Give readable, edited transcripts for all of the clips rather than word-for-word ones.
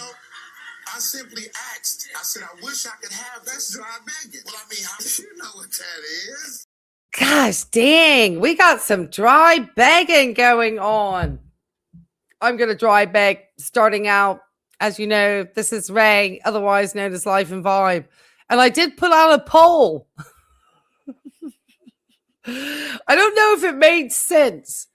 I simply asked. I said, I wish I could have that's dry bacon. Well, I mean, you know what that is. Gosh dang, we got some dry begging going on. I'm going to dry beg starting out. As you know, this is Ray, otherwise known as Life and Vibe. And I did put out a poll. I don't know if it made sense,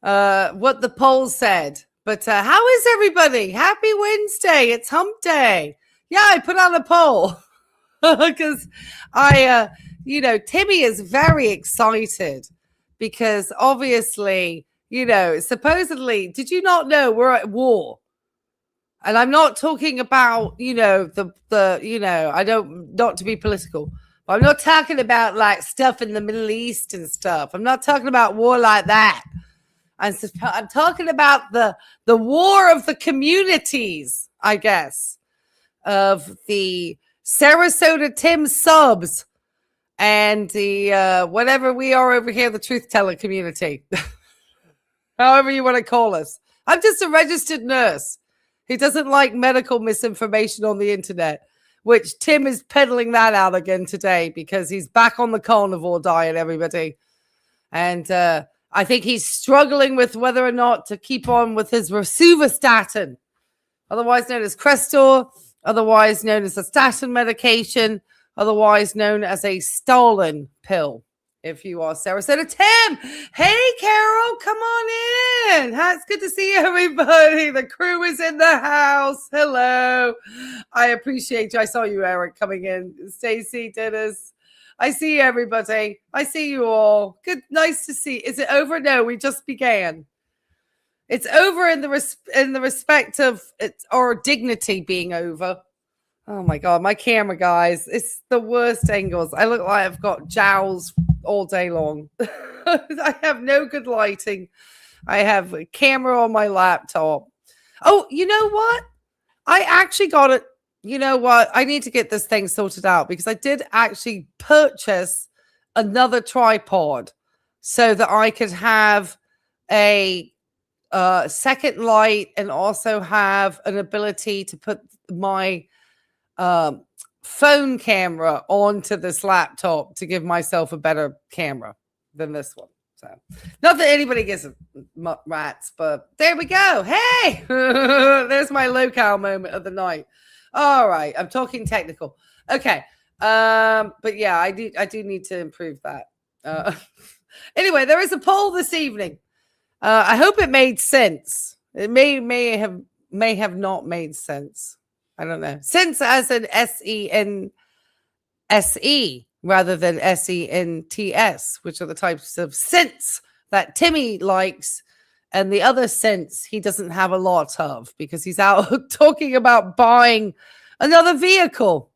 what the poll said. But how is everybody? Happy Wednesday. It's hump day. Yeah, I put out a poll. Because Timmy is very excited because obviously, supposedly, did you not know we're at war? And I'm not talking about, I don't, not to be political, but I'm not talking about like stuff in the Middle East and stuff. I'm not talking about war like that. I'm talking about the war of the communities, I guess, of the Sarasota Tim subs and the whatever we are over here, the truth teller community. However you want to call us. I'm just a registered nurse who doesn't like medical misinformation on the internet, which Tim is peddling that out again today because he's back on the carnivore diet, everybody. And I think he's struggling with whether or not to keep on with his rosuvastatin, otherwise known as Crestor, otherwise known as a statin medication, otherwise known as a stolen pill. If you are Sarasota Tim, hey Carol, come on in. It's good to see everybody. The crew is in the house. Hello. I appreciate you. I saw you, Eric, coming in. Stacy, Dennis. I see everybody. I see you all. Good, nice to see. Is it over? No, we just began. It's over in the respect of our dignity being over. Oh my God, my camera, guys. It's the worst angles. I look like I've got jowls all day long. I have no good lighting. I have a camera on my laptop. Oh, you know what? I actually got it. You know what? I need to get this thing sorted out because I did actually purchase another tripod so that I could have a second light and also have an ability to put my phone camera onto this laptop to give myself a better camera than this one. So not that anybody gives rats, but there we go. Hey, there's my locale moment of the night. All right, I'm talking technical. Okay, but yeah, I do need to improve that. Anyway, there is a poll this evening. I hope it made sense. It may have not made sense. I don't know. Sense as in SENSE rather than SENTS, which are the types of scents that Timmy likes, and the other scents he doesn't have a lot of because he's out talking about buying another vehicle,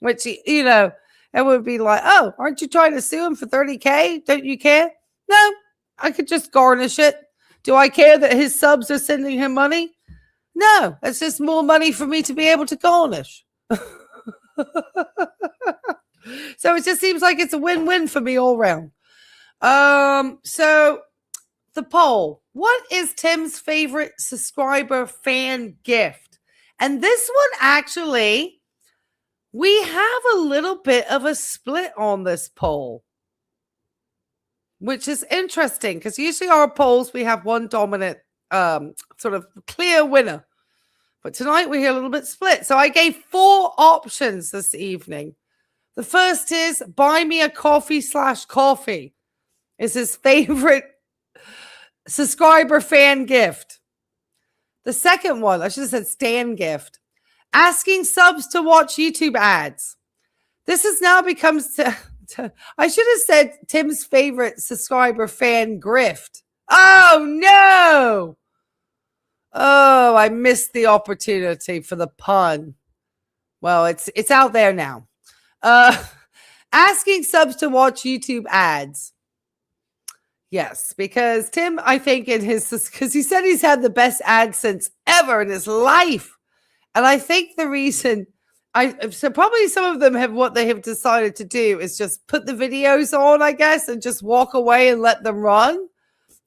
which, it would be like, oh, aren't you trying to sue him for $30K? Don't you care? No, I could just garnish it. Do I care that his subs are sending him money? No, it's just more money for me to be able to garnish. So it just seems like it's a win-win for me all around. So the poll, what is Tim's favorite subscriber fan gift? And this one, actually, we have a little bit of a split on this poll, which is interesting because usually our polls, we have one dominant sort of clear winner. But tonight we're a little bit split. So I gave 4 options this evening. The first is buy me a coffee/coffee. Is his favorite subscriber fan gift. The second one, I should have said Stan gift. Asking subs to watch YouTube ads. This has now become, I should have said Tim's favorite subscriber fan grift. Oh no. Oh, I missed the opportunity for the pun. Well, it's out there now. Asking subs to watch YouTube ads. Yes, because Tim, I think because he said he's had the best AdSense ever in his life. And I think the reason, so probably some of them what they have decided to do is just put the videos on, I guess, and just walk away and let them run.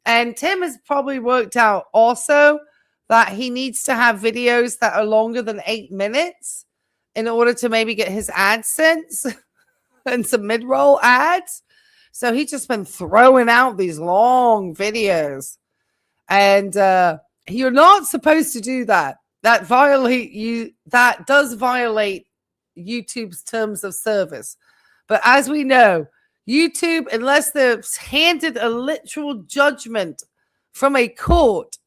And Tim has probably worked out also that he needs to have videos that are longer than 8 minutes in order to maybe get his AdSense and some mid-roll ads. So he's just been throwing out these long videos. And you're not supposed to do that. That does violate YouTube's terms of service. But as we know, YouTube, unless they're handed a literal judgment from a court,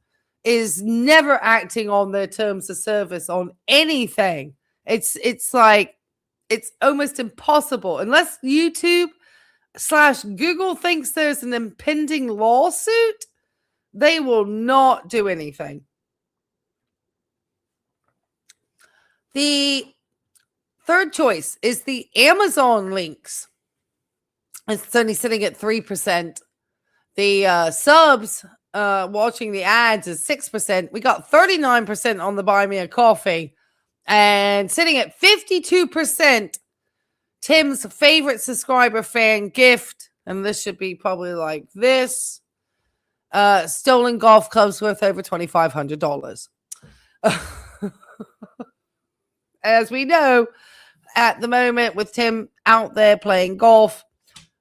is never acting on their terms of service on anything. It's like it's almost impossible unless YouTube/Google thinks there's an impending lawsuit. They will not do anything. The third choice is the Amazon links. It's only sitting at 3%. The subs watching the ads is 6%. We got 39% on the Buy Me a Coffee. And sitting at 52%, Tim's favorite subscriber fan gift. And this should be probably like this. Stolen golf clubs worth over $2,500. As we know, at the moment with Tim out there playing golf,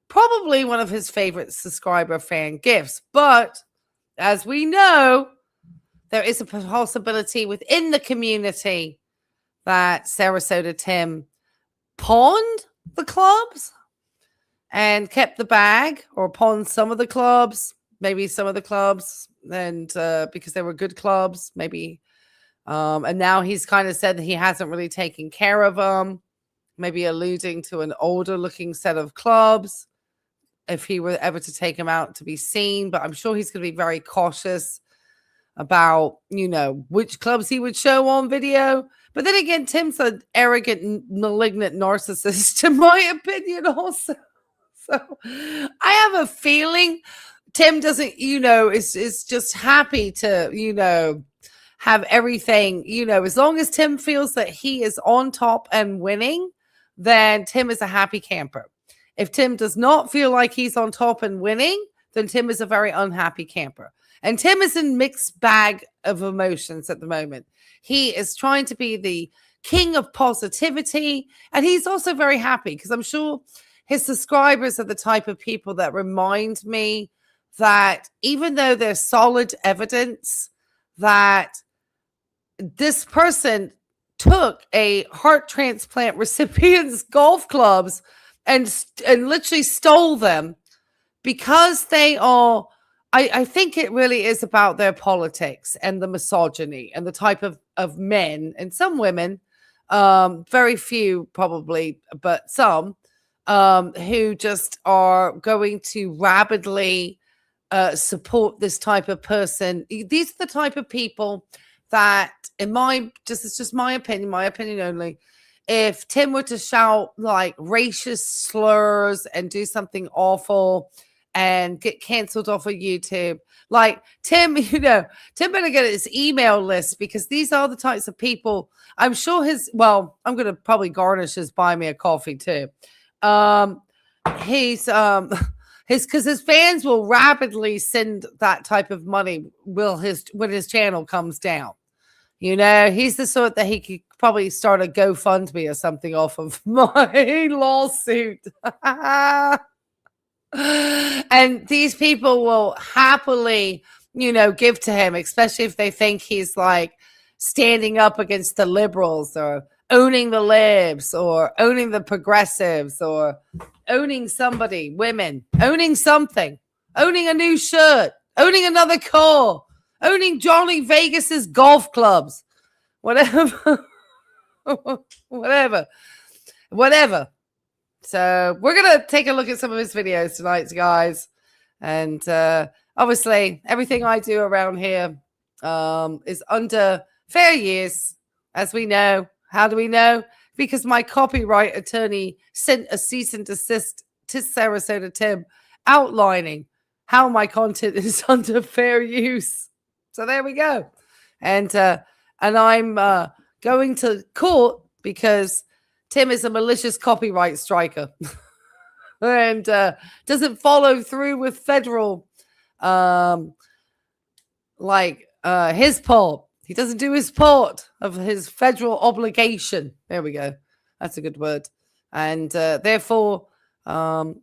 probably one of his favorite subscriber fan gifts. But as we know, there is a possibility within the community that Sarasota Tim pawned the clubs and kept the bag, or pawned some of the clubs, maybe some of the clubs, and because they were good clubs, maybe. And now he's kind of said that he hasn't really taken care of them, maybe alluding to an older looking set of clubs if he were ever to take them out to be seen. But I'm sure he's going to be very cautious about, which clubs he would show on video. But then again, Tim's an arrogant, malignant narcissist, in my opinion, also. So I have a feeling Tim doesn't, is just happy to, have everything, as long as Tim feels that he is on top and winning, then Tim is a happy camper. If Tim does not feel like he's on top and winning, then Tim is a very unhappy camper. And Tim is in mixed bag of emotions at the moment. He is trying to be the king of positivity, and he's also very happy because I'm sure his subscribers are the type of people that remind me that even though there's solid evidence that this person took a heart transplant recipient's golf clubs and literally stole them because they are, I think it really is about their politics and the misogyny and the type of men and some women, very few probably, but some, who just are going to rabidly support this type of person. These are the type of people that, it's just my opinion only. If Tim were to shout like racist slurs and do something awful and get canceled off of YouTube, like Tim, Tim better get his email list, because these are the types of people. I'm sure I'm going to probably garnish his Buy Me a Coffee too. Because his fans will rapidly send that type of money when his channel comes down. He's the sort that he could probably start a GoFundMe or something off of my lawsuit. And these people will happily, give to him, especially if they think he's like standing up against the liberals or owning the libs or owning the progressives or owning somebody, women, owning something, owning a new shirt, owning another car, owning Johnny Vegas's golf clubs, whatever. So we're going to take a look at some of his videos tonight, guys. And obviously, everything I do around here is under fair use, as we know. How do we know? Because my copyright attorney sent a cease and desist to Sarasota Tim outlining how my content is under fair use. So there we go. And I'm going to court because Tim is a malicious copyright striker and doesn't follow through with federal, his part He doesn't do his part of his federal obligation. There we go. That's a good word. And therefore, I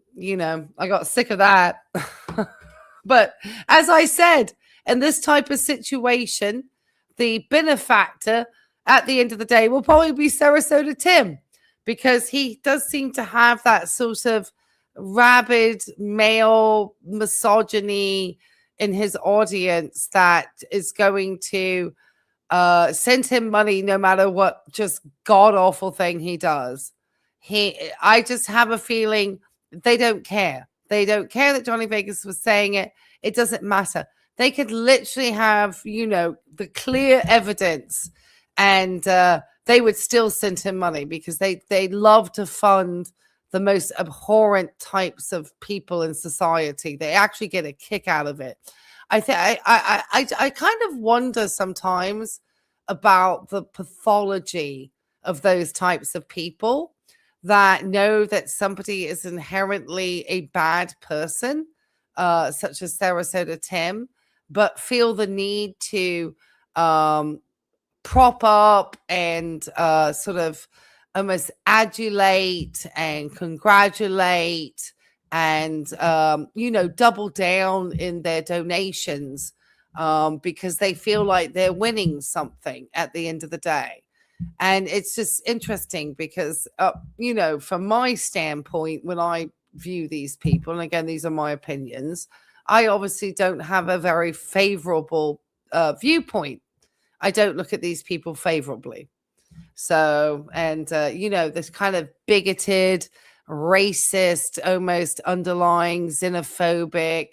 got sick of that. But as I said, in this type of situation, the benefactor at the end of the day will probably be Sarasota Tim, because he does seem to have that sort of rabid male misogyny in his audience that is going to send him money no matter what just god-awful thing he does. I just have a feeling they don't care. They don't care that Johnny Vegas was saying it. It doesn't matter. They could literally have, the clear evidence, and they would still send him money because they love to fund the most abhorrent types of people in society. They actually get a kick out of it. I kind of wonder sometimes about the pathology of those types of people that know that somebody is inherently a bad person, such as Sarasota Tim, but feel the need to prop up and sort of almost adulate and congratulate and, double down in their donations because they feel like they're winning something at the end of the day. And it's just interesting because, from my standpoint, when I view these people, and again, these are my opinions, I obviously don't have a very favorable viewpoint. I don't look at these people favorably. So, and, this kind of bigoted, racist, almost underlying xenophobic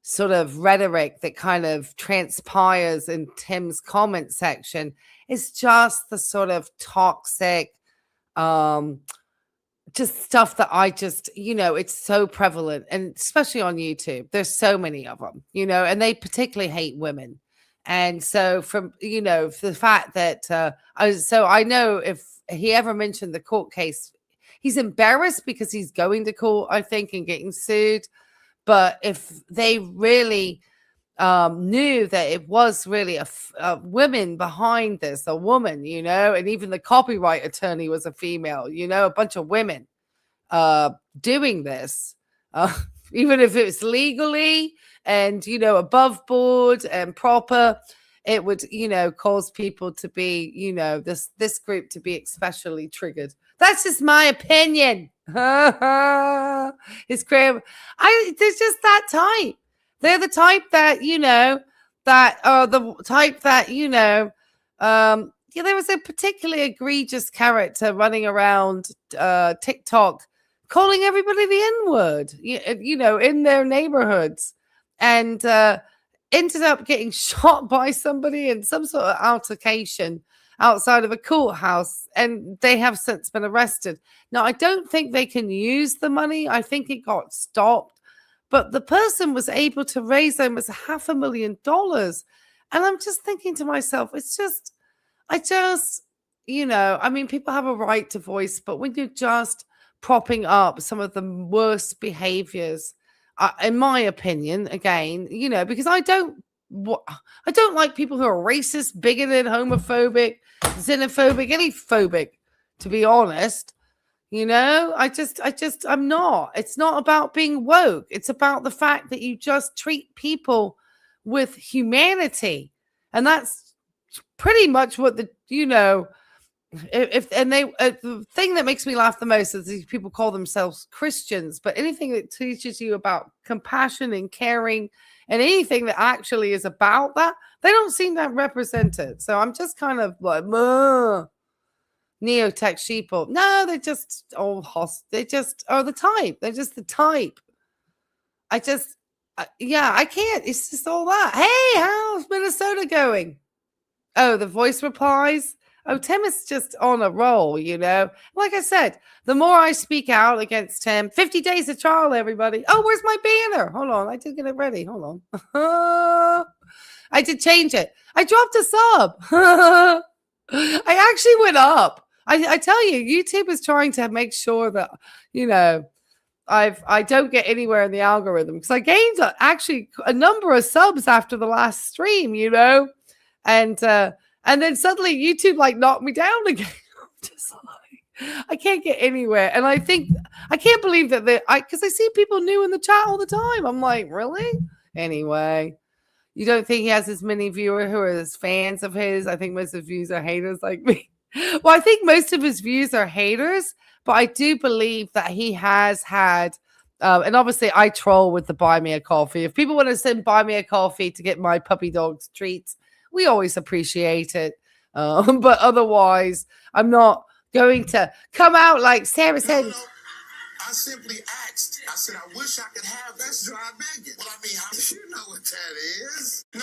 sort of rhetoric that kind of transpires in Tim's comment section is just the sort of toxic, just stuff that I just, it's so prevalent, and especially on YouTube, there's so many of them, and they particularly hate women. And so from, the fact that, I know if he ever mentioned the court case, he's embarrassed because he's going to court, I think, and getting sued. But if they really knew that it was really a women behind this, a woman, and even the copyright attorney was a female, a bunch of women doing this, even if it's legally and, above board and proper, it would, cause people to be, this group to be especially triggered. That's just my opinion. It's crap. They're just that type. They're the type that, that are the type that, there was a particularly egregious character running around TikTok calling everybody the N-word, in their neighborhoods, and ended up getting shot by somebody in some sort of altercation outside of a courthouse, and they have since been arrested. Now, I don't think they can use the money. I think it got stopped, but the person was able to raise almost $500,000. And I'm just thinking to myself, people have a right to voice, but when you're just propping up some of the worst behaviors, in my opinion, again, because I don't like people who are racist, bigoted, homophobic, xenophobic, any phobic, to be honest. I'm not. It's not about being woke. It's about the fact that you just treat people with humanity. And that's pretty much what the thing that makes me laugh the most is these people call themselves Christians, but anything that teaches you about compassion and caring and anything that actually is about that, they don't seem to represent it. So I'm just kind of like, neotech sheeple. No, they're just all they just are the type. They're just the type. I can't. It's just all that. Hey, how's Minnesota going? Oh, the voice replies. Oh, Tim is just on a roll, Like I said, the more I speak out against Tim, 50 days of trial, everybody. Oh, where's my banner? Hold on. I did get it ready. Hold on. I did change it. I dropped a sub. I actually went up. I tell you, YouTube is trying to make sure that, I don't get anywhere in the algorithm, because I gained actually a number of subs after the last stream, And then suddenly YouTube like knocked me down again. Just like, I can't get anywhere. And I can't believe that because I see people new in the chat all the time. I'm like, really? Anyway, you don't think he has as many viewers who are as fans of his? I think most of his views are haters like me. Well, I think most of his views are haters, but I do believe that he has had, and obviously I troll with the buy me a coffee. If people want to send buy me a coffee to get my puppy dog's treats, we always appreciate it. But otherwise, I'm not going to come out like Sarah said. No. I simply asked. I said, I wish I could have that dry bacon. Well, I mean, you know what that is. No.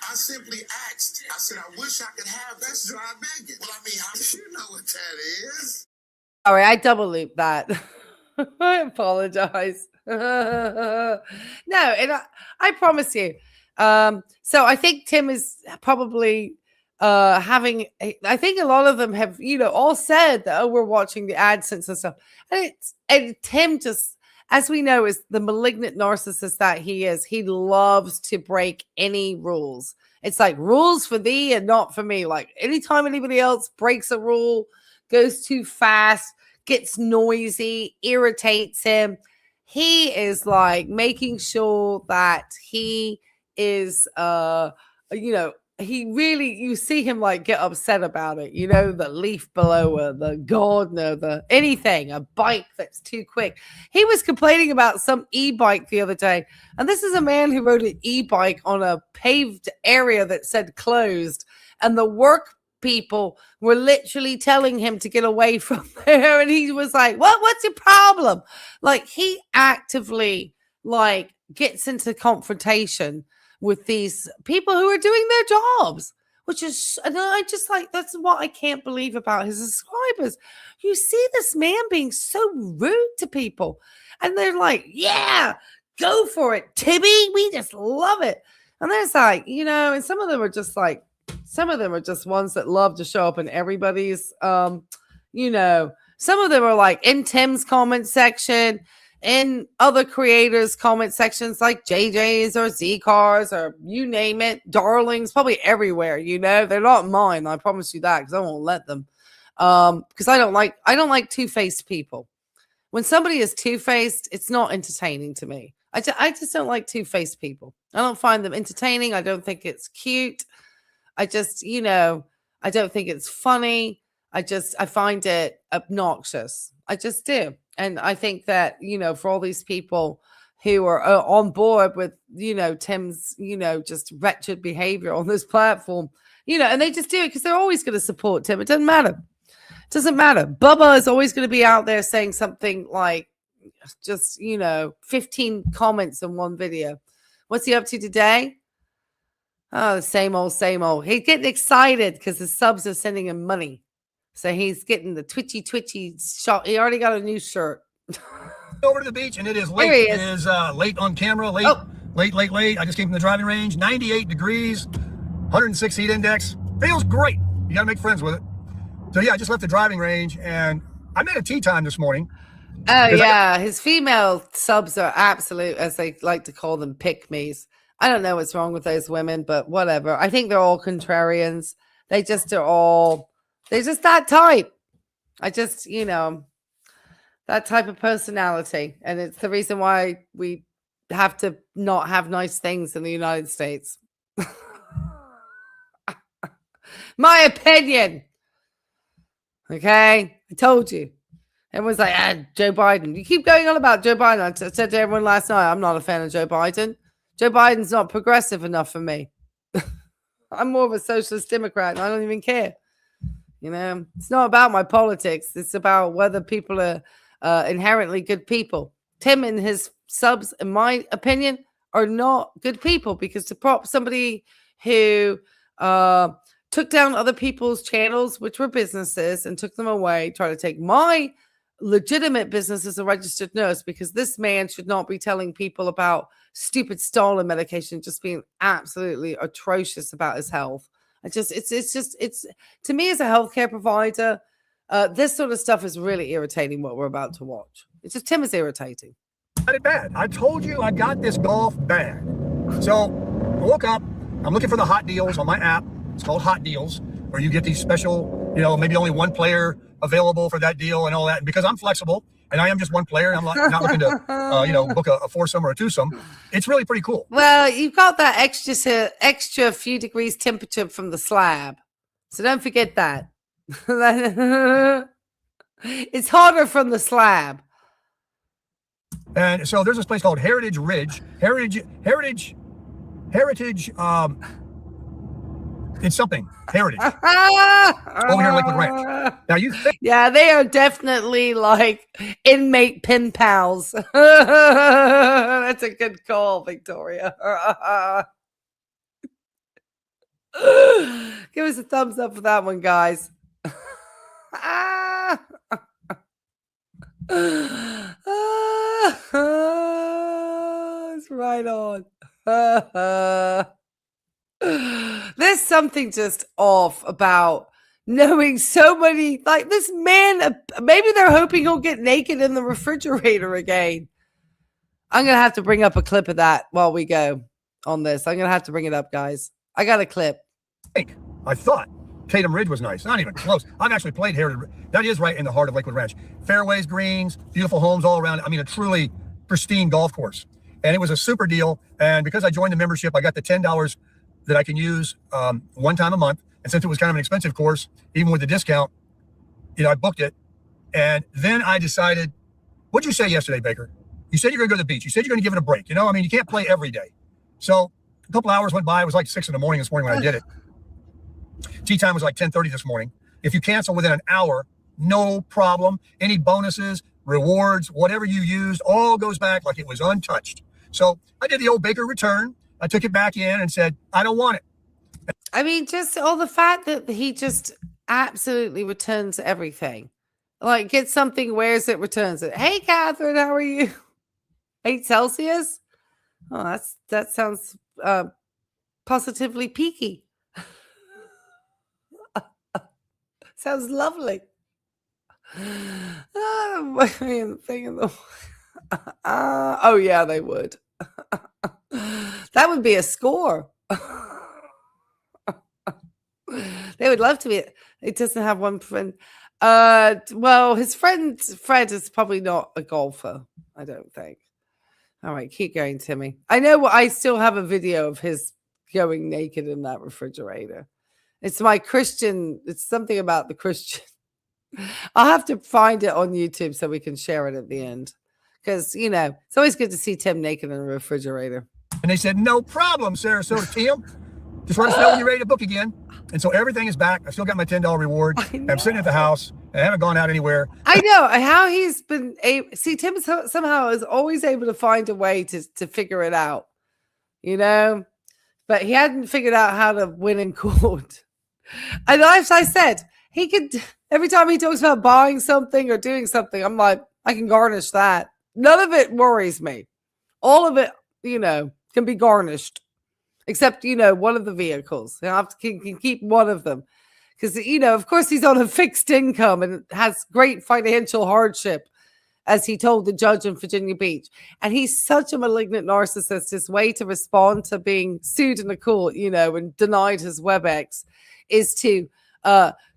I simply asked. I said, I wish I could have that dry bacon. Well, I mean, you know what that is. All right, I double looped that. I apologize. No, and I promise you. So I think Tim is probably having. I think a lot of them have, all said that, oh, we're watching the AdSense and stuff, and Tim just, as we know, is the malignant narcissist that he is. He loves to break any rules. It's like rules for thee and not for me. Like anytime anybody else breaks a rule, goes too fast, gets noisy, irritates him, he is like making sure that he is, he really, you see him like get upset about it, the leaf blower, the gardener, the anything, a bike that's too quick. He was complaining about some e-bike the other day, and this is a man who rode an e-bike on a paved area that said closed, and the work people were literally telling him to get away from there, and he was like, what's your problem? Like, he actively like gets into confrontation with these people who are doing their jobs, which is, and I just like, that's what I can't believe about his subscribers. You see this man being so rude to people, and they're like, yeah, go for it, Tibby. We just love it. And there's like, and some of them are just ones that love to show up in everybody's, some of them are like in Tim's comment section, in other creators' comment sections like JJ's or Z Cars or you name it, Darlings, probably everywhere. They're not mine. I promise you that, because I won't let them. Because I don't like two-faced people. When somebody is two-faced, it's not entertaining to me. I just don't like two-faced people. I don't find them entertaining. I don't think it's cute. I just, I don't think it's funny. I find it obnoxious. I just do. And I think that, for all these people who are on board with, Tim's, just wretched behavior on this platform, and they just do it because they're always going to support Tim. It doesn't matter. It doesn't matter. Bubba is always going to be out there saying something like just, 15 comments in one video. What's he up to today? Oh, the same old, same old. He's getting excited because the subs are sending him money. So he's getting the twitchy shot. He already got a new shirt. Over to the beach, and it is late. It is late on camera. Late. I just came from the driving range. 98 degrees, 106 heat index. Feels great. You got to make friends with it. So yeah, I just left the driving range, and I made a tea time this morning. Oh yeah, his female subs are absolute, as they like to call them, pick-me's. I don't know what's wrong with those women, but whatever. I think they're all contrarians. They're just that type. I just, that type of personality. And it's the reason why we have to not have nice things in the United States. My opinion. Okay? I told you. Everyone's like, Joe Biden. You keep going on about Joe Biden. I said to everyone last night, I'm not a fan of Joe Biden. Joe Biden's not progressive enough for me. I'm more of a socialist Democrat, and I don't even care. It's not about my politics. It's about whether people are inherently good people. Tim and his subs, in my opinion, are not good people, because to prop somebody who took down other people's channels, which were businesses, and took them away, try to take my legitimate business as a registered nurse, because this man should not be telling people about stupid Stalin medication, just being absolutely atrocious about his health. It's to me as a healthcare provider, this sort of stuff is really irritating. What we're about to watch, it's just Tim is irritating. Got it bad. I told you I got this golf bad. So I woke up, I'm looking for the hot deals on my app. It's called Hot Deals, where you get these special, maybe only one player available for that deal and all that. And because I'm flexible and I am just one player, and I'm not looking to, book a foursome or a twosome. It's really pretty cool. Well, you've got that extra few degrees temperature from the slab, so don't forget that. It's hotter from the slab. And so there's this place called Heritage Ridge. Heritage. It's something. Heritage. Over here in Lakewood Ranch. Now you think. Yeah, they are definitely like inmate pen pals. That's a good call, Victoria. Give us a thumbs up for that one, guys. It's right on. There's something just off about knowing so many, like this man, maybe they're hoping he'll get naked in the refrigerator again. I'm going to have to bring up a clip of that while we go on this. I'm going to have to bring it up, guys. I got a clip. I thought Tatum Ridge was nice. Not even close. I've actually played Heritage. That is right in the heart of Lakewood Ranch. Fairways, greens, beautiful homes all around. I mean, a truly pristine golf course. And it was a super deal. And because I joined the membership, I got the $10 that I can use one time a month. And since it was kind of an expensive course, even with the discount, I booked it. And then I decided, what'd you say yesterday, Baker? You said you're going to go to the beach. You said you're going to give it a break. You can't play every day. So a couple hours went by. It was like 6 a.m. this morning when I did it. Tee time was like 10:30 this morning. If you cancel within an hour, no problem. Any bonuses, rewards, whatever you used, all goes back like it was untouched. So I did the old Baker return. I took it back in and said, I don't want it. I mean, just all the fact that he just absolutely returns everything. Like, gets something, wears it, returns it. Hey, Catherine, how are you? 8 Celsius? Oh, that sounds positively peaky. Sounds lovely. Oh, yeah, they would. That would be a score. They would love to be. It doesn't have one friend. Well, his friend Fred is probably not a golfer, I don't think. All right, keep going, Timmy. I know I still have a video of his going naked in that refrigerator. It's my Christian. It's something about the Christian. I'll have to find it on YouTube so we can share it at the end. Because, it's always good to see Tim naked in a refrigerator. And they said, no problem, Sarasota Tim. Just let us know when you're ready to book again. And so everything is back. I still got my $10 reward. I'm sitting at the house. I haven't gone out anywhere. I know how he's been able. See, Tim somehow is always able to find a way to figure it out, But he hadn't figured out how to win in court. And as I said, he could, every time he talks about buying something or doing something, I'm like, I can garnish that. None of it worries me. All of it, can be garnished. Except, one of the vehicles. I can keep one of them. Because, of course, he's on a fixed income and has great financial hardship, as he told the judge in Virginia Beach. And he's such a malignant narcissist. His way to respond to being sued in a court, and denied his WebEx is to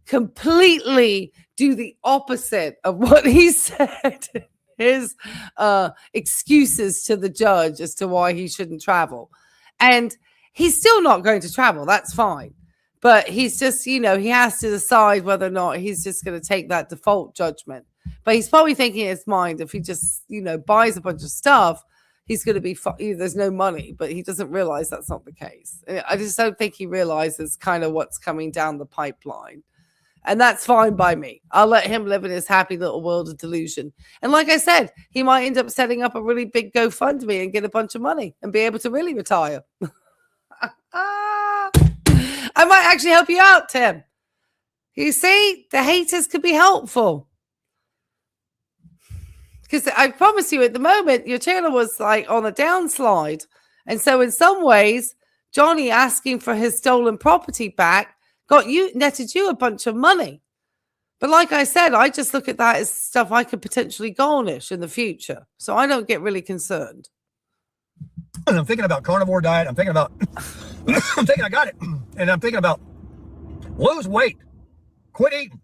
completely do the opposite of what he said. His excuses to the judge as to why he shouldn't travel. And he's still not going to travel. That's fine. But he's just, he has to decide whether or not he's just going to take that default judgment. But he's probably thinking in his mind, if he just, buys a bunch of stuff, he's going to be, there's no money. But he doesn't realize that's not the case. I just don't think he realizes kind of what's coming down the pipeline. And that's fine by me. I'll let him live in his happy little world of delusion. And like I said, he might end up setting up a really big GoFundMe and get a bunch of money and be able to really retire. I might actually help you out, Tim. You see, the haters could be helpful. Because I promise you, at the moment, your channel was like on a downslide. And so in some ways, Johnny asking for his stolen property back netted you a bunch of money. But like I said, I just look at that as stuff I could potentially garnish in the future. So I don't get really concerned. I'm thinking about carnivore diet. I'm thinking about I'm thinking I got it. And I'm thinking about lose weight. Quit eating.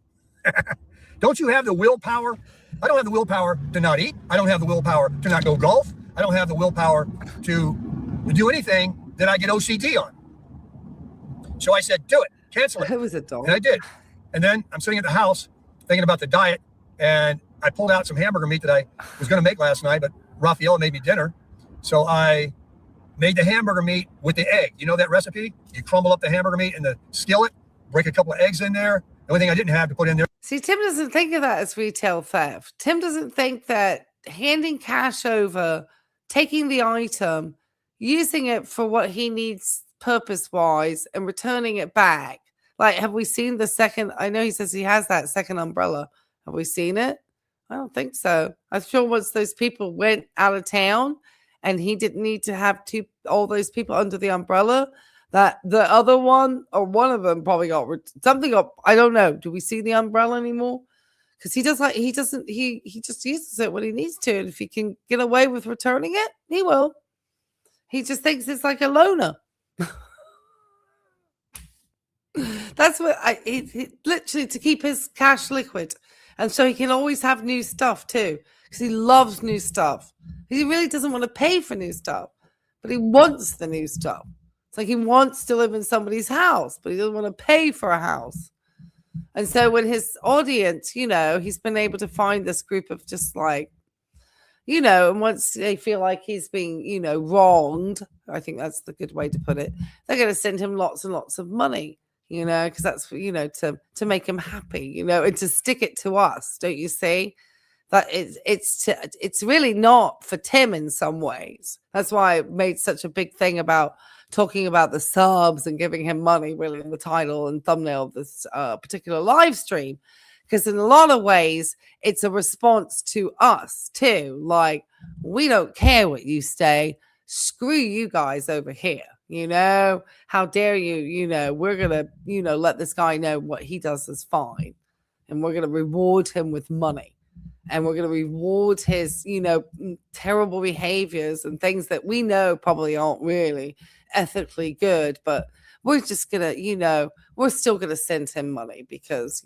Don't you have the willpower? I don't have the willpower to not eat. I don't have the willpower to not go golf. I don't have the willpower to do anything that I get OCD on. So I said, do it. Cancel it. It was a dog. And I did. And then I'm sitting at the house thinking about the diet. And I pulled out some hamburger meat that I was going to make last night, but Rafaela made me dinner. So I made the hamburger meat with the egg. You know that recipe? You crumble up the hamburger meat in the skillet, break a couple of eggs in there. The only thing I didn't have to put in there. See, Tim doesn't think of that as retail theft. Tim doesn't think that handing cash over, taking the item, using it for what he needs purpose-wise, and returning it back. Like, have we seen the second? I know he says he has that second umbrella. Have we seen it? I don't think so. I'm sure once those people went out of town and he didn't need to have all those people under the umbrella, that the other one or one of them probably got something up. I don't know. Do we see the umbrella anymore? Because he just uses it when he needs to. And if he can get away with returning it, he will. He just thinks it's like a loaner. That's what he literally, to keep his cash liquid. And so he can always have new stuff too, because he loves new stuff. He really doesn't want to pay for new stuff, but he wants the new stuff. It's like he wants to live in somebody's house, but he doesn't want to pay for a house. And so when his audience, he's been able to find this group of just like, and once they feel like he's being, wronged, I think that's the good way to put it, they're going to send him lots and lots of money. Because that's, to make him happy, and to stick it to us, don't you see? That it's really not for Tim in some ways. That's why I made such a big thing about talking about the subs and giving him money, really, in the title and thumbnail of this particular live stream. Because in a lot of ways, it's a response to us, too. Like, we don't care what you say. Screw you guys over here. How dare you, we're going to, let this guy know what he does is fine. And we're going to reward him with money. And we're going to reward his, terrible behaviors and things that we know probably aren't really ethically good. But we're just going to, we're still going to send him money because,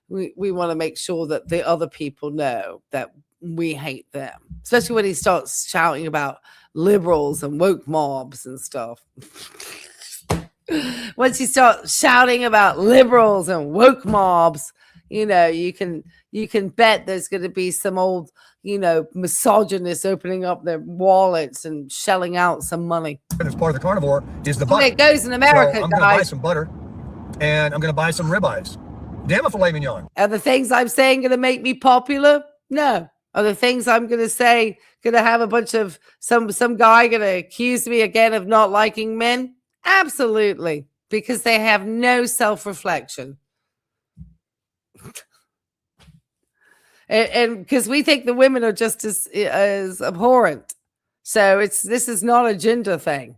we want to make sure that the other people know that we hate them, especially when he starts shouting about liberals and woke mobs and stuff. Once you start shouting about liberals and woke mobs, you can bet there's going to be some old, misogynists opening up their wallets and shelling out some money. As part of the carnivore is the butter. It goes in America, so I'm going to buy some butter, and I'm going to buy some ribeyes. Damn a filet mignon. Are the things I'm saying going to make me popular? No. Are the things I'm going to say going to have a bunch of some guy going to accuse me again of not liking men? Absolutely. Because they have no self-reflection. and because we think the women are just as abhorrent. So this is not a gender thing.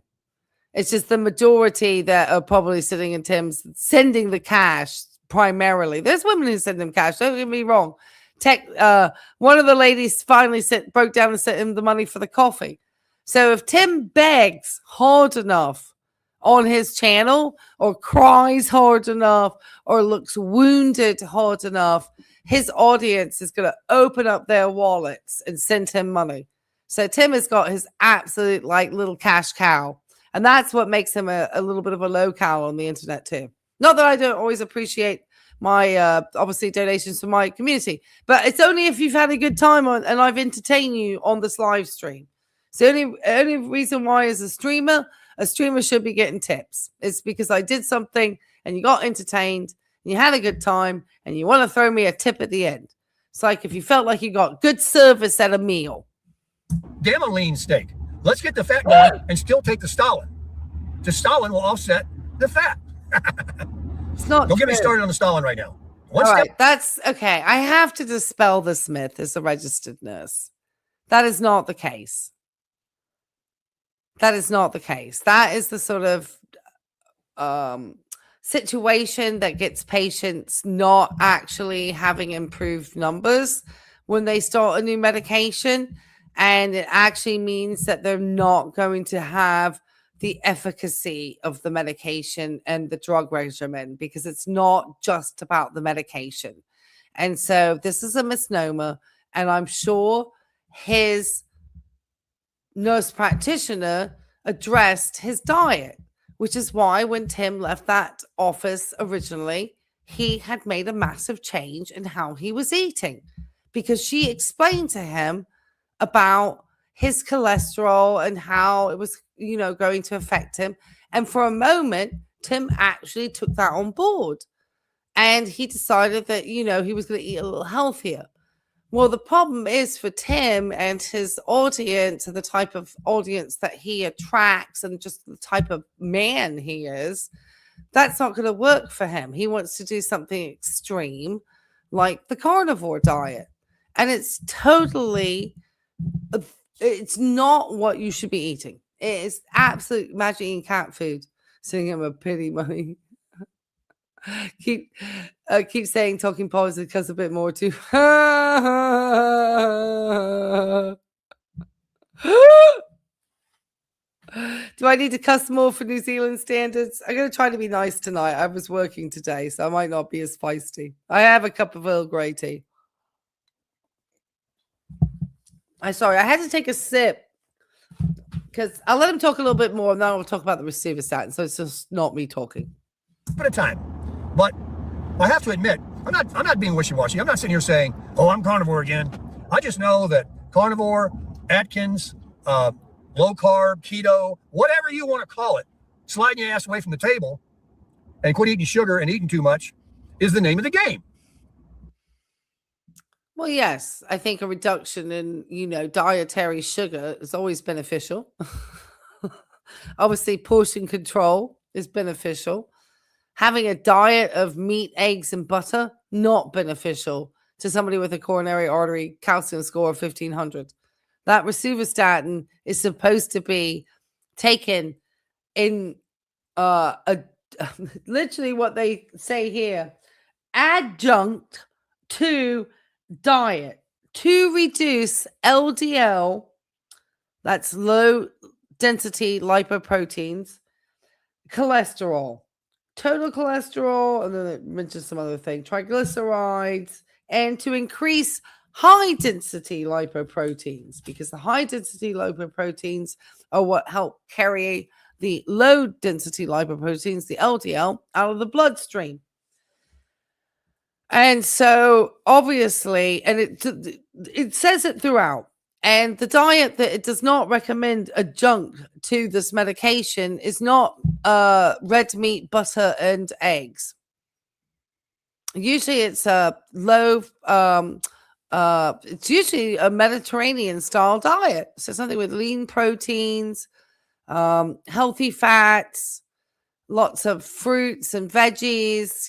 It's just the majority that are probably sitting in Tim's sending the cash primarily. There's women who send him cash. Don't get me wrong. One of the ladies finally broke down and sent him the money for the coffee. So if Tim begs hard enough on his channel or cries hard enough or looks wounded hard enough, his audience is going to open up their wallets and send him money. So Tim has got his absolute little cash cow. And that's what makes him a little bit of a low cow on the internet too. Not that I don't always appreciate my obviously donations for my community, but it's only if you've had a good time and I've entertained you on this live stream. So the only reason why as a streamer should be getting tips. It's because I did something and you got entertained and you had a good time and you want to throw me a tip at the end. It's like if you felt like you got good service at a meal. Damn a lean steak. Let's get the fat going and still take the Stalin. The Stalin will offset the fat. It's not. Don't get me started on the Stalin right now. All right, that's okay. I have to dispel this myth as a registered nurse. That is not the case. That is not the case. That is the sort of situation that gets patients not actually having improved numbers when they start a new medication. And it actually means that they're not going to have the efficacy of the medication and the drug regimen, because it's not just about the medication. And so this is a misnomer. And I'm sure his nurse practitioner addressed his diet, which is why when Tim left that office originally, he had made a massive change in how he was eating, because she explained to him about his cholesterol and how it was, going to affect him. And for a moment, Tim actually took that on board, and he decided that, he was going to eat a little healthier. Well, the problem is for Tim and his audience, and the type of audience that he attracts, and just the type of man he is, that's not going to work for him. He wants to do something extreme like the carnivore diet. And it's not what you should be eating. It is absolute magic eating cat food. Sending him a pity money. keep saying talking positive because a bit more too. Do I need to cuss more for New Zealand standards? I'm going to try to be nice tonight. I was working today, so I might not be as feisty. I have a cup of Earl Grey tea. I had to take a sip, because I'll let him talk a little bit more, and then I'll talk about the rosuvastatin. So it's just not me talking. At a time. But I have to admit, I'm not being wishy-washy. I'm not sitting here saying, oh, I'm carnivore again. I just know that carnivore, Atkins, low carb, keto, whatever you want to call it, sliding your ass away from the table and quit eating sugar and eating too much is the name of the game. Well, yes, I think a reduction in, dietary sugar is always beneficial. Obviously, portion control is beneficial. Having a diet of meat, eggs, and butter, not beneficial to somebody with a coronary artery calcium score of 1500. That rosuvastatin is supposed to be taken in literally what they say here, adjunct to diet to reduce LDL, that's low density lipoproteins, cholesterol, total cholesterol, and then it mentions some other thing, triglycerides, and to increase high density lipoproteins, because the high density lipoproteins are what help carry the low density lipoproteins, the LDL, out of the bloodstream. And so obviously, and it says it throughout, and the diet that it does not recommend adjunct to this medication is not red meat, butter, and eggs. Usually it's a low, it's usually a Mediterranean style diet. So something with lean proteins, healthy fats, lots of fruits and veggies,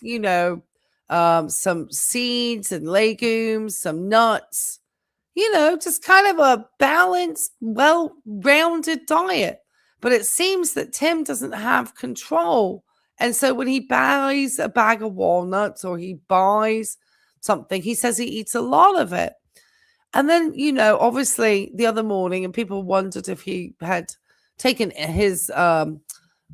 some seeds and legumes, some nuts, just kind of a balanced, well-rounded diet. But it seems that Tim doesn't have control. And so when he buys a bag of walnuts or he buys something, he says he eats a lot of it. And then, obviously the other morning, and people wondered if he had taken his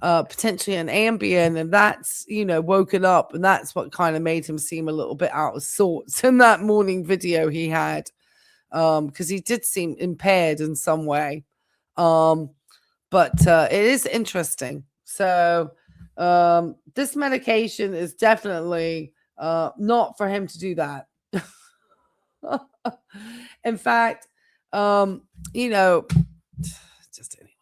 potentially an Ambien, and that's woken up, and that's what kind of made him seem a little bit out of sorts in that morning video he had, because he did seem impaired in some way, but it is interesting. So this medication is definitely not for him to do that. In fact, just anyway.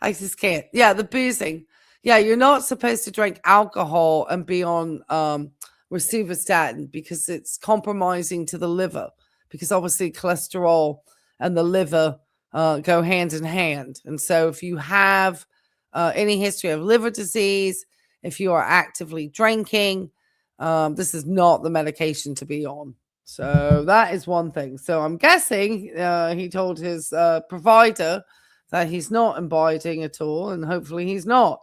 I just can't. Yeah, the boozing. Yeah, you're not supposed to drink alcohol and be on rosuvastatin, because it's compromising to the liver, because obviously cholesterol and the liver go hand in hand. And so if you have any history of liver disease, if you are actively drinking, this is not the medication to be on. So that is one thing. So I'm guessing he told his provider that he's not imbibing at all, and hopefully he's not.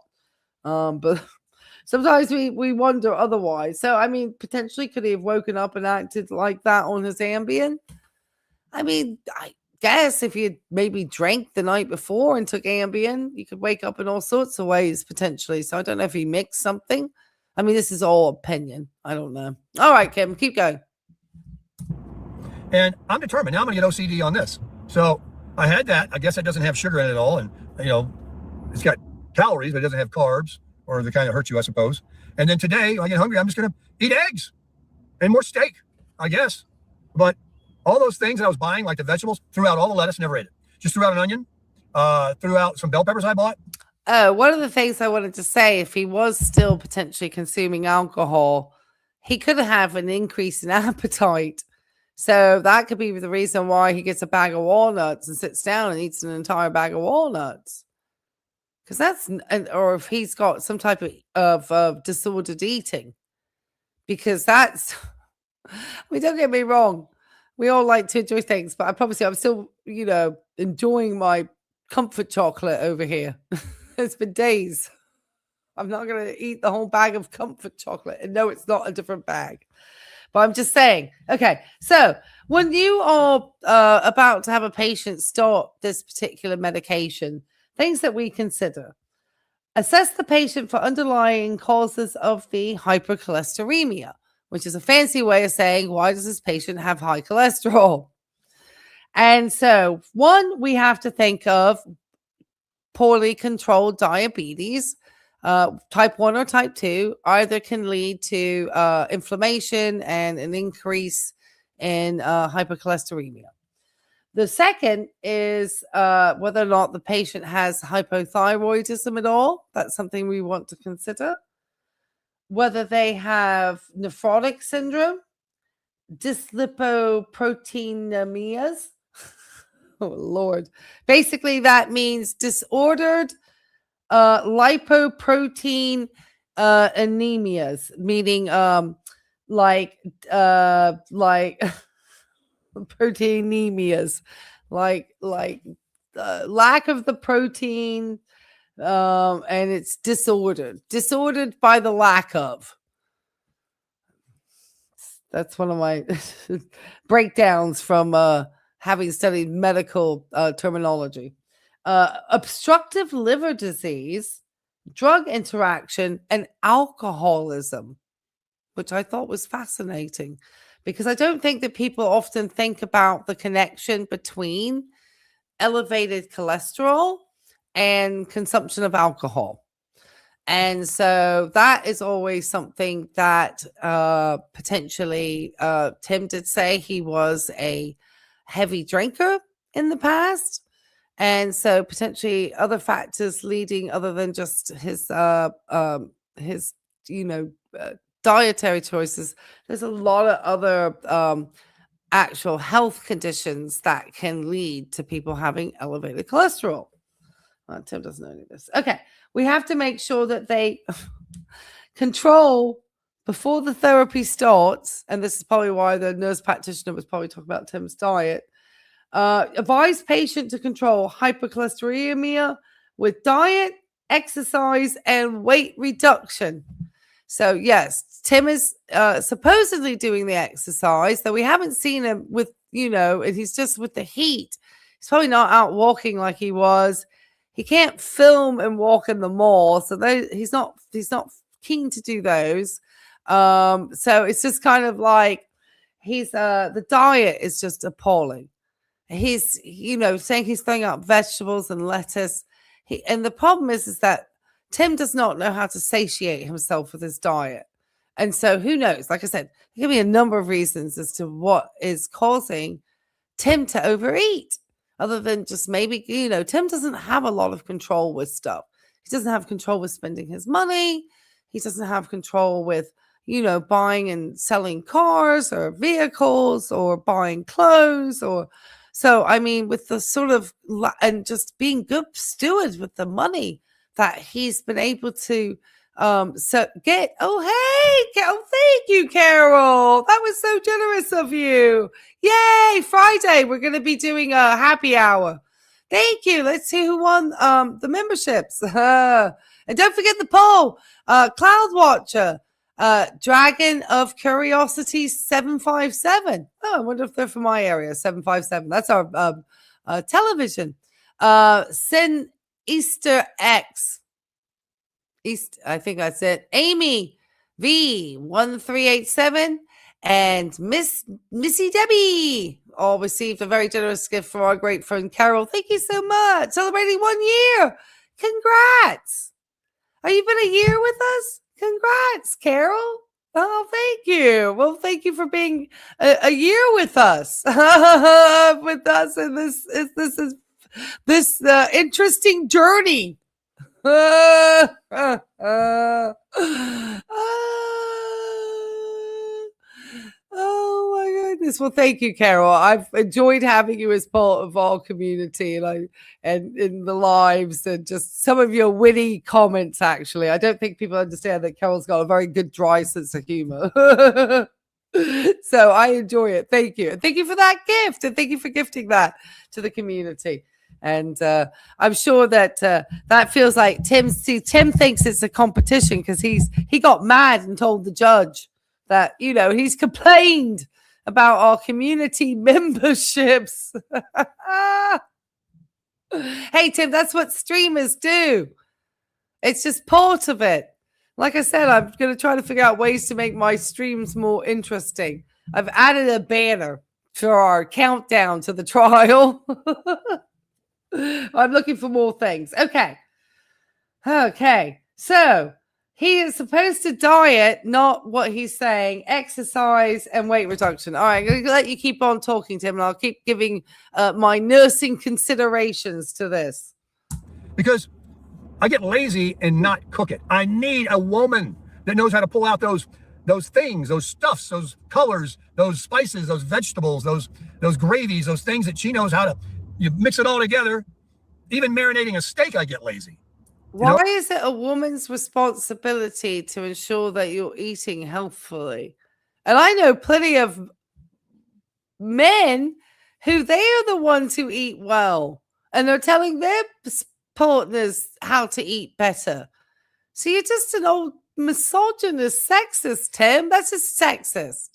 But sometimes we wonder otherwise. So, I mean, potentially could he have woken up and acted like that on his Ambien? I mean, guess if you maybe drank the night before and took Ambien, you could wake up in all sorts of ways potentially. So I don't know if he mixed something. I mean, this is all opinion. I don't know. All right, Kim, keep going. And I'm determined. Now I'm going to get OCD on this. So I had that. I guess that doesn't have sugar in it at all. And, it's got calories, but it doesn't have carbs, or the kind that hurt you, I suppose. And then today, when I get hungry, I'm just going to eat eggs and more steak, I guess. But all those things that I was buying, like the vegetables, threw out all the lettuce, never ate it. Just threw out an onion, threw out some bell peppers I bought. One of the things I wanted to say, if he was still potentially consuming alcohol, he could have an increase in appetite. So that could be the reason why he gets a bag of walnuts and sits down and eats an entire bag of walnuts. Because or if he's got some type of disordered eating. Because that's, don't get me wrong. We all like to enjoy things, but I promise you, I'm still, enjoying my comfort chocolate over here. It's been days. I'm not going to eat the whole bag of comfort chocolate. And no, it's not a different bag. But I'm just saying. Okay, so when you are about to have a patient start this particular medication, things that we consider. Assess the patient for underlying causes of the hypercholesteremia, which is a fancy way of saying, why does this patient have high cholesterol? And so, one, we have to think of poorly controlled diabetes, type 1 or type 2, either can lead to inflammation and an increase in hypercholesteremia. The second is whether or not the patient has hypothyroidism at all. That's something we want to consider. Whether they have nephrotic syndrome, dyslipoproteinemias. Oh, Lord. Basically, that means disordered lipoprotein anemias, meaning like proteinemias, like lack of the protein, and it's disordered by the lack of. That's one of my breakdowns from having studied medical terminology. Obstructive liver disease, drug interaction, and alcoholism, which I thought was fascinating because I don't think that people often think about the connection between elevated cholesterol and consumption of alcohol. And so that is always something that potentially Tim did say he was a heavy drinker in the past. And so potentially other factors leading other than just his dietary choices. There's a lot of other actual health conditions that can lead to people having elevated cholesterol. Tim doesn't know any of this. Okay. We have to make sure that they control before the therapy starts. And this is probably why the nurse practitioner was probably talking about Tim's diet. Advise patient to control hypercholesteremia with diet, exercise, and weight reduction. So, yes, Tim is supposedly doing the exercise, though we haven't seen him with, and he's just with the heat. He's probably not out walking like he was. He can't film and walk in the mall, so he's not keen to do those. So it's just kind of like the diet is just appalling. He's saying he's throwing out vegetables and lettuce. And the problem is that Tim does not know how to satiate himself with his diet. And so who knows? Like I said, there can be a number of reasons as to what is causing Tim to overeat. Other than just maybe, Tim doesn't have a lot of control with stuff. He doesn't have control with spending his money. He doesn't have control with, buying and selling cars or vehicles or buying clothes so, I mean, with the sort of, and just being good stewards with the money that he's been able to thank you, Carol. That was so generous of you. Yay, Friday, we're going to be doing a happy hour. Thank you. Let's see who won the memberships. And don't forget the poll. Cloud Watcher, Dragon of Curiosity 757. Oh, I wonder if they're from my area, 757. That's our television. Sin Easter X. I think that's it. Amy V1387 and Missy Debbie all received a very generous gift from our great friend Carol. Thank you so much. Celebrating 1 year. Congrats. Are you been a year with us? Congrats, Carol. Oh, thank you. Well, thank you for being a year with us. In this interesting journey. Oh my goodness. Well, thank you, Carol. I've enjoyed having you as part of our community and in the lives and just some of your witty comments, actually. I don't think people understand that Carol's got a very good dry sense of humor. So I enjoy it. Thank you. And thank you for that gift. And thank you for gifting that to the community. And I'm sure that that feels like Tim thinks it's a competition because he got mad and told the judge that, he's complained about our community memberships. Hey, Tim, that's what streamers do. It's just part of it. Like I said, I'm going to try to figure out ways to make my streams more interesting. I've added a banner for our countdown to the trial. I'm looking for more things. Okay. So he is supposed to diet, not what he's saying, exercise and weight reduction. All right, I'm going to let you keep on talking, Tim, and I'll keep giving my nursing considerations to this. Because I get lazy and not cook it. I need a woman that knows how to pull out those things, those stuffs, those colors, those spices, those vegetables, those gravies, those things that she knows how to. You mix it all together. Even marinating a steak, I get lazy. Why is it a woman's responsibility to ensure that you're eating healthfully? And I know plenty of men who they are the ones who eat well and they're telling their partners how to eat better. So you're just an old misogynist, sexist, Tim. That's just sexist.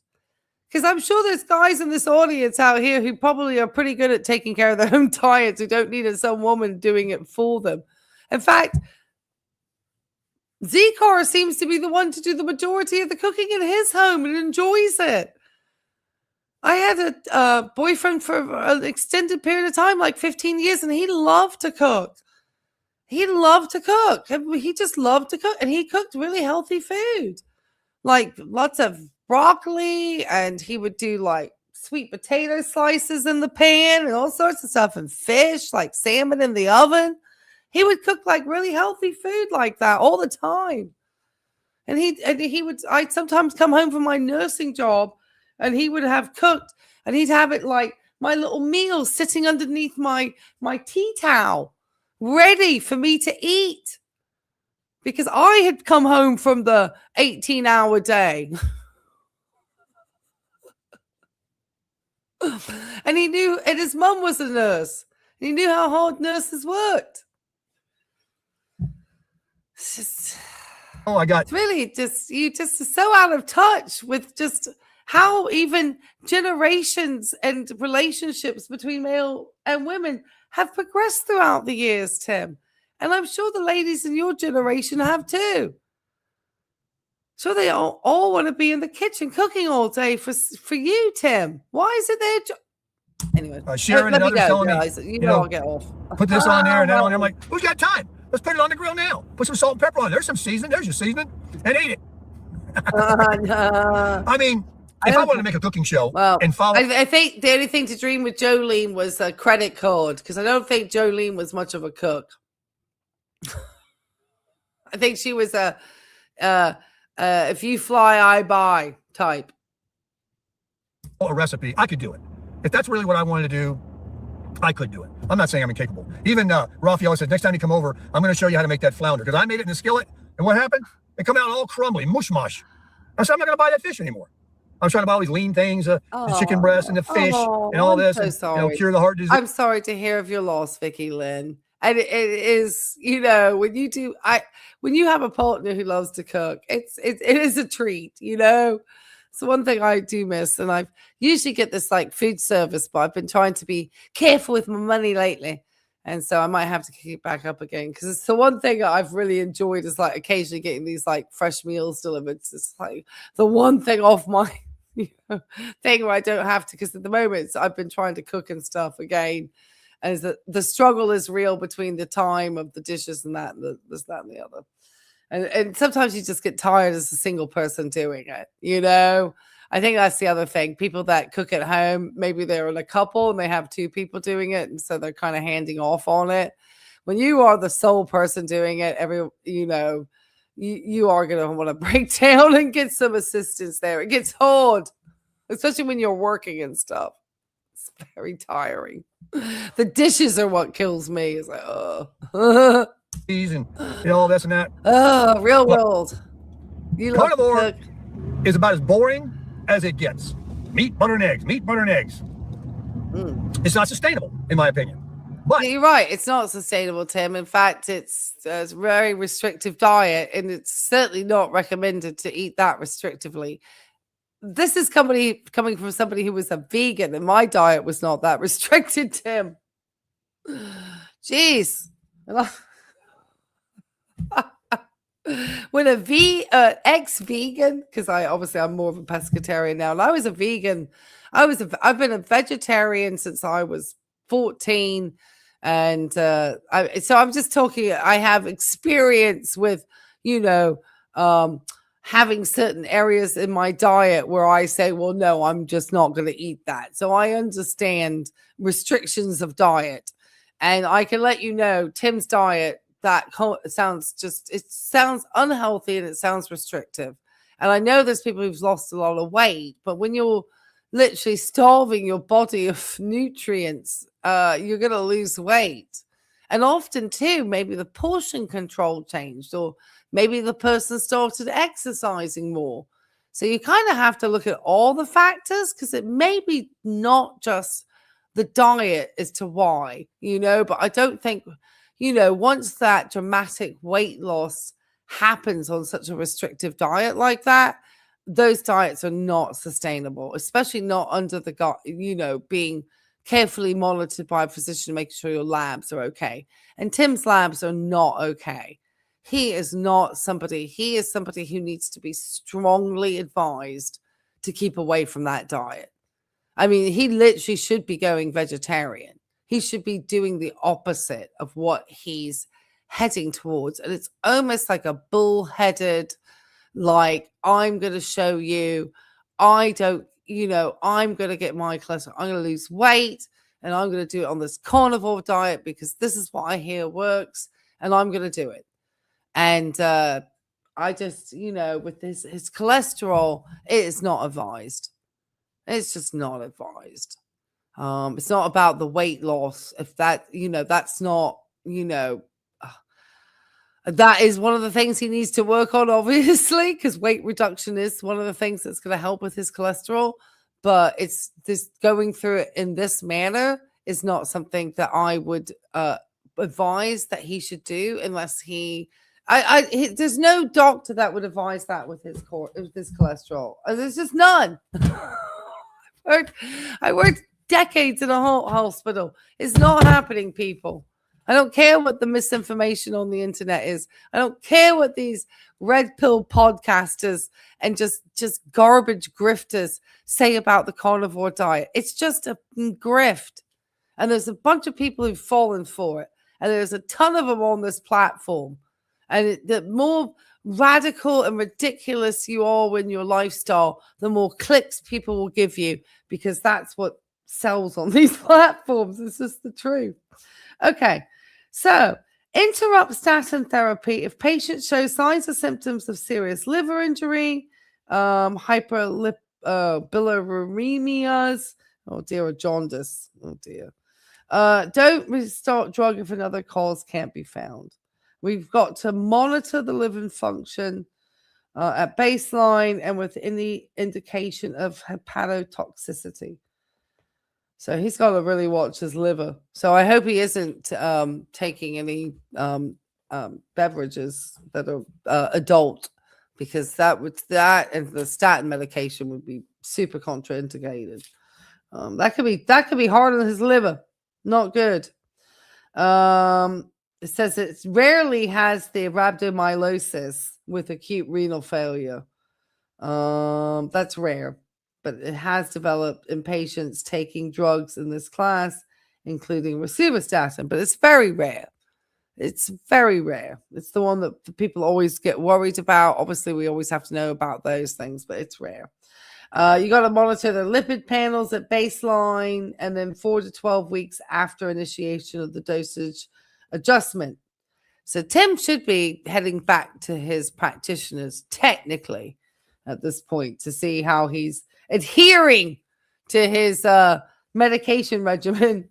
Because I'm sure there's guys in this audience out here who probably are pretty good at taking care of their own diets who don't need some woman doing it for them. In fact, Zcar seems to be the one to do the majority of the cooking in his home and enjoys it. I had a boyfriend for an extended period of time, like 15 years, and he loved to cook. He loved to cook. He just loved to cook, and he cooked really healthy food, like lots of broccoli, and he would do like sweet potato slices in the pan and all sorts of stuff, and fish, like salmon in the oven. He would cook like really healthy food like that all the time. And I'd sometimes come home from my nursing job and he would have cooked and he'd have it like my little meal sitting underneath my tea towel, ready for me to eat. Because I had come home from the 18-hour day. And he knew, and his mum was a nurse. And he knew how hard nurses worked. It's just, it's really just, you just are so out of touch with just how even generations and relationships between male and women have progressed throughout the years, Tim. And I'm sure the ladies in your generation have too. So they all want to be in the kitchen cooking all day for you, Tim. Why is it their job? Anyway, Sharon and others telling me, I'll get off. Put this on there and that on there. I'm like, who's got time? Let's put it on the grill now. Put some salt and pepper on it. There's some seasoning. There's your seasoning. And eat it. No. I mean, if I wanted to make a cooking show and follow. I think the only thing to dream with Jolene was a credit card because I don't think Jolene was much of a cook. I think she was a if you fly, I buy type. A recipe. I could do it. If that's really what I wanted to do, I could do it. I'm not saying I'm incapable. Even Raphael said, next time you come over, I'm going to show you how to make that flounder. Because I made it in the skillet. And what happened? It come out all crumbly, mush. I said, I'm not going to buy that fish anymore. I was trying to buy all these lean things, the chicken breast and the fish and all this. So and, cure the heart disease. I'm sorry to hear of your loss, Vicky Lynn. And it is, when you have a partner who loves to cook, it is a treat, It's one thing I do miss, and I usually get this like food service, but I've been trying to be careful with my money lately. And so I might have to kick it back up again because it's the one thing that I've really enjoyed is like occasionally getting these like fresh meals delivered. It's like the one thing off my thing where I don't have to, because at the moment I've been trying to cook and stuff again. And the struggle is real between the time of the dishes and that, and this, that, and the other. And sometimes you just get tired as a single person doing it, I think that's the other thing. People that cook at home, maybe they're in a couple and they have two people doing it, and so they're kind of handing off on it. When you are the sole person doing it, you are going to want to break down and get some assistance there. It gets hard, especially when you're working and stuff. It's very tiring. The dishes are what kills me. It's like, oh. And all this and that. Oh, real world. Carnivore is about as boring as it gets. Meat, butter, and eggs. Meat, butter, and eggs. It's not sustainable, in my opinion. But you're right. It's not sustainable, Tim. In fact, it's a very restrictive diet, and it's certainly not recommended to eat that restrictively. This is coming from somebody who was a vegan, and my diet was not that restricted, Tim. Jeez. When ex-vegan, because I'm more of a pescatarian now, and I was a vegan. I've been a vegetarian since I was 14, and so I'm just talking. I have experience with, having certain areas in my diet where I say, well, no, I'm just not going to eat that. So I understand restrictions of diet, and I can let you know Tim's diet. It sounds unhealthy and it sounds restrictive. And I know there's people who've lost a lot of weight, but when you're literally starving your body of nutrients, you're going to lose weight. And often too, maybe the portion control changed, or maybe the person started exercising more. So you kind of have to look at all the factors, because it may be not just the diet as to why, but I don't think, once that dramatic weight loss happens on such a restrictive diet like that, those diets are not sustainable, especially not under the, being carefully monitored by a physician, making sure your labs are okay. And Tim's labs are not okay. He is somebody who needs to be strongly advised to keep away from that diet. I mean, he literally should be going vegetarian. He should be doing the opposite of what he's heading towards. And it's almost like a bullheaded, like, I'm going to show you, I'm going to get my cholesterol, I'm going to lose weight, and I'm going to do it on this carnivore diet because this is what I hear works, and I'm going to do it. And I just, with his cholesterol, it is not advised. It's just not advised. It's not about the weight loss. If that, that's not, that is one of the things he needs to work on, obviously, because weight reduction is one of the things that's going to help with his cholesterol. But it's this going through it in this manner is not something that I would advise that he should do unless there's no doctor that would advise that with his cholesterol. There's just none. I worked decades in a hospital. It's not happening, people. I don't care what the misinformation on the internet is. I don't care what these red pill podcasters and just garbage grifters say about the carnivore diet. It's just a grift. And there's a bunch of people who've fallen for it. And there's a ton of them on this platform. And the more radical and ridiculous you are in your lifestyle, the more clicks people will give you, because that's what sells on these platforms. It's just the truth. Okay, so interrupt statin therapy if patients show signs or symptoms of serious liver injury, hyperbilirubinemia, oh dear, or jaundice, oh dear. Don't restart drug if another cause can't be found. We've got to monitor the liver function at baseline and with any indication of hepatotoxicity. So he's got to really watch his liver. So I hope he isn't taking any beverages that are adult because that and the statin medication would be super contraindicated. That could be hard on his liver. Not good. It says it rarely has the rhabdomyolysis with acute renal failure. That's rare, but it has developed in patients taking drugs in this class, including rosuvastatin, but it's very rare. It's very rare. It's the one that people always get worried about. Obviously, we always have to know about those things, but it's rare. You got to monitor the lipid panels at baseline and then 4 to 12 weeks after initiation of the dosage adjustment. So Tim should be heading back to his practitioners technically at this point to see how he's adhering to his medication regimen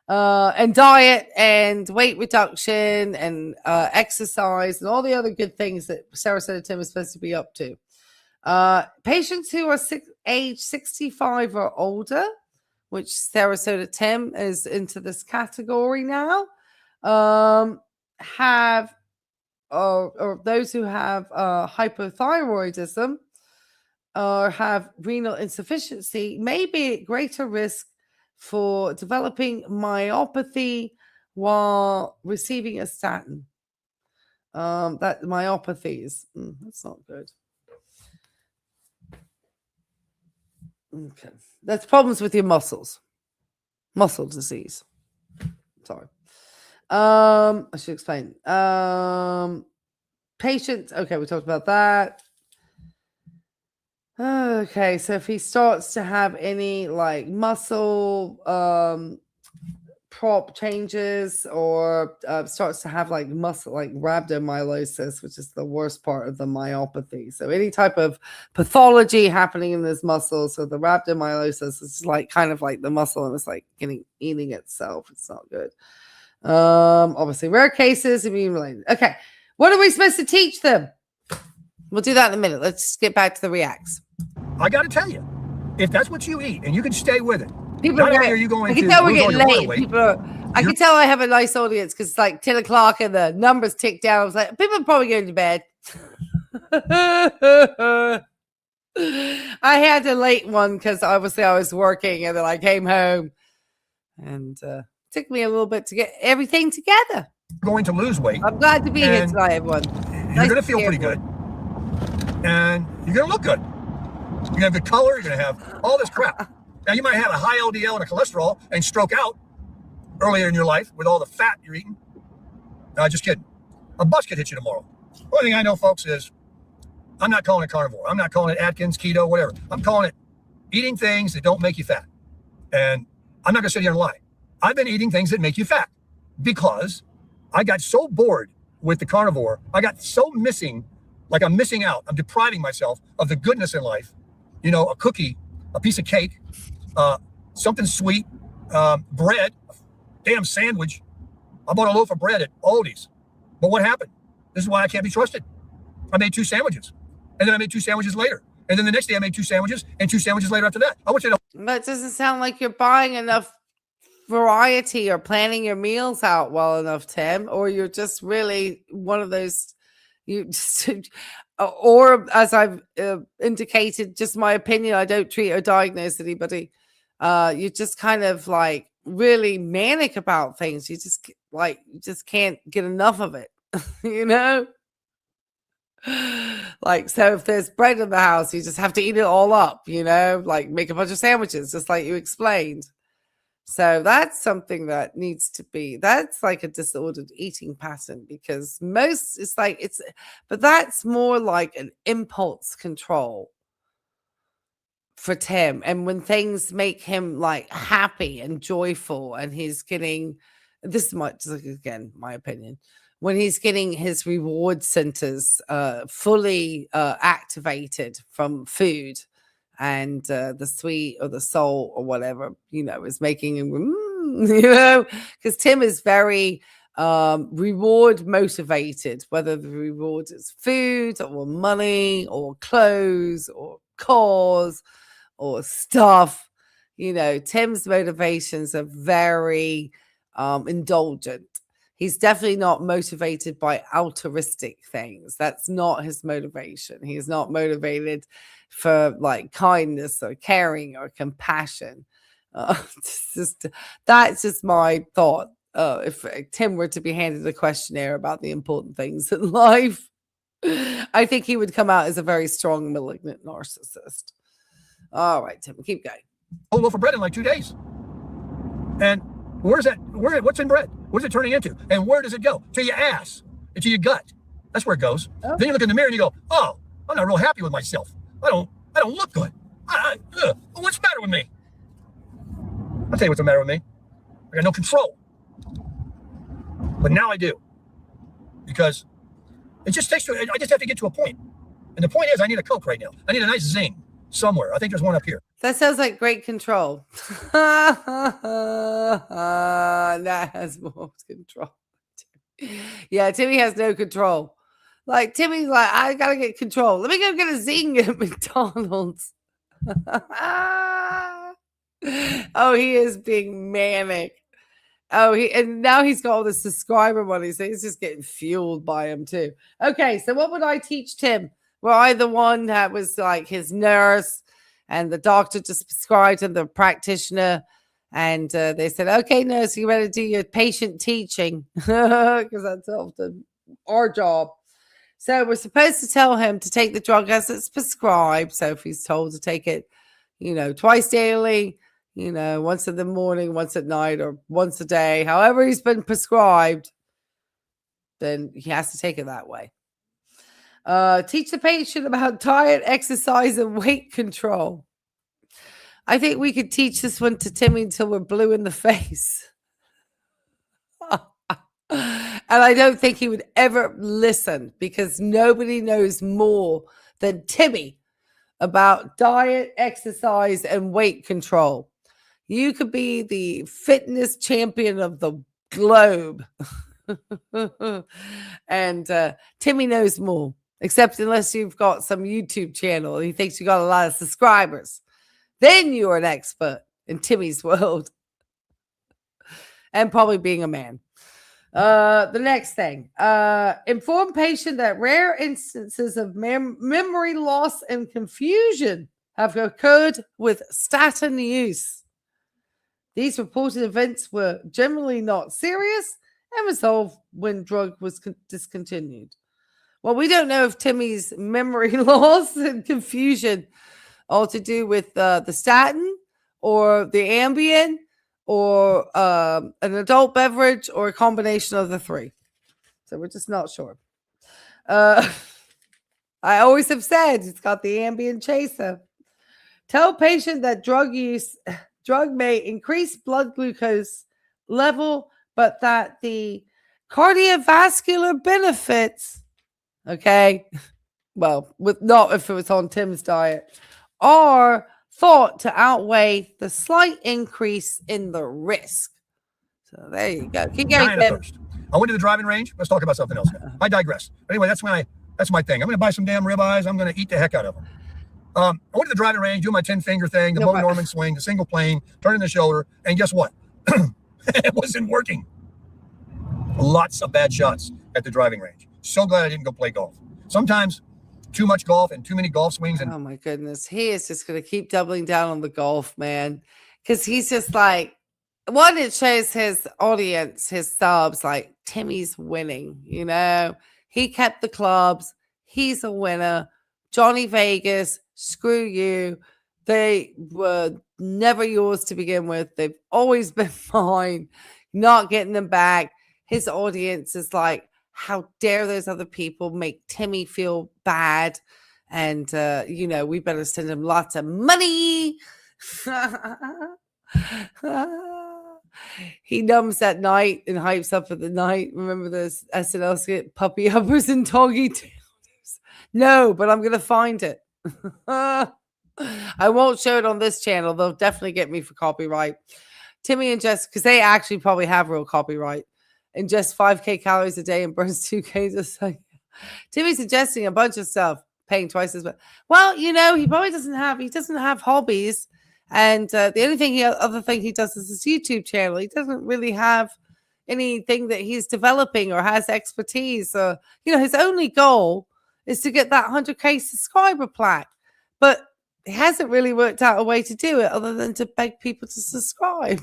and diet and weight reduction and exercise and all the other good things that Sarasota Tim is supposed to be up to. Patients who are age 65 or older, which Sarasota Tim is into this category now, have or those who have hypothyroidism or have renal insufficiency may be at greater risk for developing myopathy while receiving a statin. That myopathies, that's not good. Okay, that's problems with your muscle disease. Sorry. I should explain. Patients. Okay, we talked about that. Okay, so if he starts to have any like muscle prop changes or starts to have like muscle like rhabdomyolysis, which is the worst part of the myopathy. So any type of pathology happening in this muscle. So the rhabdomyolysis is like kind of like the muscle and it's like eating itself. It's not good. Obviously rare cases immune related. Okay, what are we supposed to teach them? We'll do that in a minute. Let's get back to the reacts. I got to tell you, if that's what you eat and you can stay with it, people I can tell we're getting late. I can tell I have a nice audience because it's like 10 o'clock and the numbers tick down. I was like, people are probably going to bed. I had a late one because obviously I was working and then I came home and it took me a little bit to get everything together. Going to lose weight. I'm glad to be here tonight, everyone. You're going to feel pretty good. And you're going to look good. You're going to have good color. You're going to have all this crap. Now, you might have a high LDL and a cholesterol and stroke out earlier in your life with all the fat you're eating. Just kidding. A bus could hit you tomorrow. The only thing I know, folks, is I'm not calling it carnivore. I'm not calling it Atkins, keto, whatever. I'm calling it eating things that don't make you fat. And I'm not going to sit here and lie. I've been eating things that make you fat because I got so bored with the carnivore. I got so missing, like I'm missing out. I'm depriving myself of the goodness in life. You know, a cookie, a piece of cake, something sweet, bread, a damn sandwich. I bought a loaf of bread at Aldi's. But what happened? This is why I can't be trusted. I made 2 sandwiches. And then I made 2 sandwiches later. And then the next day I made 2 sandwiches and 2 sandwiches later after that. I want you to know. That doesn't sound like you're buying enough variety or planning your meals out well enough, Tim, or you're just really one of those or as I've indicated, just my opinion, I don't treat or diagnose anybody. You're just kind of like really manic about things. You just can't get enough of it, you know? Like, so if there's bread in the house, you just have to eat it all up, you know, like make a bunch of sandwiches, just like you explained. So that's something that needs to be, that's like a disordered eating pattern because but that's more like an impulse control for Tim. And when things make him like happy and joyful and he's getting, this might, again, my opinion, when he's getting his reward centers fully activated from food, and the sweet or the salt or whatever, you know, is making him, you know, because Tim is very reward motivated, whether the reward is food or money or clothes or cars or stuff. You know, Tim's motivations are very indulgent. He's definitely not motivated by altruistic things. That's not his motivation. He's not motivated for like kindness or caring or compassion. That's just my thought. If Tim were to be handed a questionnaire about the important things in life, I think he would come out as a very strong, malignant narcissist. All right, Tim, keep going. A loaf of bread in like 2 days. And what's in bread? What is it turning into? And where does it go? To your ass, to your gut. That's where it goes. Oh. Then you look in the mirror and you go, oh, I'm not real happy with myself. I don't look good. What's the matter with me? I'll tell you what's the matter with me. I got no control. But now I do. Because I just have to get to a point. And the point is, I need a Coke right now. I need a nice zing somewhere. I think there's one up here. That sounds like great control. That has more control. Yeah, Timmy has no control. Like, Timmy's like, I gotta get control. Let me go get a zing at McDonald's. Oh, he is being manic. And now he's got all the subscriber money, so he's just getting fueled by him too. Okay, so what would I teach Tim? Were I the one that was like his nurse and the doctor just prescribed him, the practitioner, and they said, okay, nurse, you better do your patient teaching, because that's often our job. So we're supposed to tell him to take the drug as it's prescribed. So if he's told to take it, twice daily, once in the morning, once at night, or once a day, however he's been prescribed, then he has to take it that way. Teach the patient about diet, exercise, and weight control. I think we could teach this one to Timmy until we're blue in the face. And I don't think he would ever listen, because nobody knows more than Timmy about diet, exercise, and weight control. You could be the fitness champion of the globe. And Timmy knows more, except unless you've got some YouTube channel and he thinks you got a lot of subscribers. Then you're an expert in Timmy's world. And probably being a man. The next thing, inform patient that rare instances of memory loss and confusion have occurred with statin use. These reported events were generally not serious and resolved when drug was discontinued. Well, we don't know if Timmy's memory loss and confusion all to do with the statin or the Ambien or an adult beverage or a combination of the three. So we're just not sure. I always have said it's got the Ambien chaser. Tell patient that drug may increase blood glucose level, but that the cardiovascular benefits, okay, well, not if it was on Tim's diet, are thought to outweigh the slight increase in the risk. So there you go. Keep going, Tim. I went to the driving range. Let's talk about something else now. I digress. Anyway, that's my thing. I'm going to buy some damn ribeyes. I'm going to eat the heck out of them. I went to the driving range, do my 10-finger thing, the Bo Norman swing, the single plane, turning the shoulder, and guess what? It wasn't working. Lots of bad shots at the driving range. So glad I didn't go play golf. Sometimes too much golf and too many golf swings. And oh my goodness, he is just going to keep doubling down on the golf, man, because he's just like, one, it shows his audience, his subs, like Timmy's winning. He kept the clubs. He's a winner. Johnny Vegas, screw you. They were never yours to begin with. They've always been mine. Not getting them back. His audience is like, how dare those other people make Timmy feel bad? And, we better send him lots of money. He numbs at night and hypes up for the night. Remember this SNL skit, puppy uppers and doggy tailors? No, but I'm going to find it. I won't show it on this channel. They'll definitely get me for copyright. Timmy and Jess, because they actually probably have real copyright. Ingest 5K calories a day and burns 2Ks a second. Timmy's suggesting a bunch of stuff, paying twice as much. Well, he probably doesn't have hobbies. And the other thing he does is his YouTube channel. He doesn't really have, anything that he's developing or has expertise. Or, his only goal is to get that 100K subscriber plaque. But it hasn't really worked out a way to do it other than to beg people to subscribe.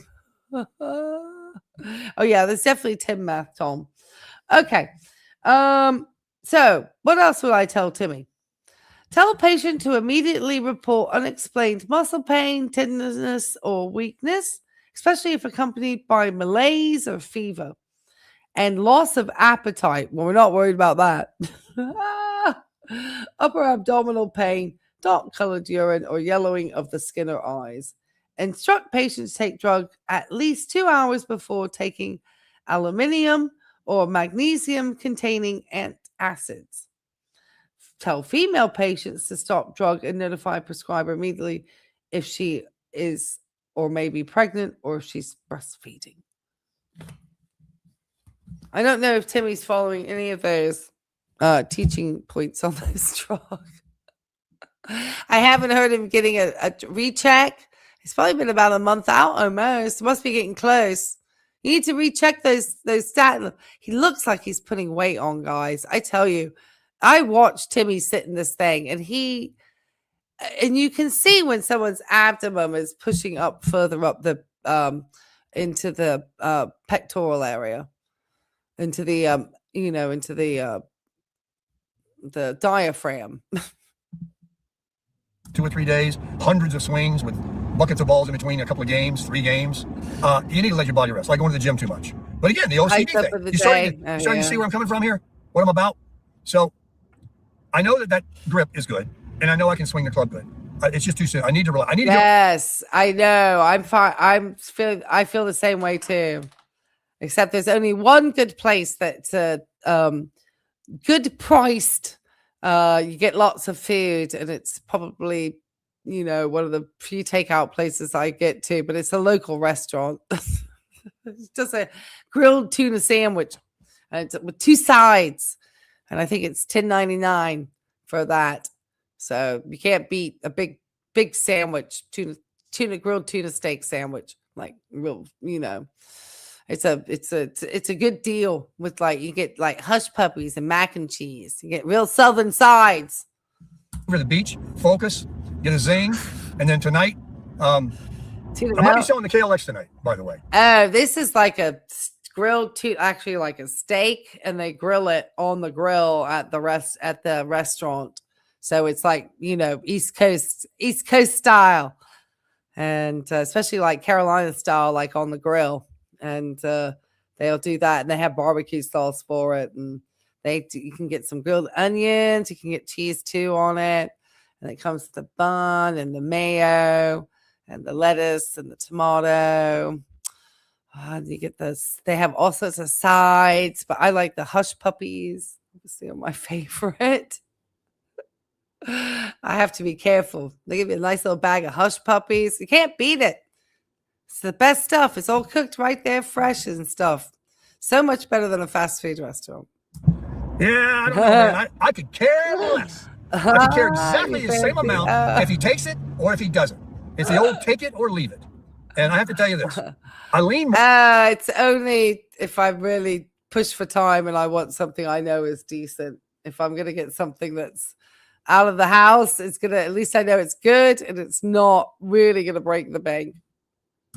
Oh, yeah, there's definitely Tim math, Tom. Okay. So what else will I tell Timmy? Tell a patient to immediately report unexplained muscle pain, tenderness, or weakness, especially if accompanied by malaise or fever, and loss of appetite. Well, we're not worried about that. Upper abdominal pain, dark colored urine, or yellowing of the skin or eyes. Instruct patients to take drug at least 2 hours before taking aluminium or magnesium containing antacids. Tell female patients to stop drug and notify prescriber immediately if she is or may be pregnant or if she's breastfeeding. I don't know if Timmy's following any of those teaching points on this drug. I haven't heard him getting a recheck. It's probably been about a month out almost. Must be getting close. You need to recheck those stats. He looks like he's putting weight on, guys. I tell you, I watched Timmy sit in this thing, and you can see when someone's abdomen is pushing up further up the into the pectoral area, into the into the diaphragm. 2 or 3 days, hundreds of swings with buckets of balls in between a couple of games, 3 games. You need to let your body rest, like going to the gym too much. But again, the OCD thing. You're starting to see where I'm coming from here, what I'm about. So I know that grip is good, and I know I can swing the club good. It's just too soon. I need to relax. Yes, I know. I'm fine. I feel the same way too. Except there's only one good place that's good priced. You get lots of food, and it's probably, one of the few takeout places I get to, but it's a local restaurant. It's just a grilled tuna sandwich, and it's with 2 sides, and I think it's $10.99 for that. So you can't beat a big sandwich, grilled tuna steak sandwich, like real, It's a good deal with you get hush puppies and mac and cheese. You get real southern sides. For the beach, focus, get a zing, and then tonight, I might be showing the KLX tonight, by the way. Oh, this is like a grilled actually like a steak, and they grill it on the grill at the restaurant. So it's like, East Coast style, and especially like Carolina style, like on the grill. And they'll do that, and they have barbecue sauce for it, and you can get some grilled onions, you can get cheese too on it, and it comes with the bun and the mayo and the lettuce and the tomato. You get this. They have all sorts of sides, but I like the hush puppies. Obviously, are my favorite. I have to be careful. They give you a nice little bag of hush puppies. You can't beat it. It's the best stuff. It's all cooked right there, fresh and stuff. So much better than a fast food restaurant. Yeah, I don't know, man. I could care less. I could care exactly the same amount if he takes it or if he doesn't. It's the old take it or leave it. And I have to tell you this. I lean. It's only if I really push for time and I want something I know is decent. If I'm going to get something that's out of the house, it's going to, at least I know it's good and it's not really going to break the bank.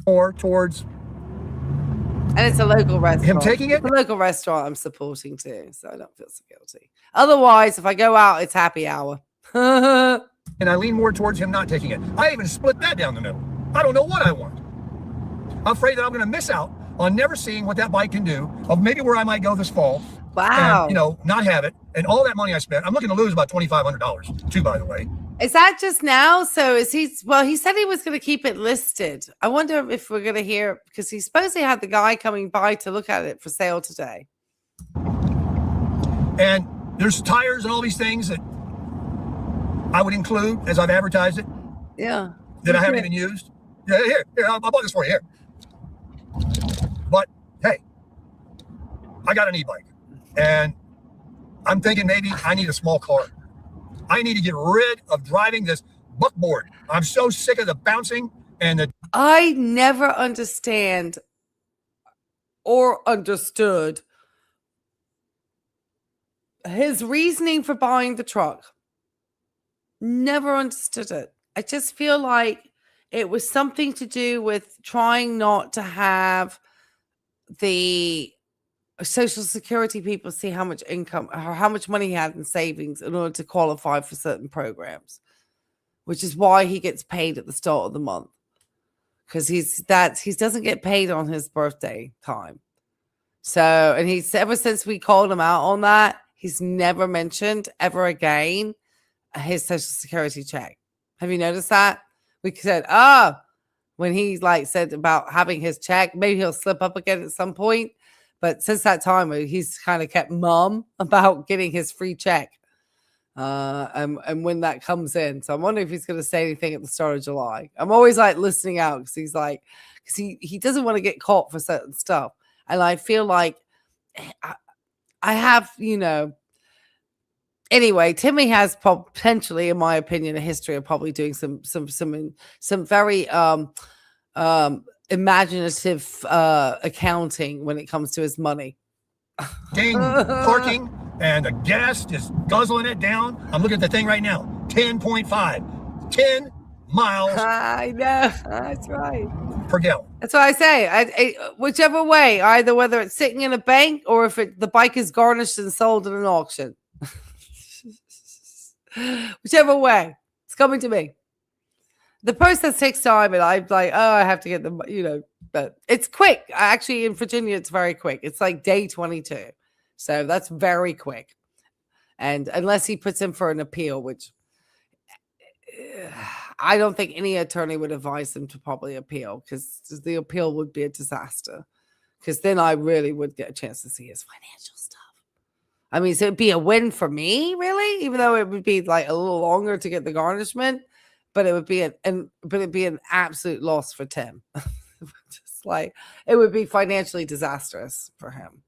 Or towards, and it's a local restaurant. Him taking it? It's a local restaurant I'm supporting too, so I don't feel so guilty. Otherwise, if I go out, it's happy hour. And I lean more towards him not taking it. I even split that down the middle. I don't know what I want. I'm afraid that I'm going to miss out on never seeing what that bike can do, of maybe where I might go this fall. Wow. And, not have it. And all that money I spent, I'm looking to lose about $2,500 too, by the way. Is that just now? So he said he was going to keep it listed. I wonder if we're going to hear, because he supposedly had the guy coming by to look at it for sale today. And there's tires and all these things that I would include as I've advertised it. Yeah. That I haven't even used. Yeah, here, I bought this for you here. But hey, I got an e-bike, and I'm thinking maybe I need a small car. I need to get rid of driving this buckboard. I'm so sick of the bouncing and the. I never understand or understood his reasoning for buying the truck. Never understood it. I just feel like it was something to do with trying not to have the Social Security people see how much income or how much money he had in savings in order to qualify for certain programs, which is why he gets paid at the start of the month. Because he doesn't get paid on his birthday time. So, and he's ever since we called him out on that, he's never mentioned ever again his Social Security check. Have you noticed that? We said, when he like said about having his check, maybe he'll slip up again at some point. But since that time, he's kind of kept mum about getting his free check. And when that comes in. So I'm wondering if he's going to say anything at the start of July. I'm always like listening out because he doesn't want to get caught for certain stuff. And I feel like I have, anyway, Timmy has potentially, in my opinion, a history of probably doing some very imaginative accounting when it comes to his money. Dang, parking and the gas just guzzling it down. I'm looking at the thing right now. 10.5. 10 miles. I know. That's right. Per gallon. That's what I say. Whichever way, either whether it's sitting in a bank or if the bike is garnished and sold at an auction. Whichever way, it's coming to me. The process takes time, and I'm like, I have to get them, but it's quick. Actually, in Virginia, it's very quick. It's like day 22. So that's very quick. And unless he puts in for an appeal, which I don't think any attorney would advise him to probably appeal, because the appeal would be a disaster. Because then I really would get a chance to see his financial stuff. I mean, so it'd be a win for me, really, even though it would be like a little longer to get the garnishment. But it would be an absolute loss for Tim. Just like it would be financially disastrous for him.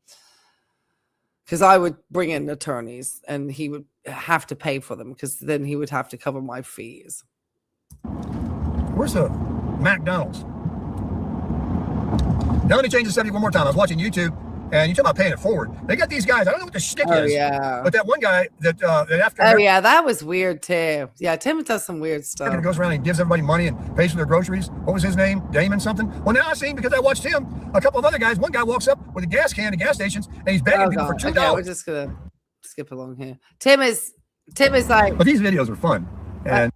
Because I would bring in attorneys and he would have to pay for them, because then he would have to cover my fees. Where's the McDonald's? Now let me change the subject one more time. I was watching YouTube. And you talk about paying it forward. They got these guys. I don't know what the shtick is. Yeah. But that one guy that after. Oh, yeah. That was weird, too. Yeah. Tim does some weird stuff. He goes around and gives everybody money and pays for their groceries. What was his name? Damon something? Well, now I've seen, because I watched him, a couple of other guys. One guy walks up with a gas can to gas stations and he's begging people for $2. Okay, we're just going to skip along here. Tim is like. But these videos are fun. And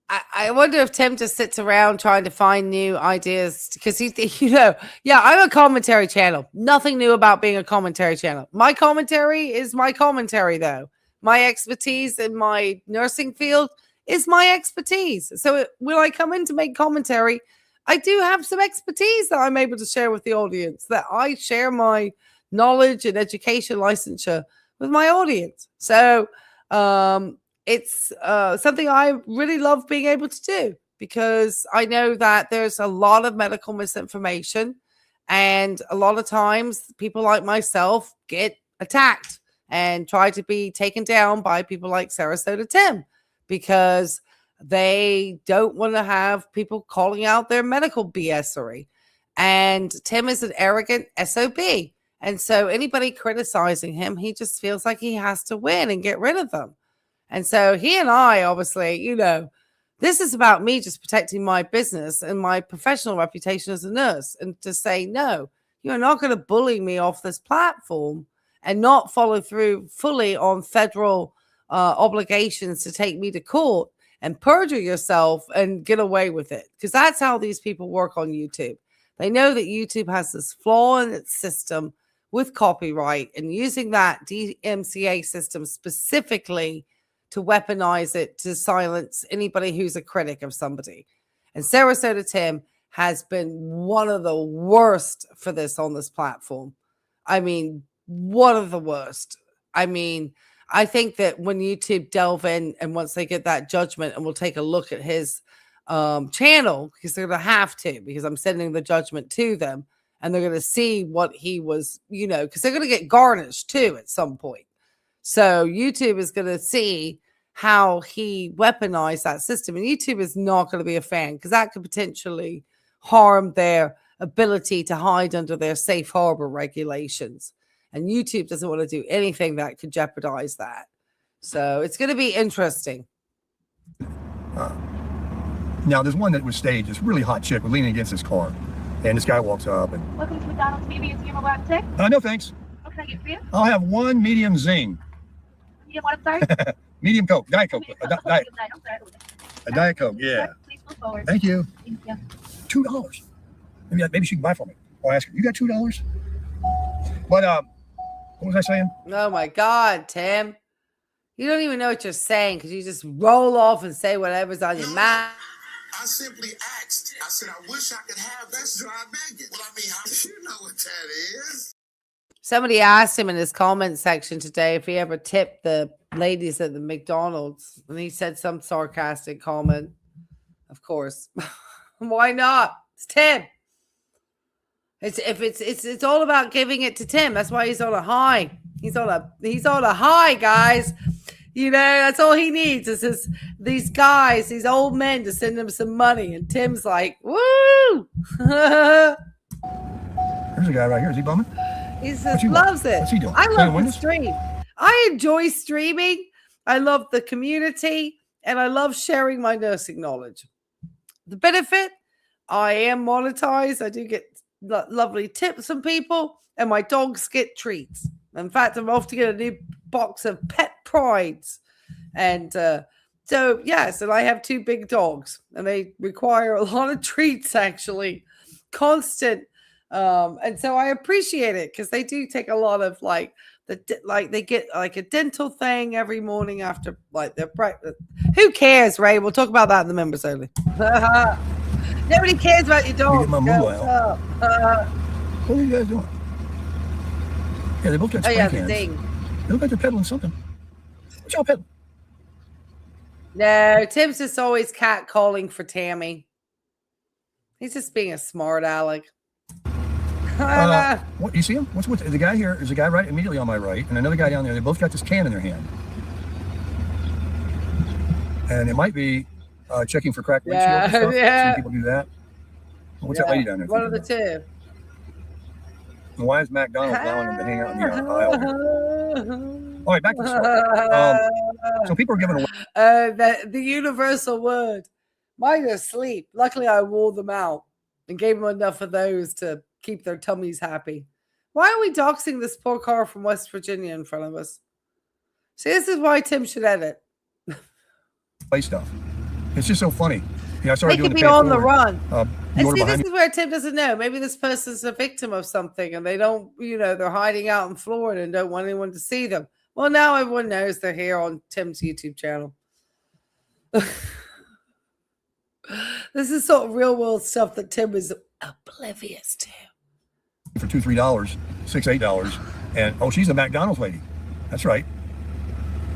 I wonder if Tim just sits around trying to find new ideas, because I'm a commentary channel. Nothing new about being a commentary channel. My commentary is my commentary, though. My expertise in my nursing field is my expertise. So when I come in to make commentary, I do have some expertise that I'm able to share with the audience, that I share my knowledge and education licensure with my audience. So, it's something I really love being able to do, because I know that there's a lot of medical misinformation, and a lot of times people like myself get attacked and try to be taken down by people like Sarasota Tim, because they don't want to have people calling out their medical BSery. And Tim is an arrogant SOB. And so anybody criticizing him, he just feels like he has to win and get rid of them. And so he and I, obviously, this is about me just protecting my business and my professional reputation as a nurse, and to say, no, you're not going to bully me off this platform and not follow through fully on federal obligations to take me to court and perjure yourself and get away with it. Because that's how these people work on YouTube. They know that YouTube has this flaw in its system with copyright, and using that DMCA system specifically to weaponize it to silence anybody who's a critic of somebody. And Sarasota Tim has been one of the worst for this on this platform. I mean, one of the worst. I mean, I think that when YouTube delve in, and once they get that judgment, and we'll take a look at his channel, because they're going to have to, because I'm sending the judgment to them, and they're going to see what he was, because they're going to get garnished too at some point. So YouTube is going to see how he weaponized that system. And YouTube is not going to be a fan, because that could potentially harm their ability to hide under their safe harbor regulations. And YouTube doesn't want to do anything that could jeopardize that. So it's going to be interesting. Now, there's one that was staged. This really hot chick was leaning against this car. And this guy walks up and... Welcome to McDonald's. Maybe it's your black tick. No, thanks. What can I get for you? I'll have one medium zing. Medium what, I'm sorry? Medium Coke. Diet Coke. Medium Coke. A Diet Coke, yeah. Please move forward. Thank you. Thank you. $2. Maybe she can buy for me. I'll ask her, you got $2? But, what was I saying? Oh, my God, Tim. You don't even know what you're saying because you just roll off and say whatever's on your mind. I simply asked. I said, I wish I could have best dry bacon. Well, I mean, you know what that is. Somebody asked him in his comment section today if he ever tipped the ladies at the McDonald's, and he said some sarcastic comment. Of course. Why not? It's Tim. It's all about giving it to Tim. That's why he's on a high. He's on a high, guys. You know, that's all he needs is these guys, these old men to send him some money. And Tim's like, woo! There's a guy right here. Is he bumming? He just loves it. What's he doing? I love the stream. I enjoy streaming. I love the community. And I love sharing my nursing knowledge. The benefit, I am monetized. I do get lovely tips from people. And my dogs get treats. In fact, I'm off to get a new box of Pet Prides. And so, yes, and I have 2 big dogs. And they require a lot of treats, actually. Constant. And so I appreciate it because they do take a lot of they get like a dental thing every morning after like their breakfast. Who cares, Ray? We'll talk about that in the members only. Nobody cares about your dog. Get my moo what are you guys doing? Yeah, they both got spray cans. They look like they're peddling something. What y'all peddling? No, Tim's just always catcalling for Tammy. He's just being a smart aleck. What you see him? What's the guy here? There's a guy right immediately on my right, and another guy down there. They both got this can in their hand, and it might be checking for cracked windshield. And stuff. Yeah. Some people do that. What's that lady down there? One of the two. And why is McDonald's allowing them to hang out in the aisle? All right, back to the story. So people are giving away. The universal word. Mine are asleep. Luckily, I wore them out and gave them enough of those to keep their tummies happy. Why are we doxing this poor car from West Virginia in front of us? See, this is why Tim should edit. Play stuff. It's just so funny. Yeah, I started they doing could be on the run. And see, this is where Tim doesn't know. Maybe this person's a victim of something and they don't, they're hiding out in Florida and don't want anyone to see them. Well, now everyone knows they're here on Tim's YouTube channel. This is sort of real world stuff that Tim is oblivious to. For $2, $3, $6, $8, and she's a McDonald's lady. That's right.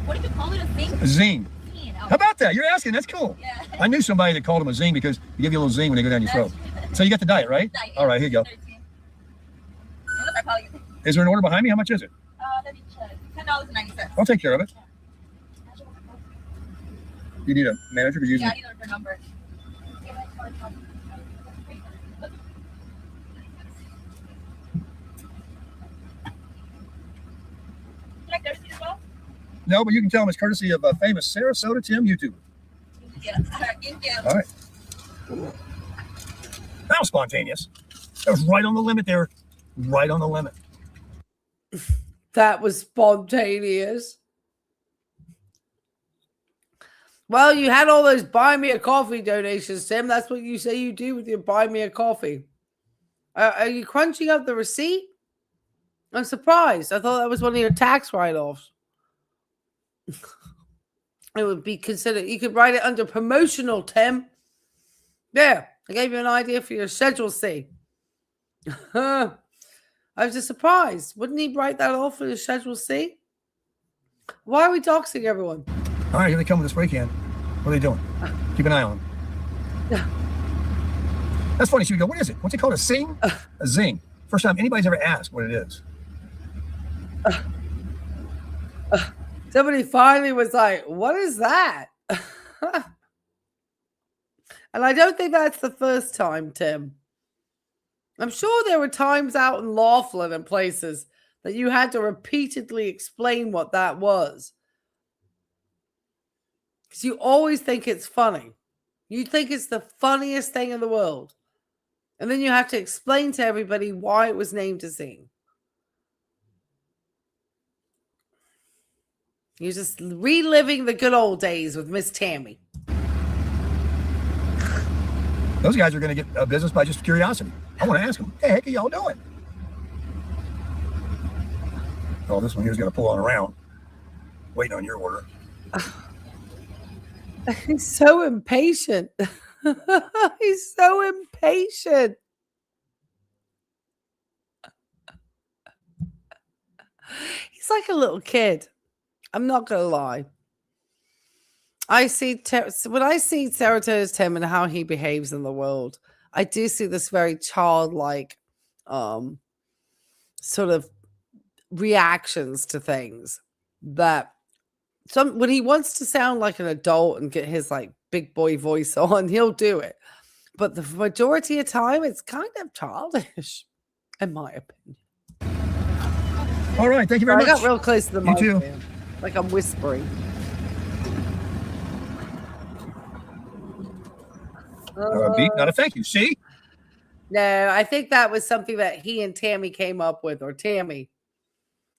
What did you call it? A thing? A zing. How about that? You're asking. That's cool. Yeah. I knew somebody that called him a zing because you give you a little zing when they go down your throat. So you got the diet, right? Diet. All right, here you go. Is there an order behind me? How much is it? Let me check. $10.90. I'll take care of it. You need a manager? Yeah, I need a number. Like their seat as well? No, but you can tell them it's courtesy of a famous Sarasota Tim YouTuber. Yeah. Thank you. All right. That was spontaneous. That was right on the limit there. Right on the limit. That was spontaneous. Well, you had all those buy me a coffee donations, Tim. That's what you say you do with your buy me a coffee. Are you crunching up the receipt? I'm surprised. I thought that was one of your tax write-offs. It would be considered. You could write it under promotional, Tim. Yeah, I gave you an idea for your Schedule C. I was just surprised. Wouldn't he write that off for the Schedule C? Why are we doxing everyone? All right, here they come with a spray can. What are they doing? Keep an eye on them. That's funny. She would go, what is it? What's it called? A sing? A zing. First time anybody's ever asked what it is. Somebody finally was like, what is that? And I don't think that's the first time, Tim. I'm sure there were times out in Laughlin and places that you had to repeatedly explain what that was. Because you always think it's funny. You think it's the funniest thing in the world. And then you have to explain to everybody why it was named a zine. You're just reliving the good old days with Miss Tammy. Those guys are going to get a business by just curiosity. I want to ask them, hey, heck are y'all doing? Oh, this one here's going to pull on around, waiting on your order. He's so impatient. He's so impatient. He's like a little kid. I'm not going to lie. When I see Saratoga's Tim and how he behaves in the world, I do see this very childlike sort of reactions to things that when he wants to sound like an adult and get his like big boy voice on, he'll do it. But the majority of time, it's kind of childish, in my opinion. All right, thank you very much. I got real close to the mic, too. man. Like I'm whispering. Beat, not a thank you. See? No, I think that was something that he and Tammy came up with, or Tammy.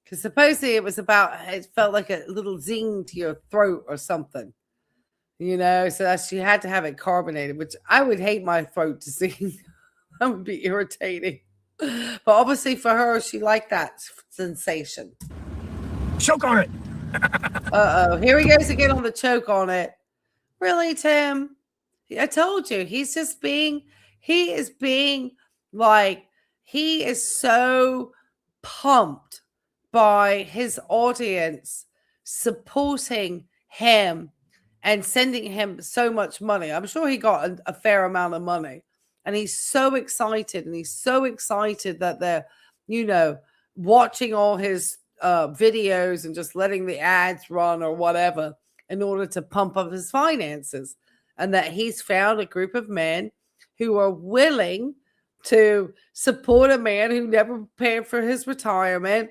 Because supposedly it felt like a little zing to your throat or something. You know, so that she had to have it carbonated, which I would hate my throat to zing. That would be irritating. But obviously for her, she liked that sensation. Choke on it. Uh-oh. Here he goes again on the choke on it. Really, Tim? I told you, he is so pumped by his audience supporting him and sending him so much money. I'm sure he got a fair amount of money. And he's so excited. And he's so excited that they're, watching all his videos and just letting the ads run or whatever in order to pump up his finances. And that he's found a group of men who are willing to support a man who never prepared for his retirement,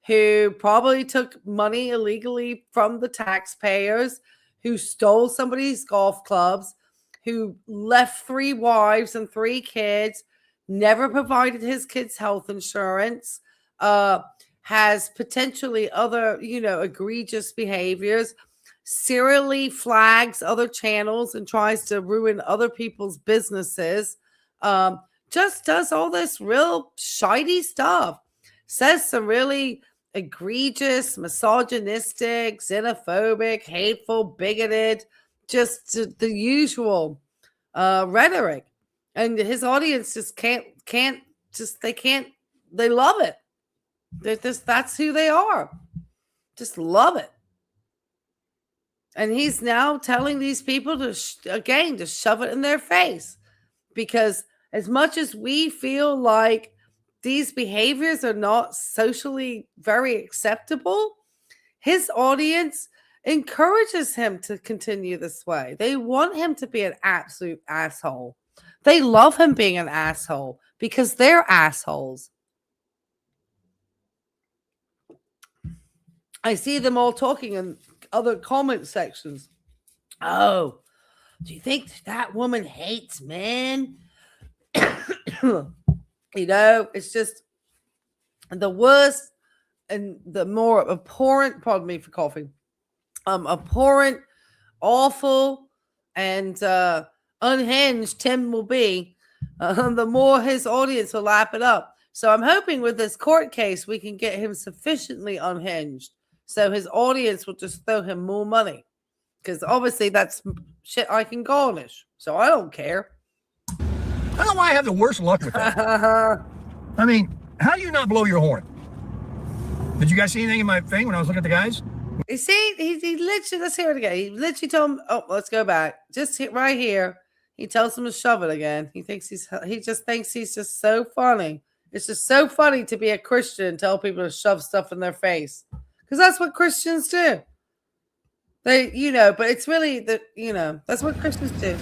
who probably took money illegally from the taxpayers, who stole somebody's golf clubs, who left 3 wives and 3 kids, never provided his kids health insurance, has potentially other, egregious behaviors, serially flags other channels and tries to ruin other people's businesses, just does all this real shady stuff, says some really egregious, misogynistic, xenophobic, hateful, bigoted, just the usual rhetoric. And his audience just they love it. That's who they are. Just love it. And he's now telling these people to shove it in their face. Because as much as we feel like these behaviors are not socially very acceptable, his audience encourages him to continue this way. They want him to be an absolute asshole. They love him being an asshole because they're assholes. I see them all talking in other comment sections. Oh, do you think that woman hates men? It's just the worst and the more abhorrent, pardon me for coughing, abhorrent, awful, and unhinged Tim will be, the more his audience will lap it up. So I'm hoping with this court case, we can get him sufficiently unhinged so his audience will just throw him more money. Because obviously that's shit I can garnish. So I don't care. I don't know why I have the worst luck with that. I mean, how do you not blow your horn? Did you guys see anything in my thing when I was looking at the guys? You see, he literally, let's hear it again. He literally told him, let's go back. Just right here. He tells him to shove it again. He just thinks he's just so funny. It's just so funny to be a Christian and tell people to shove stuff in their face. Because that's what Christians do. They, but it's really that's what Christians do.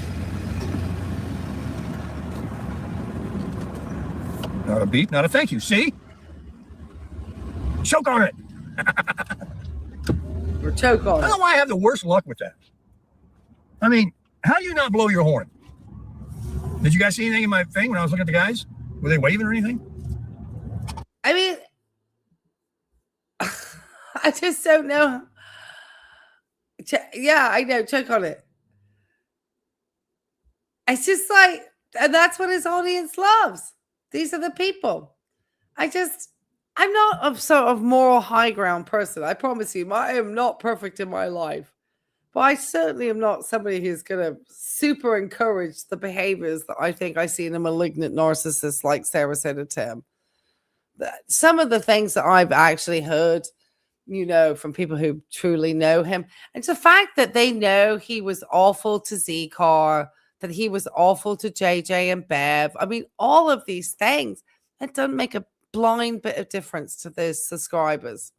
Not a beep, not a thank you. See? Choke on it. Or choke on I don't know it. why I have the worst luck with that. I mean, how do you not blow your horn? Did you guys see anything in my thing when I was looking at the guys? Were they waving or anything? I mean, I just don't know. Yeah, I know. Choke on it. It's just like, and that's what his audience loves. These are the people. I'm not a sort of moral high ground person. I promise you, I am not perfect in my life. But I certainly am not somebody who's going to super encourage the behaviors that I think I see in a malignant narcissist like Sarasota Tim. Some of the things that I've actually heard, from people who truly know him, and the fact that they know he was awful to Z-Car, that he was awful to JJ and Bev. I mean, all of these things, it doesn't make a blind bit of difference to those subscribers.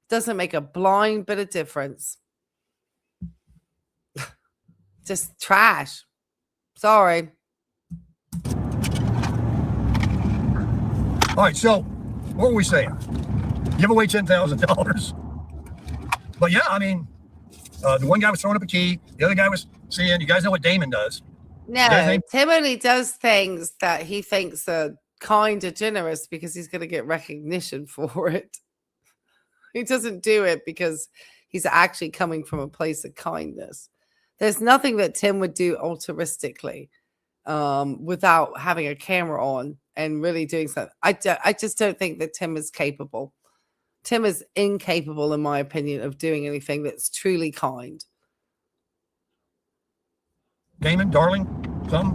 Doesn't make a blind bit of difference. Just trash. Sorry. All right, so what were we saying? Give away $10,000. But yeah, I mean, the one guy was throwing up a key. The other guy was seeing. You guys know what Damon does. No, Tim only does things that he thinks are kind of generous because he's going to get recognition for it. He doesn't do it because he's actually coming from a place of kindness. There's nothing that Tim would do altruistically without having a camera on and really doing something. I just don't think that Tim is capable. Tim is incapable, in my opinion, of doing anything that's truly kind. Damon, darling, some.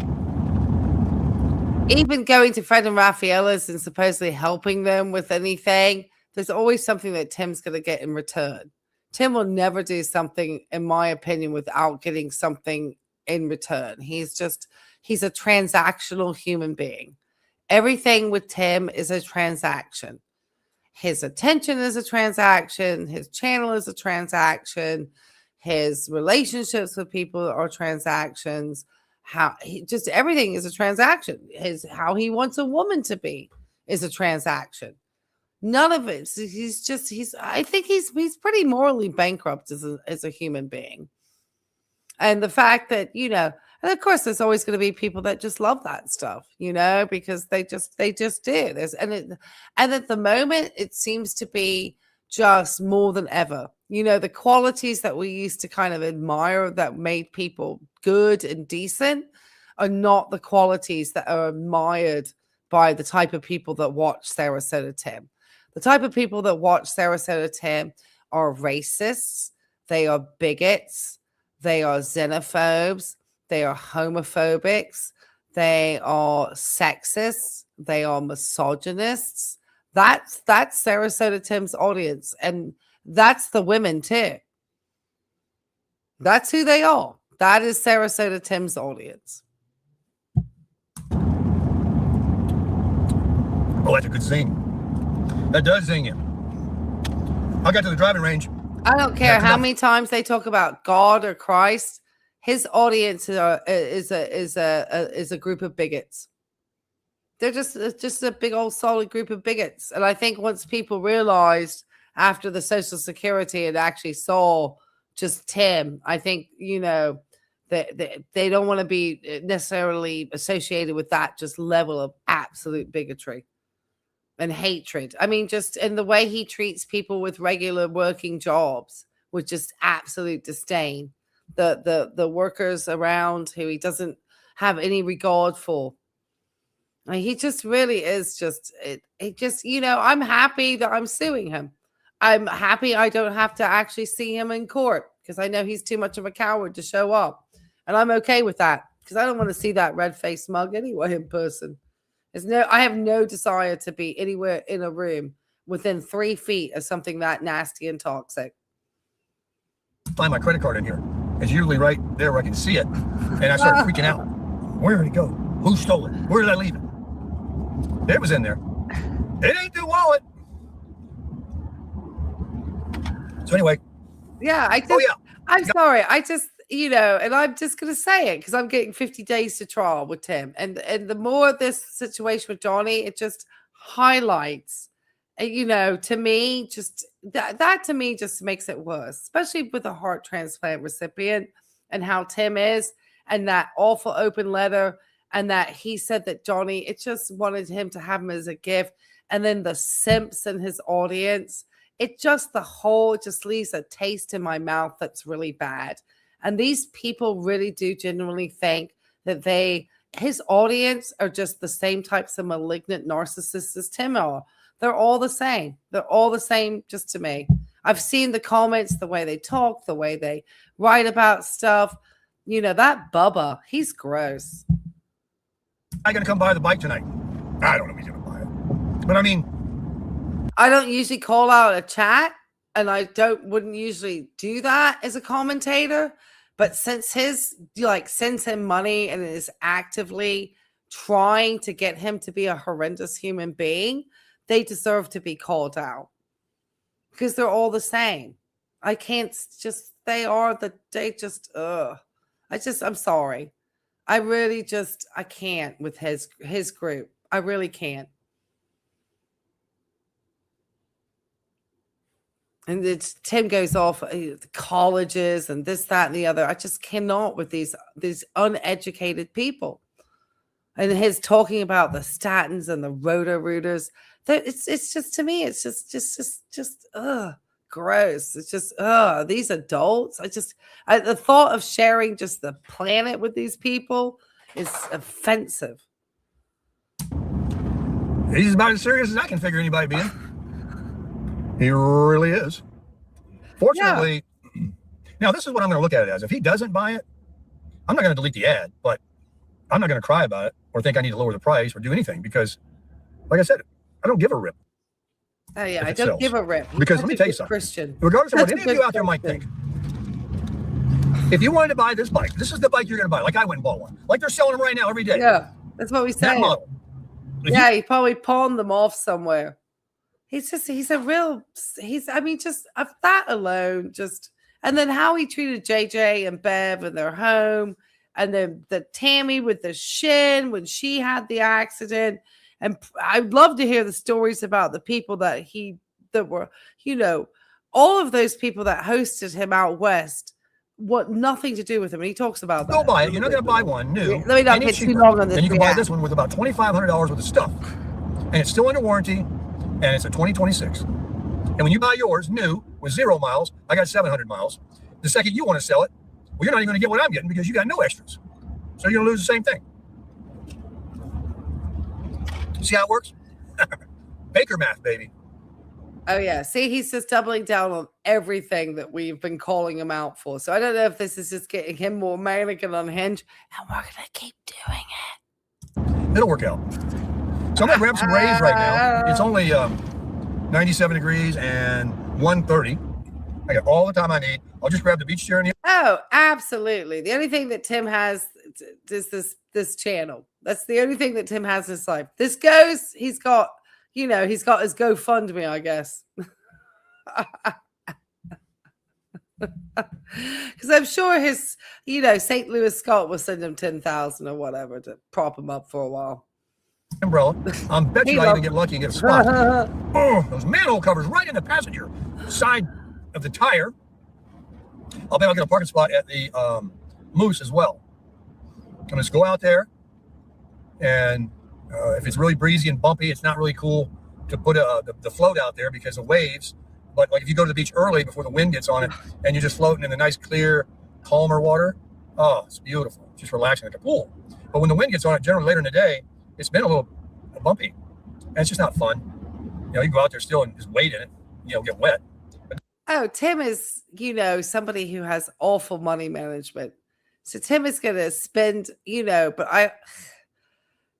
Even going to Fred and Rafaela's and supposedly helping them with anything, there's always something that Tim's going to get in return. Tim will never do something, in my opinion, without getting something in return. He's a transactional human being. Everything with Tim is a transaction. His attention is a transaction. His channel is a transaction. His relationships with people are transactions. Everything is a transaction. How he wants a woman to be is a transaction. None of it. I think he's pretty morally bankrupt as a human being. And the fact that, and of course there's always going to be people that just love that stuff, because they just do. And at the moment it seems to be just more than ever. The qualities that we used to kind of admire that made people good and decent are not the qualities that are admired by the type of people that watch Sarasota Tim. The type of people that watch Sarasota Tim are racists, they are bigots, they are xenophobes, they are homophobics, they are sexists, they are misogynists. That's Sarasota Tim's audience, and that's the women too. That's who they are. That is Sarasota Tim's audience. Oh, that's a good zing. That does zing you. I got to the driving range. I don't care how many times they talk about God or Christ. His audience is a group of bigots. They're just a big old solid group of bigots. And I think once people realized after the Social Security and actually saw just Tim, I think, that they don't want to be necessarily associated with that just level of absolute bigotry and hatred. I mean, just in the way he treats people with regular working jobs with just absolute disdain. The workers around who he doesn't have any regard for. He just really is just, I'm happy that I'm suing him. I'm happy I don't have to actually see him in court because I know he's too much of a coward to show up. And I'm okay with that because I don't want to see that red-faced mug anyway in person. I have no desire to be anywhere in a room within 3 feet of something that nasty and toxic. Find my credit card in here. It's usually right there where I can see it. And I started freaking out. Where did it go? Who stole it? Where did I leave it? It was in there. It ain't the wallet. So anyway. Yeah, I'm sorry. and I'm just going to say it because I'm getting 50 days to trial with Tim. And the more this situation with Johnny, it just highlights, to me, just that to me just makes it worse, especially with a heart transplant recipient and how Tim is and that awful open letter. And that he said that Johnny, it just wanted him to have him as a gift. And then the simps in his audience, it just leaves a taste in my mouth that's really bad. And these people really do genuinely think that his audience are just the same types of malignant narcissists as Tim are. They're all the same. They're all the same just to me. I've seen the comments, the way they talk, the way they write about stuff. That Bubba, he's gross. I'm going to come buy the bike tonight. I don't know if he's going to buy it. But I mean, I don't usually call out a chat, and I wouldn't usually do that as a commentator. But since sends him money and is actively trying to get him to be a horrendous human being, they deserve to be called out because they're all the same. I can't just, I'm sorry. I can't with his group. I really can't. And Tim goes off colleges and this, that, and the other. I just cannot with these uneducated people. And his talking about the statins and the Roto-Rooters. It's just, to me, it's just gross. It's just these adults. The thought of sharing just the planet with these people is offensive. He's about as serious as I can figure anybody being. He really is. Fortunately, now this is what I'm going to look at it as. If he doesn't buy it, I'm not going to delete the ad, but I'm not going to cry about it or think I need to lower the price or do anything because, like I said, I don't give a rip. Oh, yeah, I don't give a rip. Because let me tell you something. Christian. Regardless of what any of you out there might think, if you wanted to buy this bike, this is the bike you're going to buy. Like I went and bought one. Like they're selling them right now every day. Yeah, that's what we say. That model. He probably pawned them off somewhere. He's that alone, and then how he treated JJ and Bev in their home, and then the Tammy with the shin when she had the accident. And I'd love to hear the stories about the people that were, all of those people that hosted him out west, what nothing to do with him. And he talks about that. Go buy it. You're not going to buy one new. Let me not get too long on this. And you can buy this one with about $2,500 worth of stuff. And it's still under warranty. And it's a 2026. And when you buy yours new with 0 miles, I got 700 miles. The second you want to sell it, well, you're not even going to get what I'm getting because you got no extras. So you're going to lose the same thing. See how it works? Baker math, baby. Oh, yeah. See, he's just doubling down on everything that we've been calling him out for. So I don't know if this is just getting him more manic and unhinged. And we're going to keep doing it. It'll work out. So I'm going to grab some rays right now. It's only 97 degrees and 130. I got all the time I need. I'll just grab the beach chair. Oh, absolutely. The only thing that Tim has is this channel. That's the only thing that Tim has in his life. He's got his GoFundMe, I guess. Because I'm sure his, St. Louis Scott will send him 10,000 or whatever to prop him up for a while. Umbrella. I bet you I even get lucky and get a spot. Those manhole covers right in the passenger side of the tire. I'll bet I'll get a parking spot at the Moose as well. I'm going to go out there, and if it's really breezy and bumpy, it's not really cool to put the float out there because of waves. But like if you go to the beach early before the wind gets on it, and you're just floating in the nice, clear, calmer water, oh, it's beautiful. Just relaxing like a pool. But when the wind gets on it, generally later in the day, it's been a little bumpy, and it's just not fun. You go out there still and just wade in it, get wet. Oh, Tim is, somebody who has awful money management. So Tim is going to spend, but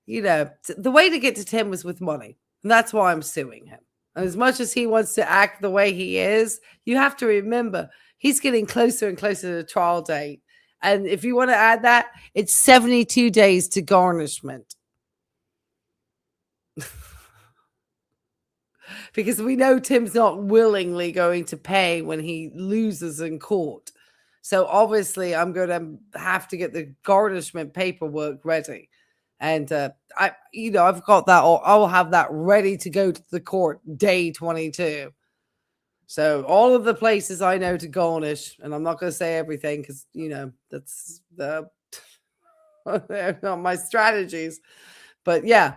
the way to get to Tim was with money. And that's why I'm suing him. As much as he wants to act the way he is, you have to remember he's getting closer and closer to the trial date. And if you want to add that, it's 72 days to garnishment. Because we know Tim's not willingly going to pay when he loses in court. So obviously I'm going to have to get the garnishment paperwork ready. And I've got that, or I'll have that ready to go to the court day 22. So all of the places I know to garnish, and I'm not going to say everything because, that's they're not my strategies. But yeah,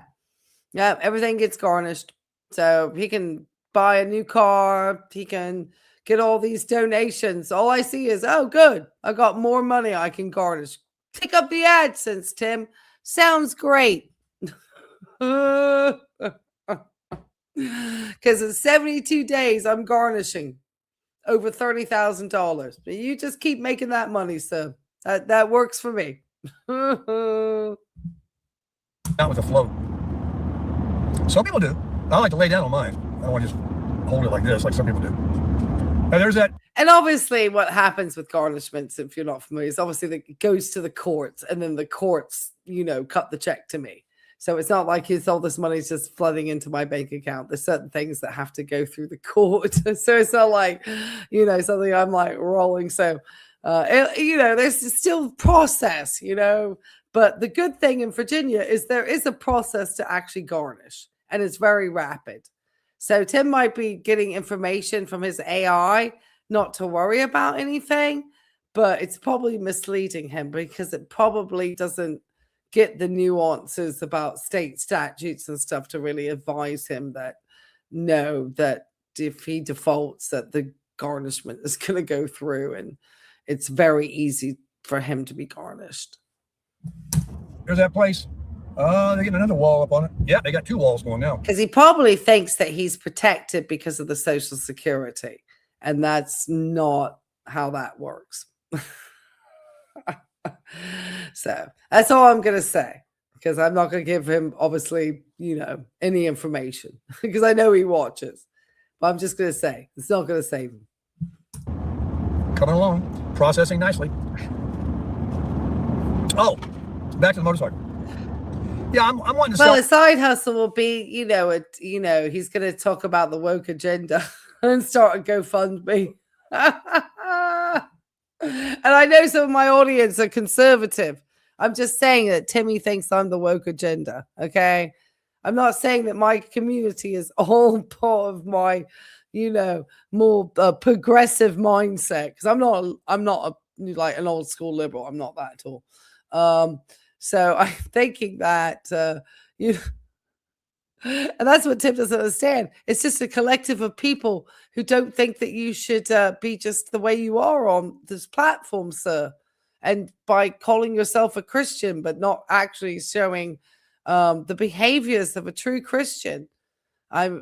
everything gets garnished. So he can buy a new car. He can get all these donations. All I see is, oh, good. I got more money I can garnish. Pick up the AdSense, Tim. Sounds great. Because in 72 days, I'm garnishing over $30,000. You just keep making that money, sir. That works for me. Out with a float. Some people do. I like to lay down on mine. I don't want to just hold it like this, like some people do. And there's that. And obviously, what happens with garnishments, if you're not familiar, is obviously that it goes to the courts, and then the courts, cut the check to me. So it's not like all this money is just flooding into my bank account. There's certain things that have to go through the court. So it's not like, something I'm like rolling. So, there's still process, But the good thing in Virginia is there is a process to actually garnish, and it's very rapid. So Tim might be getting information from his AI, not to worry about anything, but it's probably misleading him because it probably doesn't get the nuances about state statutes and stuff to really advise him that if he defaults, that the garnishment is going to go through, and it's very easy for him to be garnished. There's that place. They're getting another wall up on it. Yeah, they got 2 walls going now. Because he probably thinks that he's protected because of the Social Security. And that's not how that works. So that's all I'm going to say. Because I'm not going to give him, obviously, any information. Because I know he watches. But I'm just going to say, it's not going to save him. Coming along. Processing nicely. Oh, back to the motorcycle. Yeah, I'm wanting to sell. Well, the side hustle will be, he's going to talk about the woke agenda and start a GoFundMe. And I know some of my audience are conservative. I'm just saying that Timmy thinks I'm the woke agenda. Okay. I'm not saying that my community is all part of my, more progressive mindset. Because I'm not like an old school liberal. I'm not that at all. So I'm thinking that, and that's what Tim doesn't understand. It's just a collective of people who don't think that you should be just the way you are on this platform, sir. And by calling yourself a Christian, but not actually showing the behaviors of a true Christian,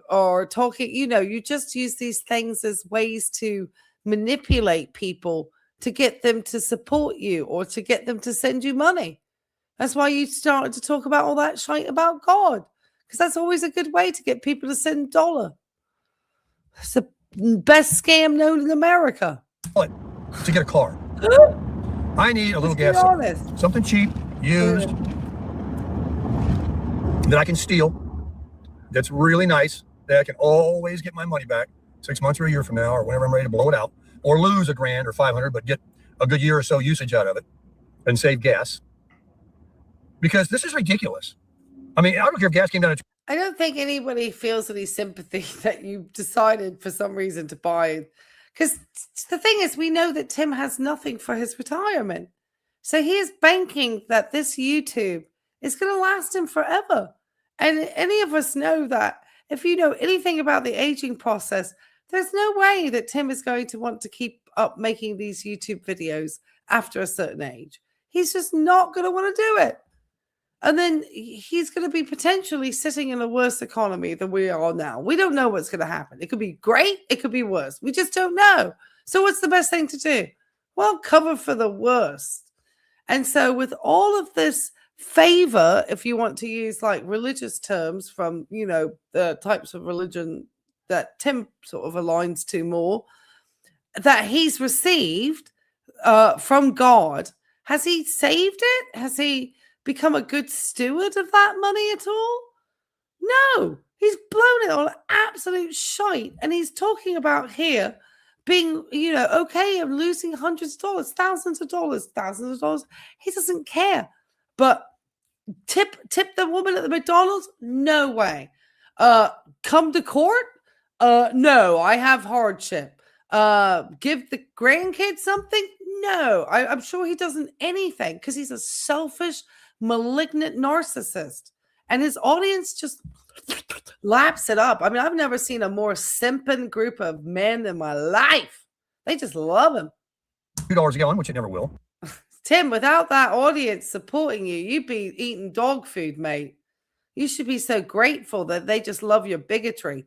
or talking, you just use these things as ways to manipulate people to get them to support you or to get them to send you money. That's why you started to talk about all that shit about God, because that's always a good way to get people to send $1. It's the best scam known in America. To get a car. I need a little gas. Something cheap, used, that I can steal. That's really nice. That I can always get my money back 6 months or a year from now, or whenever I'm ready to blow it out, or lose $1,000 or $500, but get a good year or so usage out of it and save gas. Because this is ridiculous. I mean, I don't care if gas came down to... I don't think anybody feels any sympathy that you decided for some reason to buy. Because the thing is, we know that Tim has nothing for his retirement. So he is banking that this YouTube is going to last him forever. And any of us know that if you know anything about the aging process, there's no way that Tim is going to want to keep up making these YouTube videos after a certain age. He's just not going to want to do it. And then he's going to be potentially sitting in a worse economy than we are now. We don't know what's going to happen. It could be great. It could be worse. We just don't know. So what's the best thing to do? Well, cover for the worst. And so with all of this favor, if you want to use like religious terms from, the types of religion that Tim sort of aligns to more, that he's received from God, has he saved it? Has he become a good steward of that money at all? No, he's blown it on absolute shite. And he's talking about here being, okay, I'm losing hundreds of dollars, thousands of dollars. He doesn't care. But tip the woman at the McDonald's? No way. Come to court? No, I have hardship. Give the grandkids something? No, I'm sure he doesn't anything because he's a selfish, malignant narcissist. And his audience just laps it up. I mean, I've never seen a more simping group of men in my life. They just love him. $2 a gallon, which it never will. Tim, without that audience supporting you, you'd be eating dog food, mate. You should be so grateful that they just love your bigotry.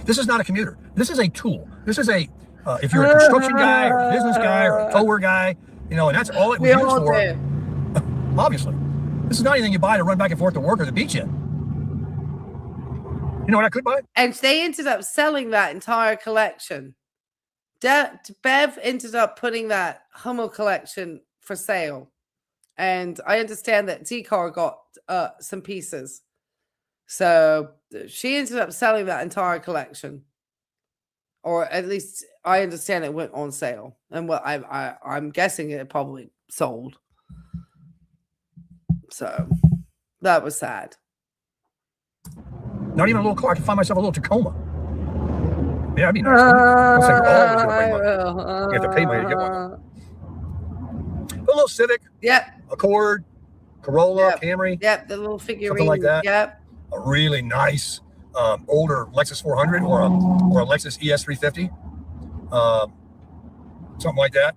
This is not a commuter. This is a tool. This is a, if you're a construction guy or a business guy or a tower guy, and that's all it was used for. Obviously. This is not anything you buy to run back and forth to work or the beach in. You know what I could buy? And they ended up selling that entire collection. Bev ended up putting that Hummel collection for sale. And I understand that Z-Car got some pieces. So she ended up selling that entire collection. Or at least I understand it went on sale. And what I'm guessing it probably sold. So that was sad. Not even a little car. I can find myself a little Tacoma. Yeah, that'd be nice. I'll say, always gonna bring money. You have to pay money to get one. A little Civic. Yep. Accord, Corolla, Camry. Yep, the little figurine. Something like that. Yep. A really nice older Lexus 400 or a Lexus ES 350. Something like that.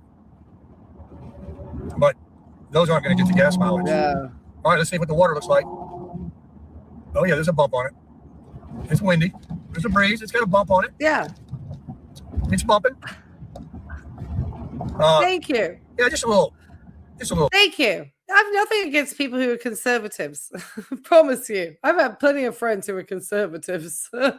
But those aren't going to get the gas mileage. Yeah. All right, let's see what the water looks like. Oh, yeah, there's a bump on it. It's windy. There's a breeze. It's got a bump on it. Yeah. It's bumping. Thank you. Yeah, just a little. Thank you. I have nothing against people who are conservatives. I promise you. I've had plenty of friends who are conservatives. They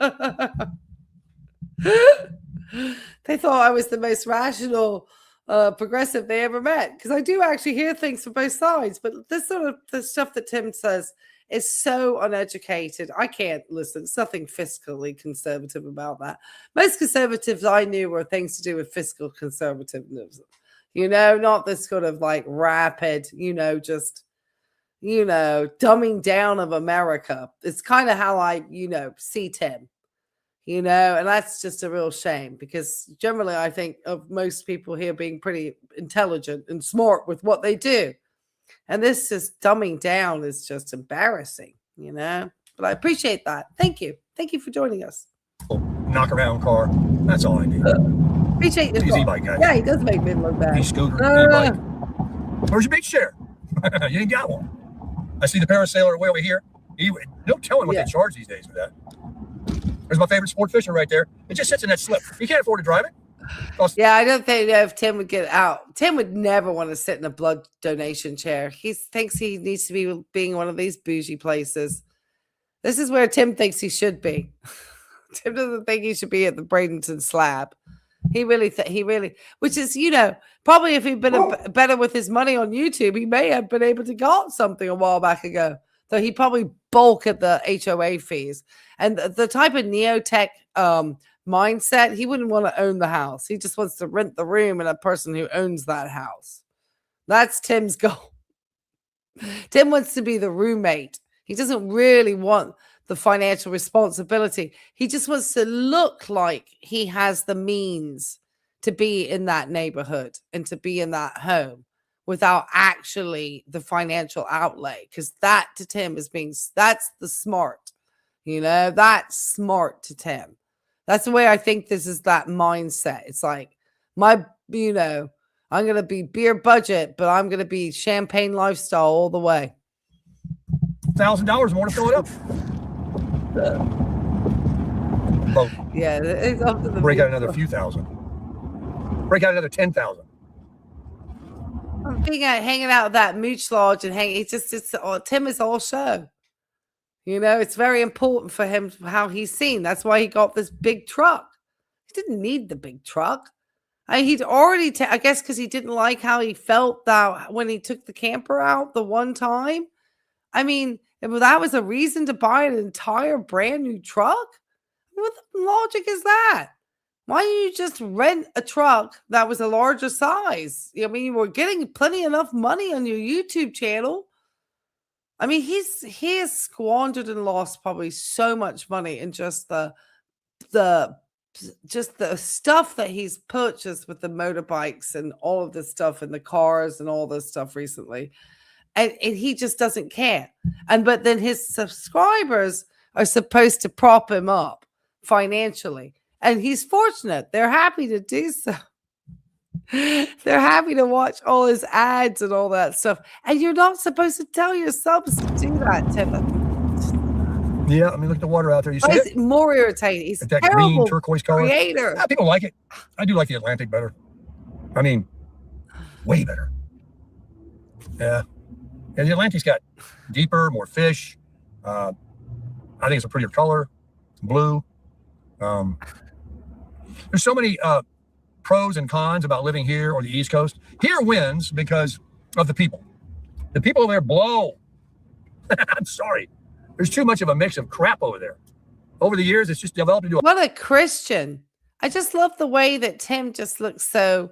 thought I was the most rational, progressive they ever met. Because I do actually hear things from both sides. But this sort of the stuff that Tim says is so uneducated. I can't listen. There's nothing fiscally conservative about that. Most conservatives I knew were things to do with fiscal conservativeness. Not this sort of like rapid, just, dumbing down of America. It's kind of how I, see Tim, and that's just a real shame because generally I think of most people here being pretty intelligent and smart with what they do. And this just dumbing down is just embarrassing, but I appreciate that. Thank you. Thank you for joining us. Knock around car. That's all I need. Appreciate this. Easy bike, guys. Yeah, he does make me look bad. E-scooter, e-bike. Where's your big share? You ain't got one. I see the parasailer way over here. No telling what they charge these days for that. There's my favorite sport fisher right there. It just sits in that slip. You can't afford to drive it. Yeah, I don't think if Tim would get out. Tim would never want to sit in a blood donation chair. He thinks he needs to be being one of these bougie places. This is where Tim thinks he should be. Tim doesn't think he should be at the Bradenton slab. He really, which is, probably if he'd been better with his money on YouTube, he may have been able to got something a while back ago. Though he probably bulk at the HOA fees. And the type of neotech mindset, he wouldn't want to own the house. He just wants to rent the room and a person who owns that house. That's Tim's goal. Tim wants to be the roommate. He doesn't really want the financial responsibility. He just wants to look like he has the means to be in that neighborhood and to be in that home without actually the financial outlay. Because that to Tim that's the smart, that's smart to Tim. That's the way I think this is that mindset. It's like I'm going to be beer budget, but I'm going to be champagne lifestyle all the way. $1,000 more to fill it up. Well, yeah, it's up to the break out another few thousand. Break out another 10,000. Hanging out at that mooch lodge and Tim is all show. It's very important for him how he's seen. That's why he got this big truck. He didn't need the big truck. He'd already, I guess, because he didn't like how he felt that when he took the camper out the one time. I mean, that was a reason to buy an entire brand new truck. What the logic is that? Why don't you just rent a truck that was a larger size? I mean, you were getting plenty enough money on your YouTube channel. I mean, he has squandered and lost probably so much money in just the stuff that he's purchased with the motorbikes and all of this stuff and the cars and all this stuff recently. And he just doesn't care. But then his subscribers are supposed to prop him up financially. And he's fortunate. They're happy to do so. They're happy to watch all his ads and all that stuff. And you're not supposed to tell your subs to do that, Timothy. Yeah, I mean, look at the water out there. You see it? More irritating. He's that green turquoise color. Creator. Yeah, people like it. I do like the Atlantic better. I mean, way better. Yeah. Yeah, the Atlantic's got deeper, more fish. I think it's a prettier color. It's blue. There's so many pros and cons about living here or the East Coast. Here wins because of the people. The people over there blow. I'm sorry. There's too much of a mix of crap over there. Over the years, it's just developed into what a Christian. I just love the way that Tim just looks so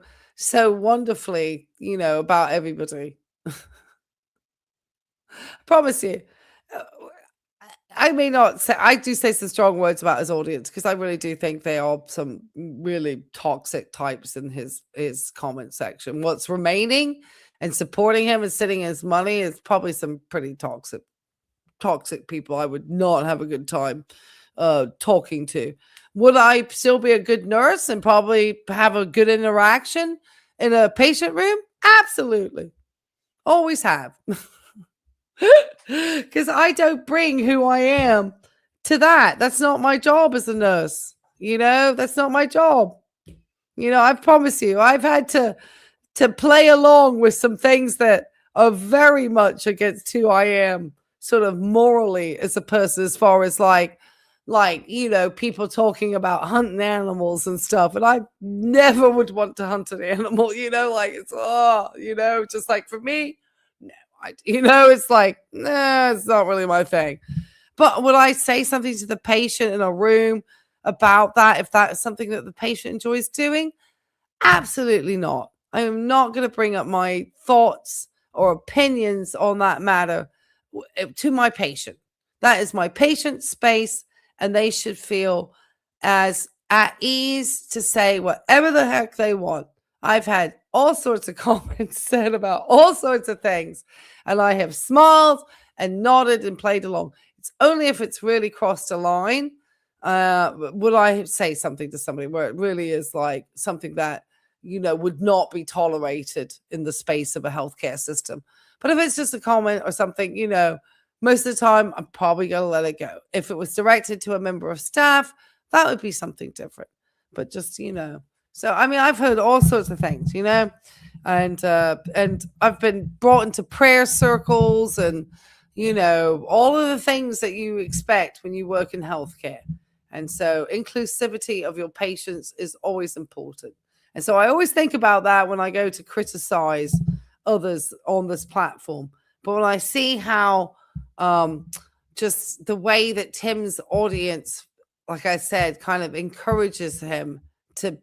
wonderfully, about everybody. I promise you. I may not say, I do say some strong words about his audience because I really do think they are some really toxic types in his comment section. What's remaining and supporting him and sitting his money is probably some pretty toxic people I would not have a good time talking to. Would I still be a good nurse and probably have a good interaction in a patient room? Absolutely. Always have. Because I don't bring who I am to that. That's not my job as a nurse. That's not my job. I promise you, I've had to play along with some things that are very much against who I am, sort of morally as a person, as far as like people talking about hunting animals and stuff. And I never would want to hunt an animal, it's just like for me. It's like, nah, it's not really my thing. But would I say something to the patient in a room about that if that is something that the patient enjoys doing? Absolutely not. I am not going to bring up my thoughts or opinions on that matter to my patient. That is my patient's space, and they should feel as at ease to say whatever the heck they want. I've had all sorts of comments said about all sorts of things, and I have smiled and nodded and played along. It's only if it's really crossed a line would I say something to somebody where it really is like something that, would not be tolerated in the space of a healthcare system. But if it's just a comment or something, most of the time I'm probably going to let it go. If it was directed to a member of staff, that would be something different. But just, So, I mean, I've heard all sorts of things, and I've been brought into prayer circles and, all of the things that you expect when you work in healthcare. And so inclusivity of your patients is always important. And so I always think about that when I go to criticize others on this platform. But when I see how just the way that Tim's audience, like I said, kind of encourages him to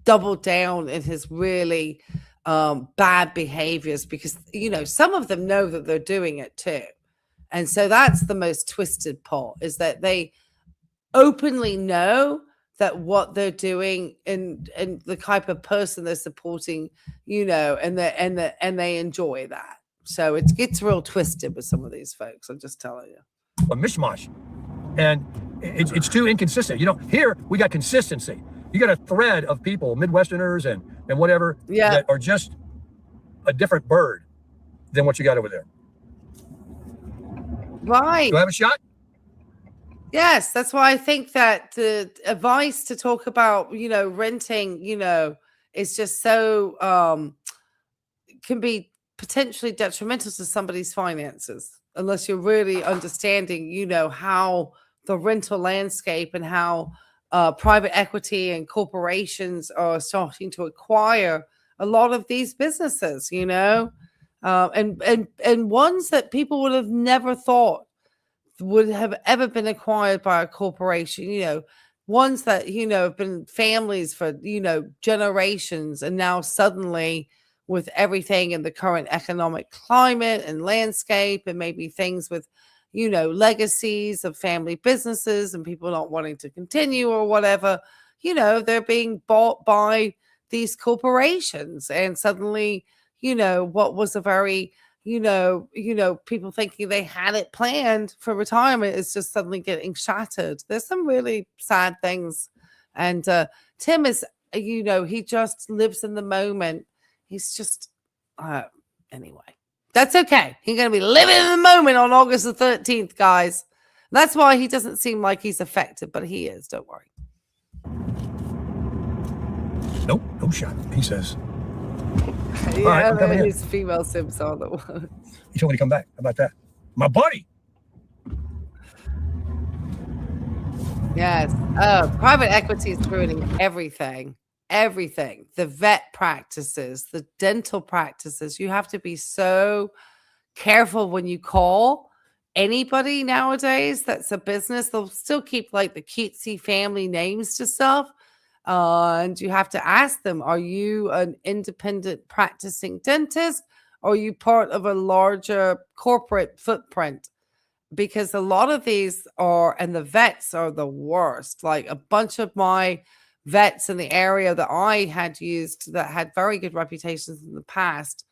double down in his really bad behaviors, because some of them know that they're doing it too. And so that's the most twisted part, is that they openly know that what they're doing and the type of person they're supporting, and they enjoy that. So it gets real twisted with some of these folks, I'm just telling you. A mishmash, and it's too inconsistent. Here we got consistency. You got a thread of people, Midwesterners and whatever, that are just a different bird than what you got over there. Right. Do I have a shot? Yes, that's why I think that the advice to talk about, renting, is just so can be potentially detrimental to somebody's finances, unless you're really understanding, how the rental landscape and how private equity and corporations are starting to acquire a lot of these businesses, and ones that people would have never thought would have ever been acquired by a corporation. ones that, you know, have been families for, you know, generations, and now suddenly with everything in the current economic climate and landscape, and maybe things with, you know, legacies of family businesses and people not wanting to continue or whatever, you know, they're being bought by these corporations. And suddenly, you know, what was a very, you know, people thinking they had it planned for retirement is just suddenly getting shattered. There's some really sad things. And Tim is, you know, he just lives in the moment. He's just, anyway, that's okay. He's going to be living in the moment on August the 13th, guys. That's why he doesn't seem like he's affected, but he is. Don't worry. Nope, no shot, he says. Yeah, right, I'm coming in. his female Sims are the ones. He told me to come back. How about that? My buddy. Yes. Private equity is ruining everything. Everything. The vet practices, the dental practices. You have to be so careful when you call anybody nowadays that's a business. They'll still keep like the cutesy family names to stuff. And you have to ask them, are you an independent practicing dentist, or are you part of a larger corporate footprint? Because a lot of these are, and the vets are the worst. Like a bunch of my vets in the area that I had used that had very good reputations in the past,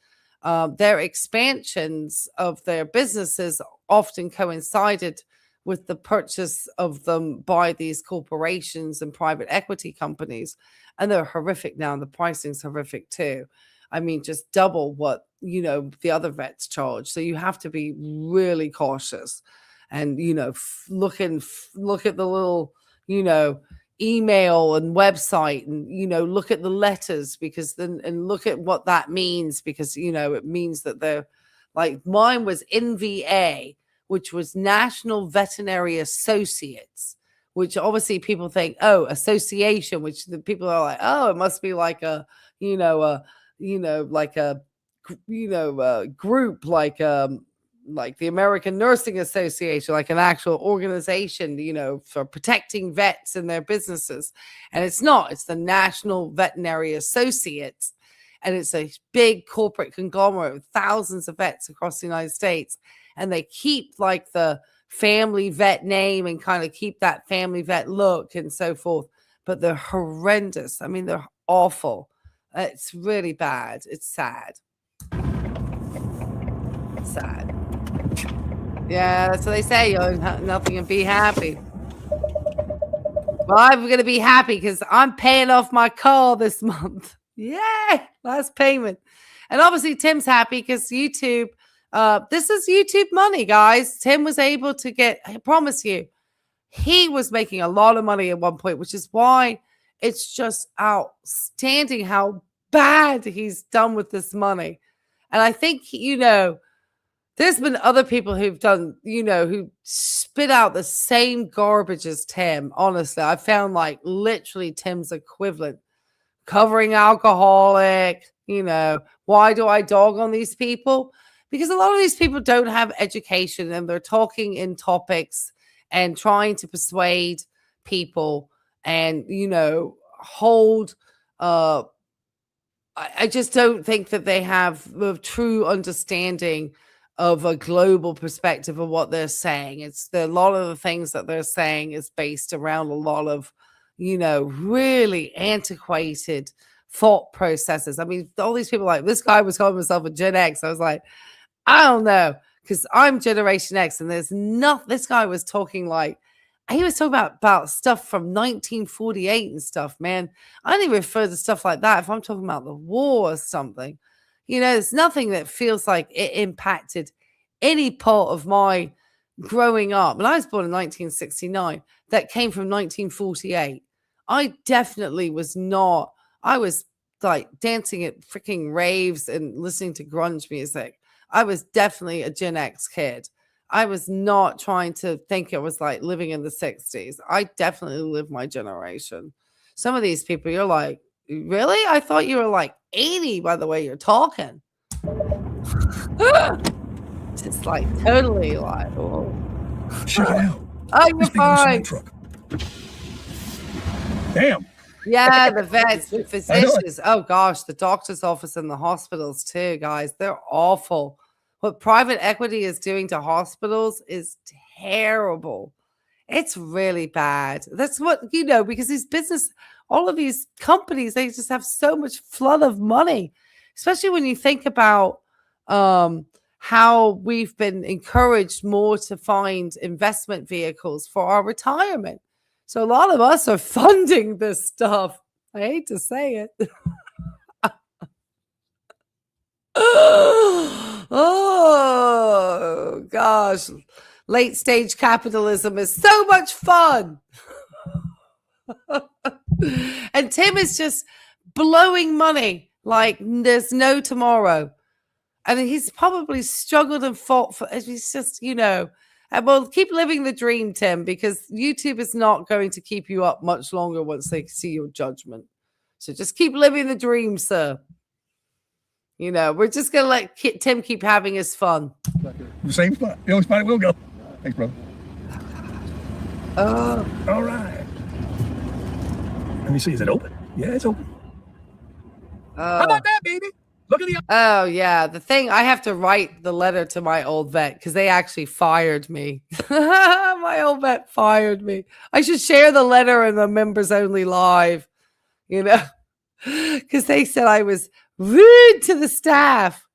their expansions of their businesses often coincided with the purchase of them by these corporations and private equity companies. And they're horrific now, and the pricing's horrific too. I mean, just double what, you know, the other vets charge. So you have to be really cautious and, you know, look at the little, you know, email and website, and, you know, look at the letters, because then, and look at what that means, because, you know, it means that they're like, mine was NVA, which was National Veterinary Associates, which obviously people think, oh, association, which the people are like, oh, it must be like a, you know, like a, you know, group, like the American Nursing Association, like an actual organization, you know, for protecting vets and their businesses. And it's not, it's the National Veterinary Associates. And it's a big corporate conglomerate with thousands of vets across the United States. And they keep like the family vet name and kind of keep that family vet look and so forth. But they're horrendous. I mean, they're awful. It's really bad. It's sad. It's sad. Yeah, that's what they say. You're nothing and be happy. Well, I'm going to be happy because I'm paying off my car this month. Yay! Last payment. And obviously Tim's happy because YouTube, this is YouTube money, guys. Tim was able to get, I promise you, he was making a lot of money at one point, which is why it's just outstanding how bad he's done with this money. And I think, you know, there's been other people who've done, you know, who spit out the same garbage as Tim. Honestly, I found like literally Tim's equivalent. Covering alcoholic, you know. Why do I dog on these people? Because a lot of these people don't have education, and they're talking in topics and trying to persuade people and, you know, hold. I just don't think that they have the true understanding of a global perspective of what they're saying. A lot of the things that they're saying is based around a lot of, you know, really antiquated thought processes. I mean, all these people, like this guy was calling himself a Gen X. I was like, I don't know, because I'm Generation X, and there's not. This guy was talking like, he was talking about stuff from 1948 and stuff, man. I only refer to stuff like that if I'm talking about the war or something. You know, there's nothing that feels like it impacted any part of my growing up. And I was born in 1969. That came from 1948. I definitely was not. I was like dancing at freaking raves and listening to grunge music. I was definitely a Gen X kid. I was not trying to think it was like living in the 60s. I definitely lived my generation. Some of these people, you're like, really? I thought you were like 80 by the way you're talking. Just like totally like, oh. Check it out. Oh, you're fine. Damn. Yeah, the vets, the I know it. physicians. Oh gosh, the doctor's office and the hospitals too, guys. They're awful. What private equity is doing to hospitals is terrible. It's really bad. That's what, because these all of these companies, they just have so much flood of money, especially when you think about how we've been encouraged more to find investment vehicles for our retirement. So a lot of us are funding this stuff. I hate to say it. Oh, gosh. Late stage capitalism is so much fun. And Tim is just blowing money like there's no tomorrow. And he's probably struggled and fought for it. He's just, and well, keep living the dream, Tim, because YouTube is not going to keep you up much longer once they see your judgment. So just keep living the dream, sir. We're just going to let Tim keep having his fun. The same spot. The only spot it will go. Thanks, brother. Oh. All right. Let me see. Is it open? Yeah, it's open. How about that, baby? Look at the. Oh, yeah. The thing, I have to write the letter to my old vet because they actually fired me. My old vet fired me. I should share the letter in the members only live, because they said I was rude to the staff.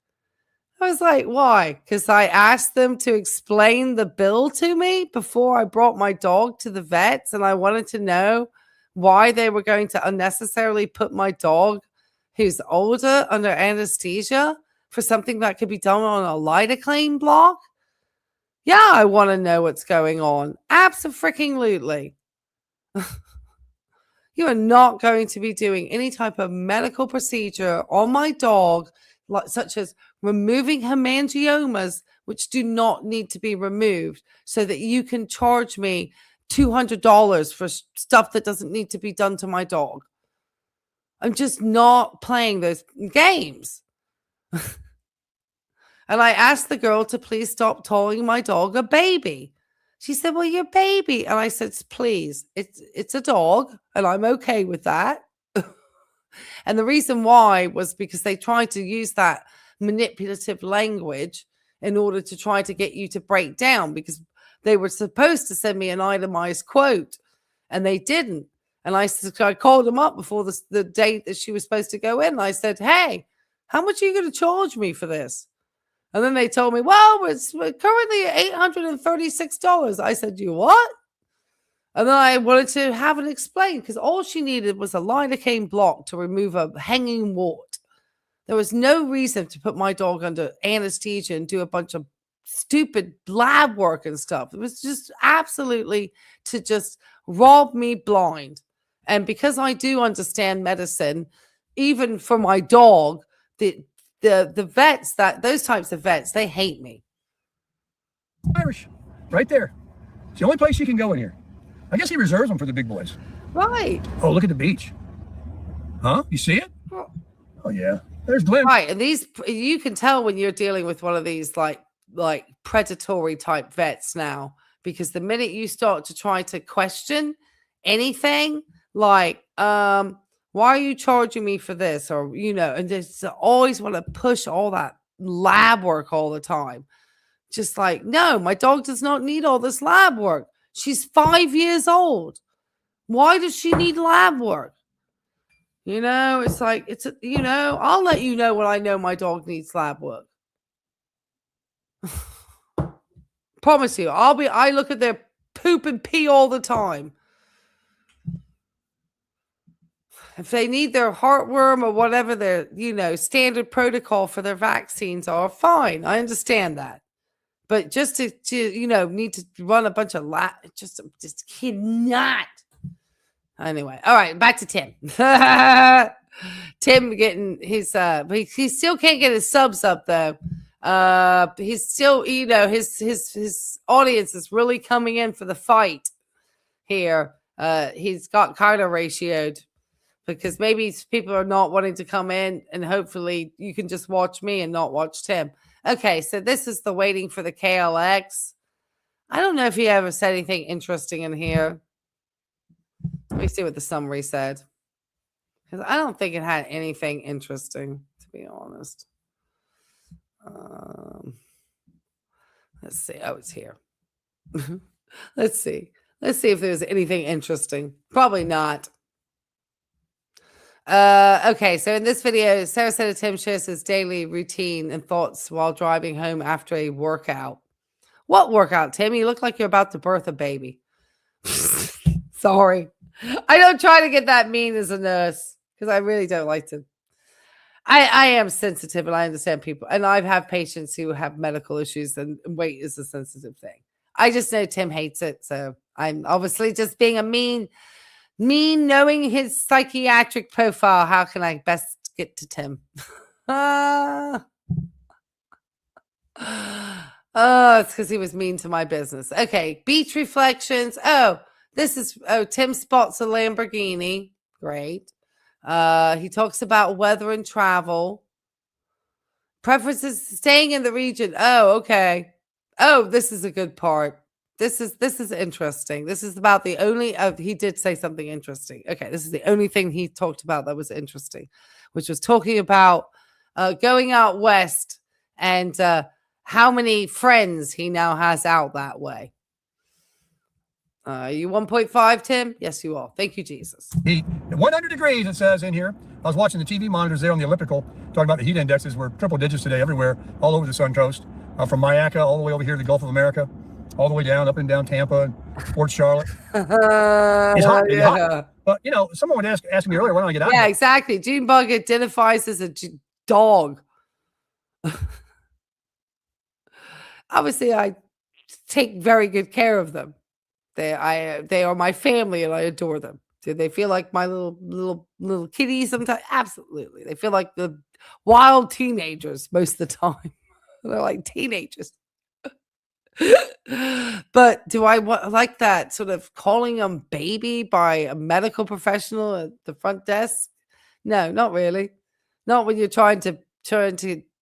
I was like, why? Because I asked them to explain the bill to me before I brought my dog to the vets, and I wanted to know why they were going to unnecessarily put my dog, who's older, under anesthesia for something that could be done on a lidocaine block. Yeah, I want to know what's going on. Abso-freaking-lutely. You are not going to be doing any type of medical procedure on my dog, such as removing hemangiomas, which do not need to be removed, so that you can charge me $200 for stuff that doesn't need to be done to my dog. I'm just not playing those games. And I asked the girl to please stop calling my dog a baby. She said, well, you're baby. And I said, please, it's a dog, and I'm okay with that. And the reason why was because they tried to use that manipulative language in order to try to get you to break down, because they were supposed to send me an itemized quote, and they didn't. And I called them up before the date that she was supposed to go in. And I said, hey, how much are you going to charge me for this? And then they told me, well, it's currently $836. I said, you what? And then I wanted to have it explained, because all she needed was a lidocaine block to remove a hanging wart. There was no reason to put my dog under anesthesia and do a bunch of stupid lab work and stuff. It was just absolutely to just rob me blind. And because I do understand medicine, even for my dog, the vets, those types of vets, they hate me. Irish, right there. It's the only place you can go in here. I guess he reserves them for the big boys. Right. Oh, look at the beach. Huh? You see it? Oh yeah. There's Glenn. Right, and you can tell when you're dealing with one of these like predatory type vets now, because the minute you start to try to question anything, like, why are you charging me for this? Or, and just always want to push all that lab work all the time. Just like, no, my dog does not need all this lab work. She's 5 years old. Why does she need lab work? It's like, I'll let you know when I know my dog needs lab work. Promise you, I look at their poop and pee all the time. If they need their heartworm or whatever their, standard protocol for their vaccines are, fine. I understand that. But just to need to run a bunch of just cannot. Anyway, all right, back to Tim. Tim getting his he still can't get his subs up though. He's still, his audience is really coming in for the fight here. He's got kind of ratioed, because maybe people are not wanting to come in, and hopefully you can just watch me and not watch Tim. Okay, so this is the waiting for the KLX. I don't know if he ever said anything interesting in here. Let me see what the summary said. Because I don't think it had anything interesting, to be honest. Let's see. Oh, it's here. Let's see. Let's see if there's anything interesting. Probably not. Okay, so in this video, Sarasota Tim shares his daily routine and thoughts while driving home after a workout. What workout, Tim? You look like you're about to birth a baby. Sorry. I don't try to get that mean as a nurse because I really don't like to. I am sensitive and I understand people. And I've had patients who have medical issues and weight is a sensitive thing. I just know Tim hates it. So I'm obviously just being a mean, knowing his psychiatric profile. How can I best get to Tim? Oh, it's because he was mean to my business. Okay, beach reflections. Tim spots a Lamborghini. Great. He talks about weather and travel. Preferences staying in the region. Oh, okay. Oh, this is a good part. This is interesting. This is about the only he did say something interesting. Okay, this is the only thing he talked about that was interesting, which was talking about going out west and how many friends he now has out that way. Are you 1.5, Tim? Yes, you are. Thank you, Jesus. Heat. 100 degrees, it says in here. I was watching the TV monitors there on the elliptical, talking about the heat indexes. We're triple digits today everywhere, all over the Sun Coast, from Mayaca all the way over here to the Gulf of America, all the way down, up and down Tampa and Port Charlotte. It's hot. It's hot. But, someone would ask me earlier, why don't I get out? Yeah, exactly. Junebug identifies as a dog. Obviously, I take very good care of them. They are my family and I adore them. Do they feel like my little kitties sometimes? Absolutely. They feel like the wild teenagers most of the time. They're like teenagers. But do I like that sort of calling them baby by a medical professional at the front desk? No, not really. Not when you're trying to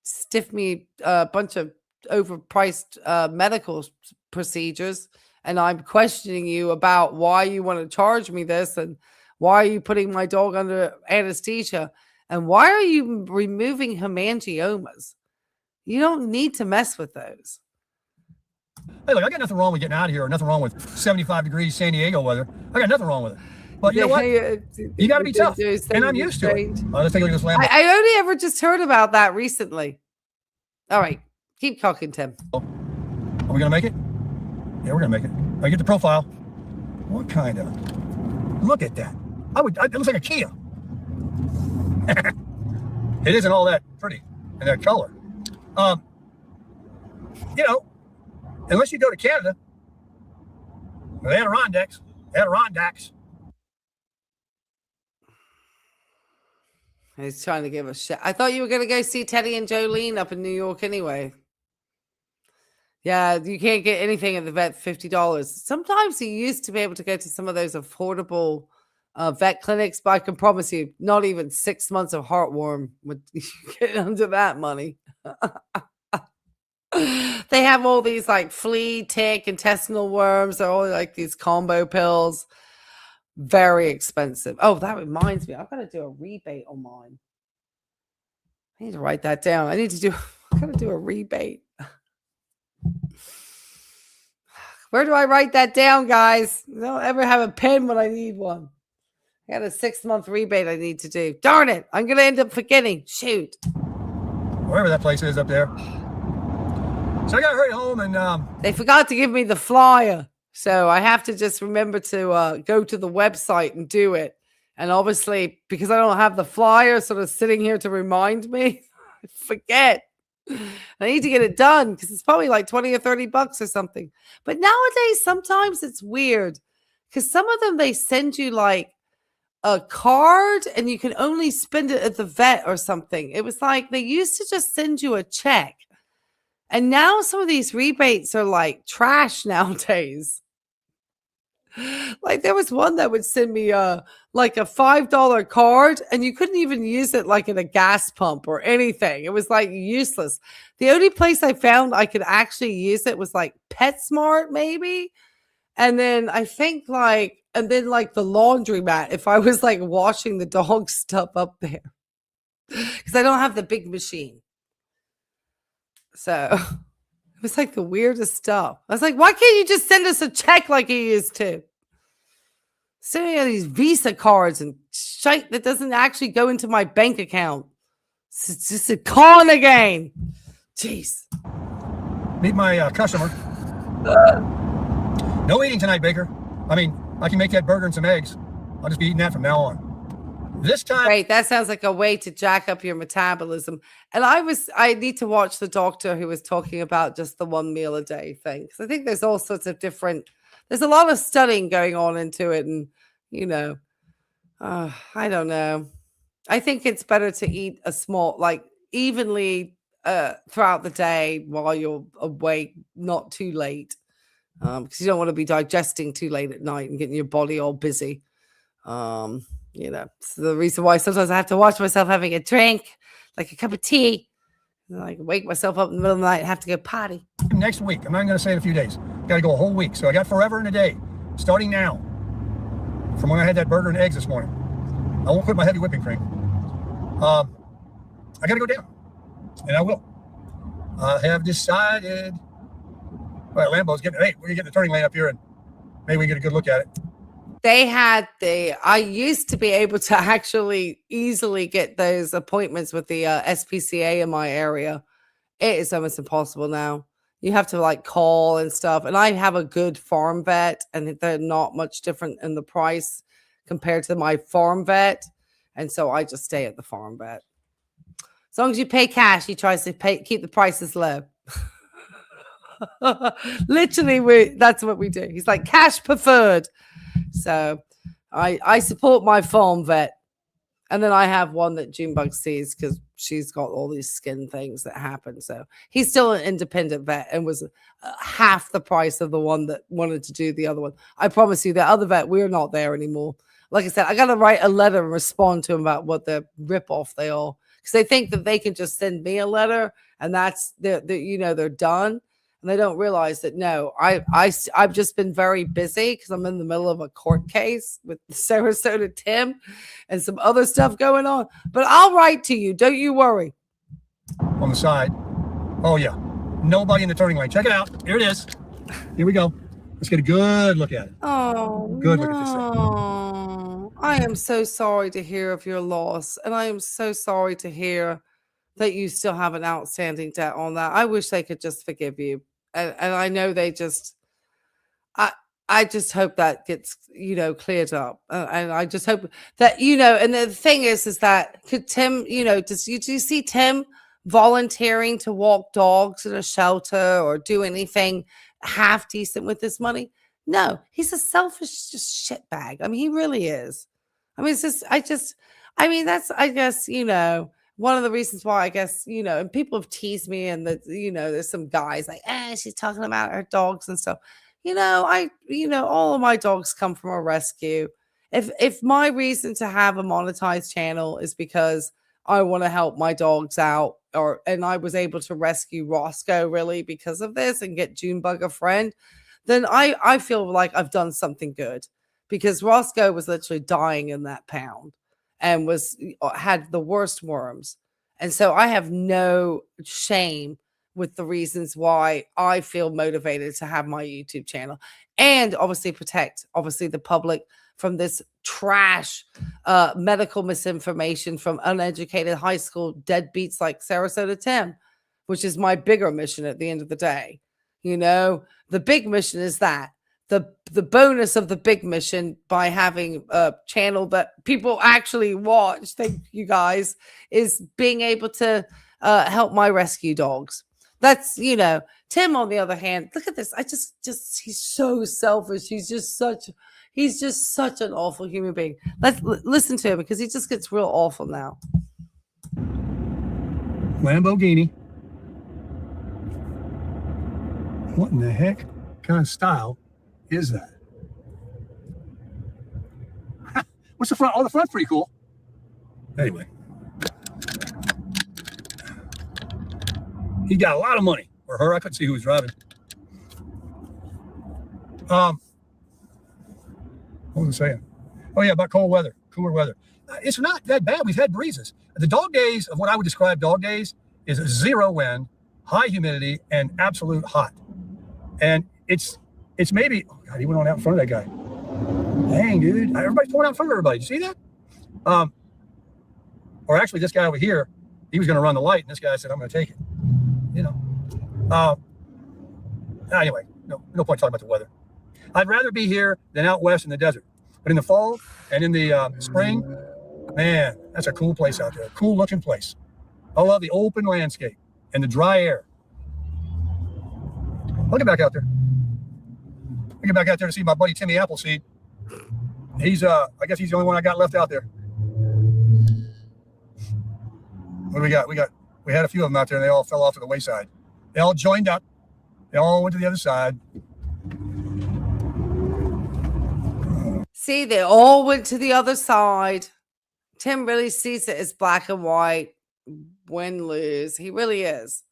stiff me a bunch of overpriced medical procedures. And I'm questioning you about why you want to charge me this and why are you putting my dog under anesthesia and why are you removing hemangiomas? You don't need to mess with those. Hey, look, I got nothing wrong with getting out of here or nothing wrong with 75 degrees San Diego weather. I got nothing wrong with it. But you know what? You got to be tough. And I'm used to it. Let's take a look at this Lambo. I only ever just heard about that recently. All right. Keep talking, Tim. Are we going to make it? Yeah, we're going to make it. I get the profile. What kind of? Look at that. It looks like a Kia. It isn't all that pretty in that color. Unless you go to Canada, the Adirondacks. He's trying to give a shit. I thought you were going to go see Teddy and Jolene up in New York anyway. Yeah, you can't get anything at the vet $50. Sometimes you used to be able to go to some of those affordable vet clinics, but I can promise you, not even 6 months of heartworm would get under that money. They have all these like flea, tick, intestinal worms. They're all like these combo pills. Very expensive. Oh, that reminds me. I've got to do a rebate on mine. I need to write that down. I got to do a rebate. Where do I write that down, guys? I don't ever have a pen when I need one. I got a 6-month rebate I need to do. Darn it. I'm going to end up forgetting. Shoot. Wherever that place is up there. So I got to hurry home and... They forgot to give me the flyer. So I have to just remember to go to the website and do it. And obviously, because I don't have the flyer sort of sitting here to remind me, I forget. I need to get it done because it's probably like 20 or 30 bucks or something. But nowadays, sometimes it's weird because some of them, they send you like a card and you can only spend it at the vet or something. It was like they used to just send you a check. And now some of these rebates are like trash nowadays. Like there was one that would send me like a $5 card and you couldn't even use it like at a gas pump or anything. It was like useless. The only place I found I could actually use it was like PetSmart maybe. And then I think like and then like the laundromat, if I was like washing the dog stuff up there, because I don't have the big machine. So it was like the weirdest stuff. I was like, why can't you just send us a check like you used to? Sending me these Visa cards and shit that doesn't actually go into my bank account. It's just a con again. Jeez. Meet my customer. No eating tonight, Baker. I mean, I can make that burger and some eggs. I'll just be eating that from now on. This time. Right, that sounds like a way to jack up your metabolism. And I need to watch the doctor who was talking about just the 1 meal a day thing. Because I think there's all sorts of different, there's a lot of studying going on into it. And, you know, I don't know. I think it's better to eat a small, like evenly throughout the day while you're awake, not too late. Because you don't want to be digesting too late at night and getting your body all busy. You know, it's the reason why sometimes I have to watch myself having a drink, like a cup of tea. And I can wake myself up in the middle of the night and have to go potty. Next week. I'm not going to say in a few days. Got to go a whole week. So I got forever and a day, starting now, from when I had that burger and eggs this morning. I won't quit my heavy whipping cream. I got to go down, and I will. I have decided. All right, Lambo's getting. Hey, we're gonna get the turning lane up here, and maybe we can get a good look at it. They had I used to be able to actually easily get those appointments with the SPCA in my area. It is almost impossible now. You have to like call and stuff. And I have a good farm vet, and they're not much different in the price compared to my farm vet. And so I just stay at the farm vet. As long as you pay cash, he tries to keep the prices low. Literally, that's what we do. He's like, cash preferred. So I support my farm vet. And then I have one that Junebug sees because she's got all these skin things that happen. So he's still an independent vet and was half the price of the one that wanted to do the other one. I promise you, the other vet, we're not there anymore. Like I said, I got to write a letter and respond to them about what the ripoff they are. Because they think that they can just send me a letter and that's, they're done. And they don't realize that, no, I've just been very busy because I'm in the middle of a court case with Sarasota Tim and some other stuff going on. But I'll write to you. Don't you worry. On the side. Oh, yeah. Nobody in the turning lane. Check it out. Here it is. Here we go. Let's get a good look at it. Oh, good no. Look at this thing. I am so sorry to hear of your loss. And I am so sorry to hear that you still have an outstanding debt on that. I wish they could just forgive you. And I know they just, I just hope that gets, cleared up. And I just hope that, and the thing is that could Tim, do you see Tim volunteering to walk dogs in a shelter or do anything half decent with this money? No, he's a selfish just shitbag. I mean, he really is. I mean, it's just, that's, I guess, one of the reasons why I guess, and people have teased me and that, there's some guys like, she's talking about her dogs and stuff. All of my dogs come from a rescue. If my reason to have a monetized channel is because I want to help my dogs out and I was able to rescue Roscoe really because of this and get Junebug a friend, then I feel like I've done something good because Roscoe was literally dying in that pound. And had the worst worms. And so I have no shame with the reasons why I feel motivated to have my YouTube channel and obviously protect, the public from this trash medical misinformation from uneducated high school deadbeats like Sarasota Tim, which is my bigger mission at the end of the day. The big mission is that. The bonus of the big mission by having a channel that people actually watch, thank you guys, is being able to help my rescue dogs. That's, Tim, on the other hand, look at this. He's so selfish. He's just such an awful human being. Let's listen to him because he just gets real awful now. Lamborghini. What in the heck kind of style is that? What's the front? Oh, the front's pretty cool. Anyway, he got a lot of money, or her. I couldn't see who was driving. What was I saying? Oh, yeah, about cold weather, cooler weather. It's not that bad. We've had breezes. The dog days of what I would describe dog days is 0 wind, high humidity, and absolute hot. And it's maybe, oh God, he went on out in front of that guy. Dang, dude. Everybody's pulling out in front of everybody. Did you see that? Or actually, this guy over here, he was going to run the light, and this guy said, I'm going to take it. You know. Anyway, no point talking about the weather. I'd rather be here than out west in the desert. But in the fall and in the spring, man, that's a cool place out there. Cool looking place. I love the open landscape and the dry air. I'll get back out there. I'll get back out there to see my buddy Timmy Appleseed. He's, I guess he's the only one I got left out there. What do we got? We had a few of them out there and they all fell off to the wayside. They all joined up. They all went to the other side. See, they all went to the other side. Tim really sees it as black and white, win, lose. He really is.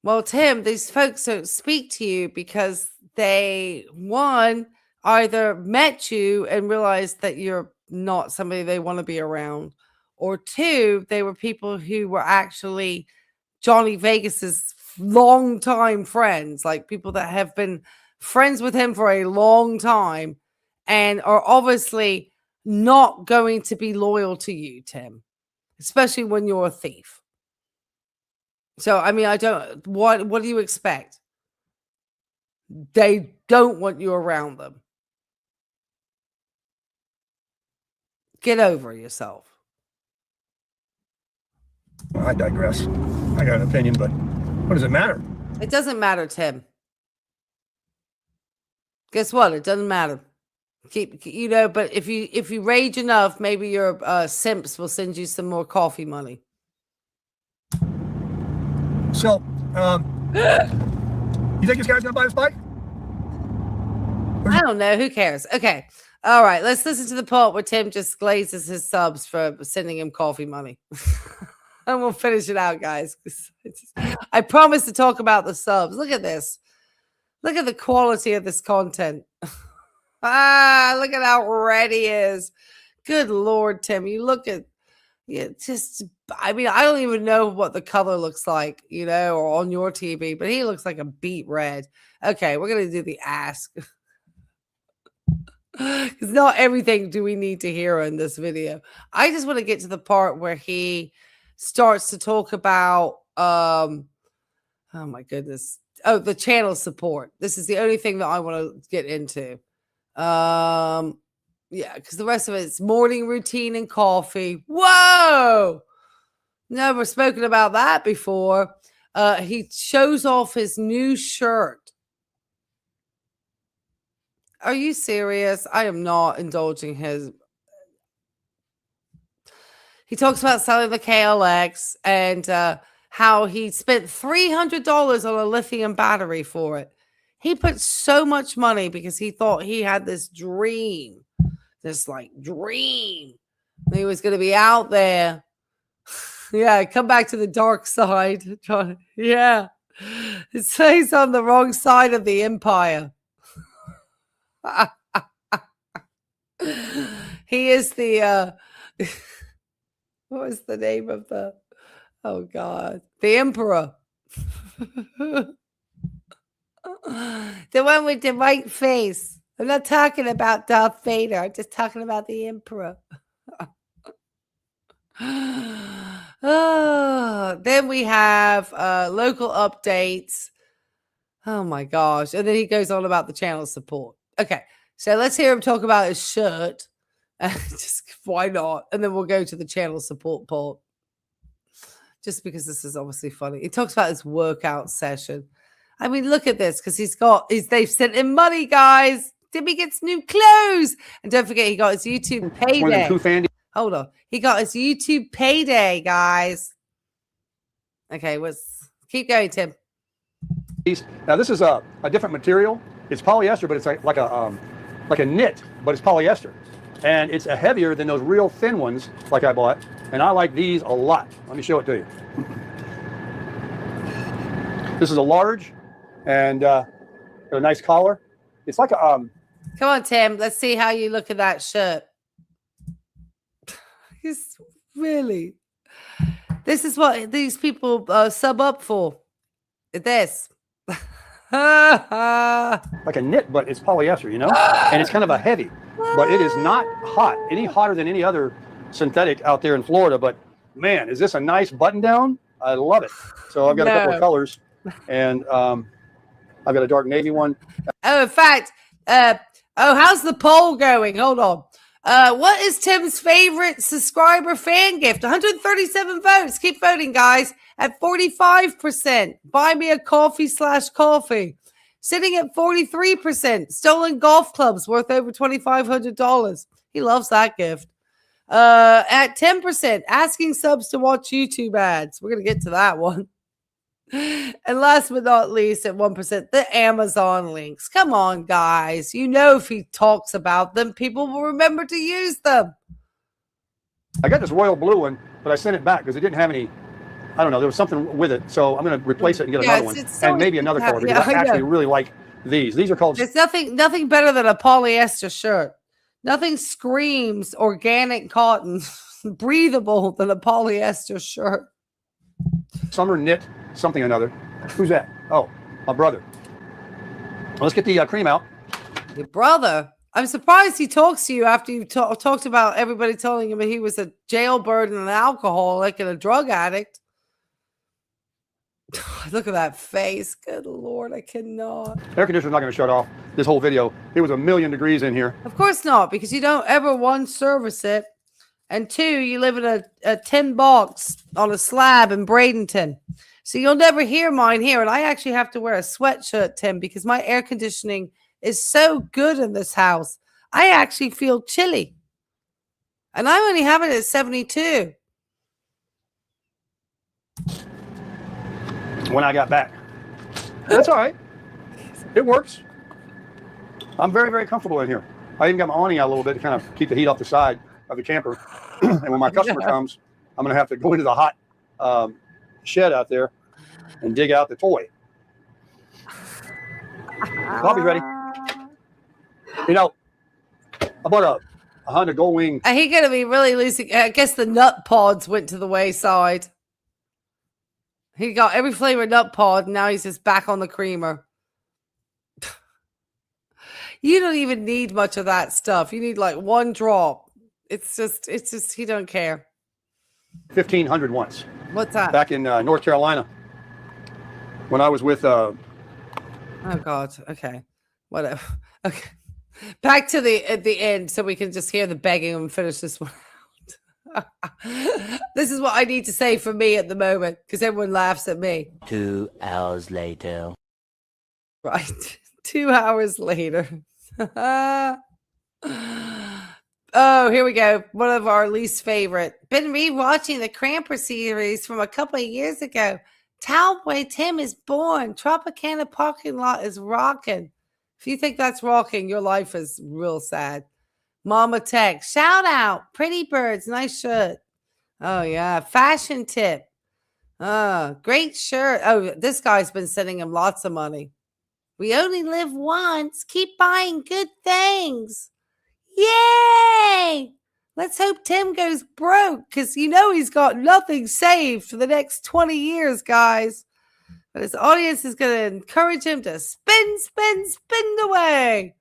Well, Tim, these folks don't speak to you because they, one, either met you and realized that you're not somebody they want to be around, or two, they were people who were actually Johnny Vegas's longtime friends, like people that have been friends with him for a long time and are obviously not going to be loyal to you, Tim, especially when you're a thief. So, I mean, what do you expect? They don't want you around them. Get over yourself. I digress. I got an opinion, but what does it matter? It doesn't matter, Tim. Guess what? It doesn't matter. But if you rage enough, maybe your simps will send you some more coffee money. So, you think this guy's gonna buy this bike? I don't know. Who cares? Okay. All right. Let's listen to the part where Tim just glazes his subs for sending him coffee money. And we'll finish it out, guys. I promise to talk about the subs. Look at this. Look at the quality of this content. Look at how red he is. Good Lord, Tim. You look at I mean, I don't even know what the color looks like, or on your TV, but he looks like a beet red. Okay, we're going to do the ask. Because not everything do we need to hear in this video. I just want to get to the part where he starts to talk about, oh my goodness. Oh, the channel support. This is the only thing that I want to get into. Yeah, because the rest of it's morning routine and coffee. Whoa! Never spoken about that before. He shows off his new shirt. Are you serious? I am not indulging his. He talks about selling the KLX and how he spent $300 on a lithium battery for it. He put so much money because he thought he had this dream. Dream. He was going to be out there. Yeah, come back to the dark side. Yeah. It says on the wrong side of the empire. He is the what was the name of the the emperor. The one with the white face. I'm not talking about Darth Vader. I'm just talking about the emperor. Then we have local updates. Oh my gosh. And then he goes on about the channel support. Okay. So let's hear him talk about his shirt. Just why not? And then we'll go to the channel support part. Just because this is obviously funny. He talks about his workout session. I mean, look at this, because they've sent him money, guys. Timmy gets new clothes. And don't forget, he got his YouTube payday. Hold on. He got his YouTube payday, guys. Okay, keep going, Tim. Now, this is a different material. It's polyester, but it's like a knit, but it's polyester. And it's heavier than those real thin ones like I bought. And I like these a lot. Let me show it to you. This is a large and a nice collar. It's like Come on, Tim. Let's see how you look at that shirt. He's really. This is what these people sub up for. This. Like a knit, but it's polyester, you know? And it's kind of a heavy, but it is not hot, any hotter than any other synthetic out there in Florida. But man, is this a nice button down? I love it. So I've got a couple of colors, and I've got a dark navy one. Oh, in fact, how's the poll going? Hold on. What is Tim's favorite subscriber fan gift? 137 votes. Keep voting, guys. At 45%. Buy me a coffee. Sitting at 43%. Stolen golf clubs worth over $2,500. He loves that gift. At 10%. Asking subs to watch YouTube ads. We're going to get to that one. And last but not least, at 1%, the Amazon links. Come on, guys. You know, if he talks about them, people will remember to use them. I got this royal blue one, but I sent it back because it didn't have any, I don't know, there was something with it. So I'm going to replace it and get another one. And maybe another color because I actually really like these. These are called... There's nothing better than a polyester shirt. Nothing screams organic cotton, breathable than a polyester shirt. Summer knit something or another. Who's that? Oh, my brother. Well, let's get the cream out. Your brother? I'm surprised he talks to you after you talked about everybody telling him he was a jailbird and an alcoholic and a drug addict. Look at that face. Good Lord, I cannot. Air conditioner's not going to shut off this whole video. It was 1,000,000 degrees in here. Of course not, because you don't ever, one, service it, and two, you live in a tin box on a slab in Bradenton. So you'll never hear mine here. And I actually have to wear a sweatshirt, Tim, because my air conditioning is so good in this house. I actually feel chilly. And I only have it at 72. When I got back. That's all right. It works. I'm very, very comfortable in here. I even got my awning out a little bit to kind of keep the heat off the side of the camper. And when my customer comes, I'm going to have to go into the hot shed out there and dig out the toy. Coffee's ready. You know, I bought a Honda Goldwing. He going to be really losing. I guess the nut pods went to the wayside. He got every flavor nut pod, and now he's just back on the creamer. You don't even need much of that stuff. You need like one drop. It's just, he don't care. 1,500 once. What's that? Back in North Carolina. When I was with... Oh, God. Okay. Whatever. Okay. Back to at the end so we can just hear the begging and finish this one out. This is what I need to say for me at the moment because everyone laughs at me. 2 hours later. Right. 2 hours later. Oh, here we go. One of our least favorite. Been rewatching the Cramper series from a couple of years ago. Towboy Tim is born. Tropicana parking lot is rocking. If you think that's rocking, your life is real sad. Mama Tech, shout out. Pretty Birds, nice shirt. Oh, yeah. Fashion tip. Great shirt. Oh, this guy's been sending him lots of money. We only live once. Keep buying good things. Yay! Let's hope Tim goes broke because you know he's got nothing saved for the next 20 years, guys. But his audience is going to encourage him to spend away.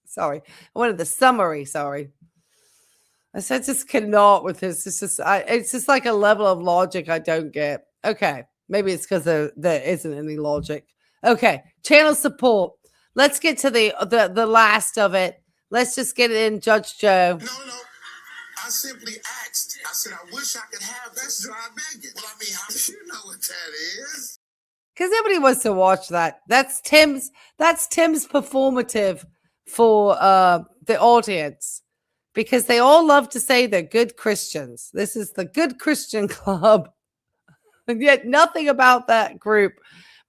Sorry. I wanted the summary. Sorry. I just cannot with this. It's just like a level of logic I don't get. Okay. Maybe it's because there isn't any logic. Okay. Channel support. Let's get to the last of it. Let's just get it in, Judge Joe. No. I simply asked. I said, I wish I could have Best Dry Bacon. Well, I mean, you know what that is. Because nobody wants to watch that. That's Tim's performative for the audience. Because they all love to say they're good Christians. This is the Good Christian Club. And yet nothing about that group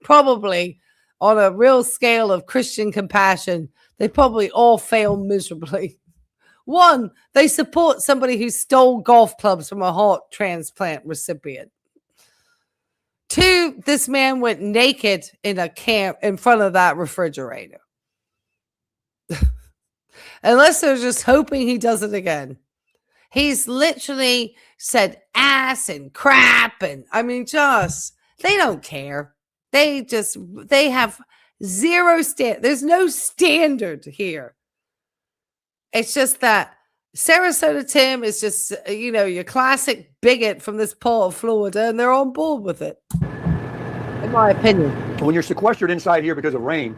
probably on a real scale of Christian compassion, they probably all fail miserably. One, they support somebody who stole golf clubs from a heart transplant recipient. Two, this man went naked in a camp in front of that refrigerator. Unless they're just hoping he does it again. He's literally said ass and crap. And I mean, they don't care. They have zero there's no standard here. It's just that Sarasota Tim is just, your classic bigot from this part of Florida, and they're on board with it, in my opinion. When you're sequestered inside here because of rain,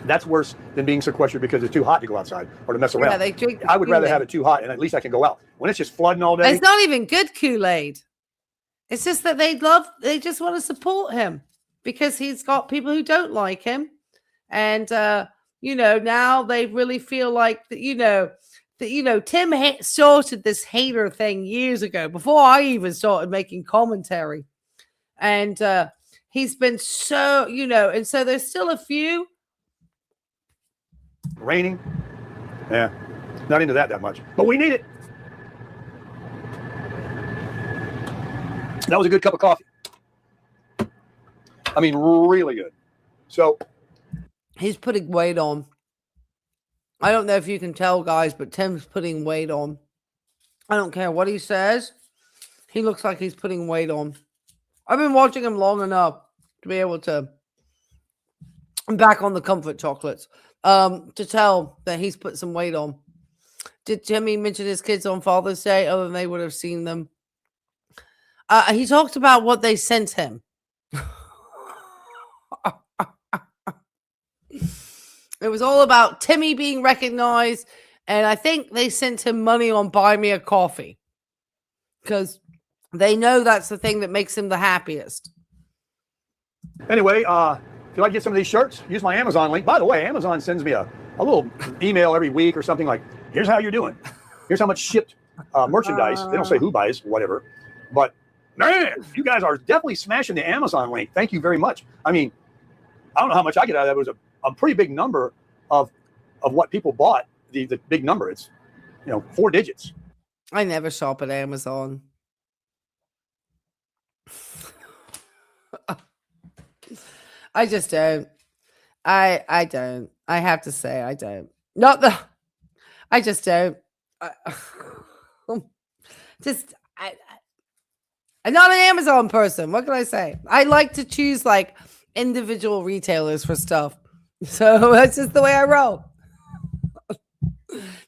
that's worse than being sequestered because it's too hot to go outside or to mess around. Yeah, they drink. I would rather have it too hot, and at least I can go out. When it's just flooding all day. It's not even good Kool-Aid. It's just that they just want to support him because he's got people who don't like him. And, now they really feel like, Tim started this hater thing years ago before I even started making commentary. And he's been so, and so there's still a few. Raining. Yeah. Not into that much. But we need it. That was a good cup of coffee. I mean, really good. So. He's putting weight on. I don't know if you can tell, guys, but Tim's putting weight on. I don't care what he says. He looks like he's putting weight on. I've been watching him long enough to be able to. I'm back on the comfort chocolates. To tell that he's put some weight on. Did Jimmy mention his kids on Father's Day? Oh, and they would have seen them. He talked about what they sent him. It was all about Timmy being recognized, and I think they sent him money on Buy Me a Coffee because they know that's the thing that makes him the happiest. Anyway, if you'd like to get some of these shirts, use my Amazon link. By the way, Amazon sends me a little email every week or something like, here's how you're doing. Here's how much shipped merchandise. They don't say who buys, whatever. But, man, you guys are definitely smashing the Amazon link. Thank you very much. I mean, I don't know how much I get out of that. It was a pretty big number of what people bought. The big number. It's, 4 digits. I never shop at Amazon. I just don't. I don't. I have to say I don't. I just don't. I'm not an Amazon person. What can I say? I like to choose like individual retailers for stuff. So that's just the way I roll.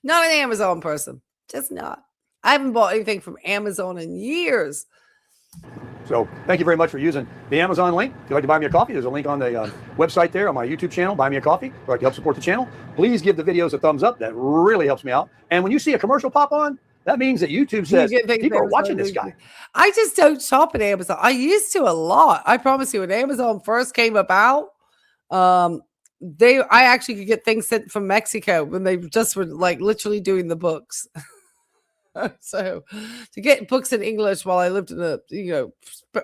Not an Amazon person. Just not. I haven't bought anything from Amazon in years. So thank you very much for using the Amazon link. If you'd like to buy me a coffee, there's a link on the website there on my YouTube channel, Buy Me a Coffee. If you'd like to help support the channel, please give the videos a thumbs up. That really helps me out. And when you see a commercial pop on, that means that YouTube says people are watching this guy. I just don't shop at Amazon. I used to a lot. I promise you, when Amazon first came about, I actually could get things sent from Mexico when they just were like literally doing the books. So to get books in English while I lived in a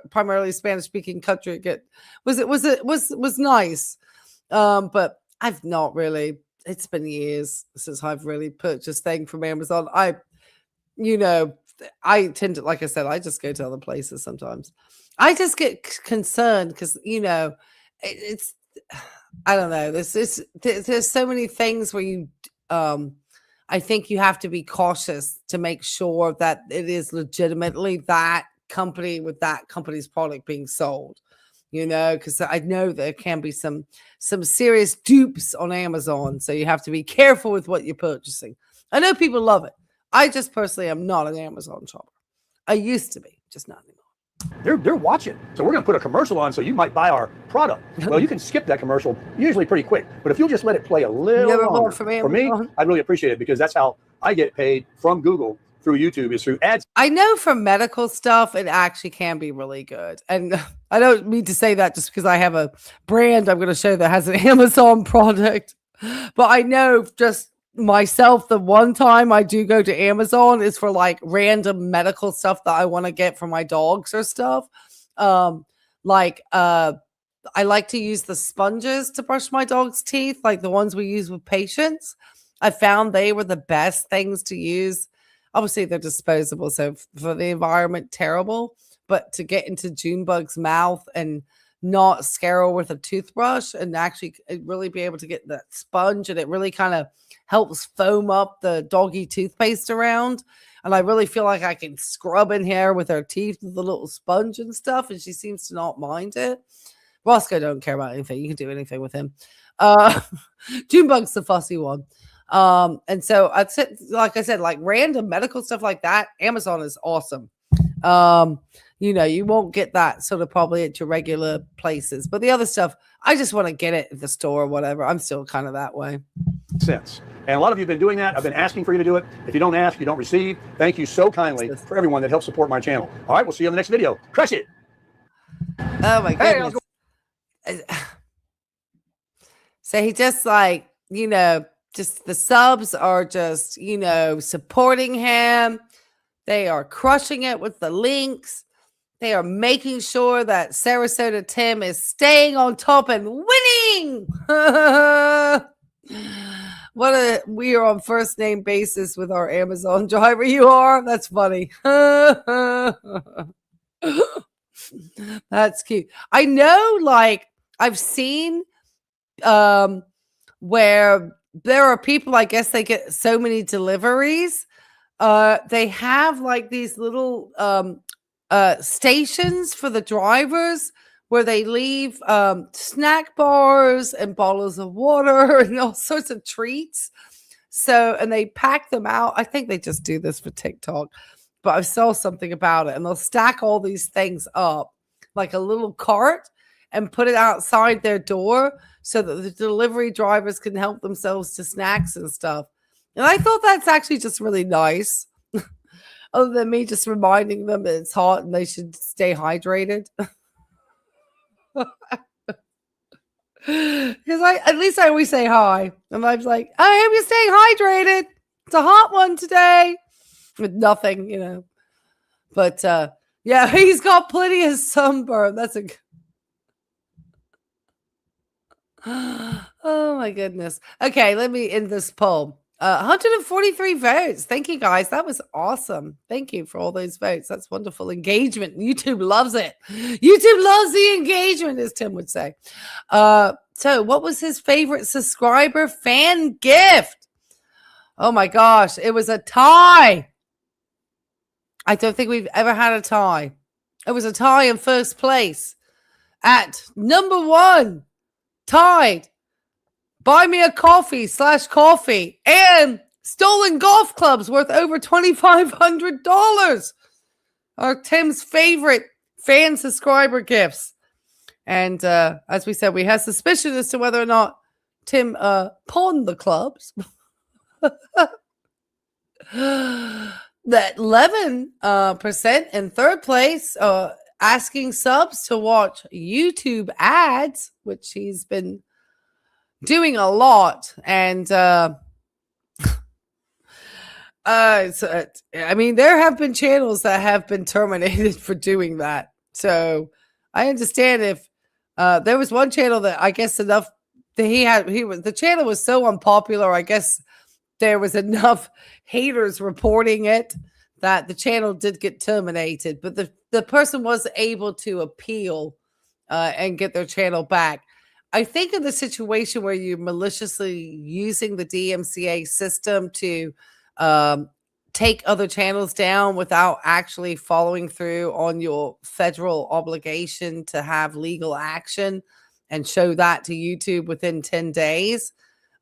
primarily Spanish speaking country was nice. But I've not really. It's been years since I've really purchased things from Amazon. I tend to, like I said, I just go to other places sometimes. I just get concerned because it's I don't know. There's so many things where you I think you have to be cautious to make sure that it is legitimately that company with that company's product being sold, because I know there can be some serious dupes on Amazon. So you have to be careful with what you're purchasing. I know people love it. I just personally am not an Amazon shopper. I used to be, just not anymore. They're watching. So we're going to put a commercial on so you might buy our product. Well, you can skip that commercial usually pretty quick. But if you'll just let it play a little longer, for me, I'd really appreciate it because that's how I get paid from Google through YouTube is through ads. I know for medical stuff, it actually can be really good. And I don't mean to say that just because I have a brand I'm going to show that has an Amazon product. But I know just myself, the one time I do go to Amazon is for like random medical stuff that I want to get for my dogs or stuff. I like to use the sponges to brush my dog's teeth, like the ones we use with patients. I found they were the best things to use. Obviously, they're disposable, so for the environment, terrible. But to get into Junebug's mouth and not scare her with a toothbrush and actually really be able to get that sponge, and it really kind of helps foam up the doggy toothpaste around. And I really feel like I can scrub in here with her teeth with a little sponge and stuff, and she seems to not mind it. Roscoe don't care about anything. You can do anything with him. Junebug's the fussy one. And so I'd say, like I said, like random medical stuff like that, Amazon is awesome. You won't get that sort of probably at your regular places, but the other stuff, I just want to get it at the store or whatever. I'm still kind of that way. Sense. And a lot of you have been doing that. I've been asking for you to do it. If you don't ask, you don't receive. Thank you so kindly for everyone that helps support my channel. All right, we'll see you in the next video. Crush it. Oh my goodness. So he just like, just the subs are just, supporting him. They are crushing it with the links. They are making sure that Sarasota Tim is staying on top and winning. We are on first name basis with our Amazon driver. You are? That's funny. That's cute. I know, like, I've seen where there are people, I guess they get so many deliveries. They have like these little stations for the drivers where they leave snack bars and bottles of water and all sorts of treats. So, and they pack them out. I think they just do this for TikTok, but I saw something about it, and they'll stack all these things up like a little cart and put it outside their door so that the delivery drivers can help themselves to snacks and stuff. And I thought that's actually just really nice. Other than me just reminding them that it's hot and they should stay hydrated. Because at least I always say hi. And I'm like, I hope you're staying hydrated. It's a hot one today. With nothing, But yeah, he's got plenty of sunburn. That's a oh my goodness. Okay, let me end this poll. 143 votes. Thank you, guys. That was awesome. Thank you for all those votes. That's wonderful engagement. YouTube loves it. YouTube loves the engagement, as Tim would say. So what was his favorite subscriber fan gift? Oh my gosh, it was a tie. I don't think we've ever had a tie. It was a tie in first place at number 1, tied. Buy me a coffee and stolen golf clubs worth over $2,500 are Tim's favorite fan subscriber gifts. And as we said, we have suspicion as to whether or not Tim pawned the clubs. That 11% in third place, asking subs to watch YouTube ads, which he's been doing a lot. And I mean, there have been channels that have been terminated for doing that. So I understand if there was one channel that I guess enough that the channel was so unpopular, I guess there was enough haters reporting it that the channel did get terminated, but the person was able to appeal and get their channel back. I think in the situation where you're maliciously using the DMCA system to take other channels down without actually following through on your federal obligation to have legal action and show that to YouTube within 10 days,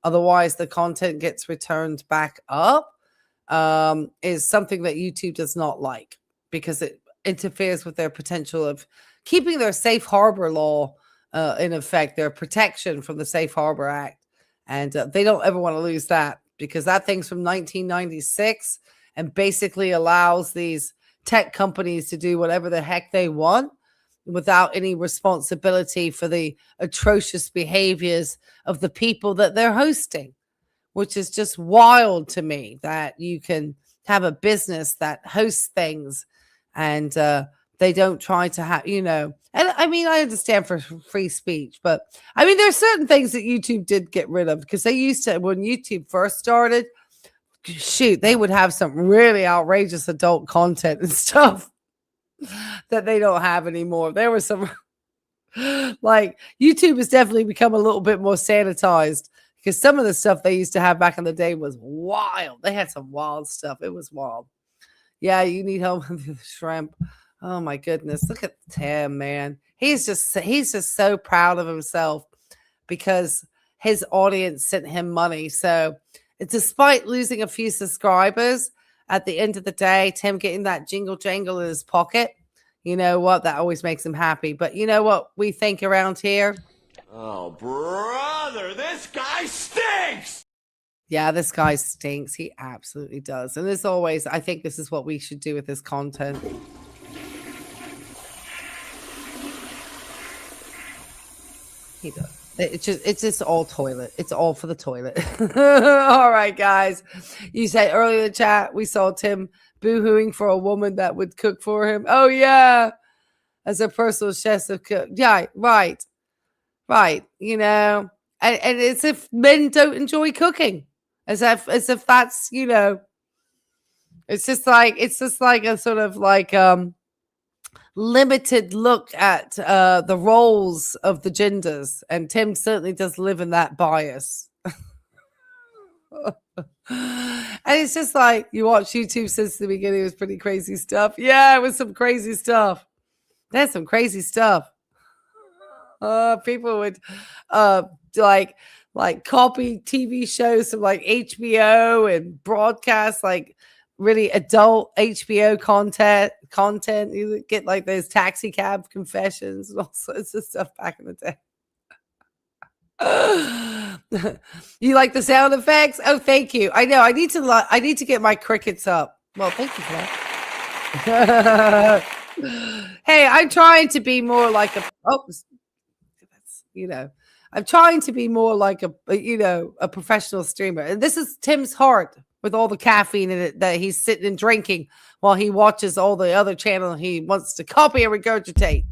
otherwise the content gets returned back up, is something that YouTube does not like, because it interferes with their potential of keeping their safe harbor law in effect, their protection from the Safe Harbor Act. And they don't ever want to lose that, because that thing's from 1996 and basically allows these tech companies to do whatever the heck they want without any responsibility for the atrocious behaviors of the people that they're hosting, which is just wild to me that you can have a business that hosts things and they don't try to have, and I mean, I understand for free speech, but I mean, there's certain things that YouTube did get rid of, because they used to, when YouTube first started, shoot, they would have some really outrageous adult content and stuff that they don't have anymore. There was some Like YouTube has definitely become a little bit more sanitized because some of the stuff they used to have back in the day was wild. They had some wild stuff. It was wild. Yeah, you need help with the shrimp. Oh my goodness. Look at Tim, man. He's just so proud of himself because his audience sent him money. So despite losing a few subscribers, at the end of the day, Tim getting that jingle jangle in his pocket, you know what? That always makes him happy. But you know what we think around here? Oh, brother, this guy stinks! Yeah, this guy stinks. He absolutely does. And as always, I think this is what we should do with this content. He does. It's just all toilet. It's all for the toilet. All right, guys. You said earlier in the chat we saw Tim boo-hooing for a woman that would cook for him. Oh yeah, as a personal chef of cook. Yeah, right. You know, and it's if men don't enjoy cooking, as if that's, you know, it's just like a sort of like limited look at the roles of the genders, and Tim certainly does live in that bias. And it's just like you watch YouTube since the beginning. It was pretty crazy stuff. Yeah, it was some crazy stuff. There's some crazy stuff. People would like copy TV shows from like HBO and broadcast like really adult HBO content. You get like those taxi cab confessions and all sorts of stuff back in the day. You like the sound effects? Oh, thank you. I know. I need to get my crickets up. Well, thank you for that. Hey, I'm trying to be more like I'm trying to be more like a professional streamer. And this is Tim's heart with all the caffeine in it that he's sitting and drinking while he watches all the other channel he wants to copy and regurgitate.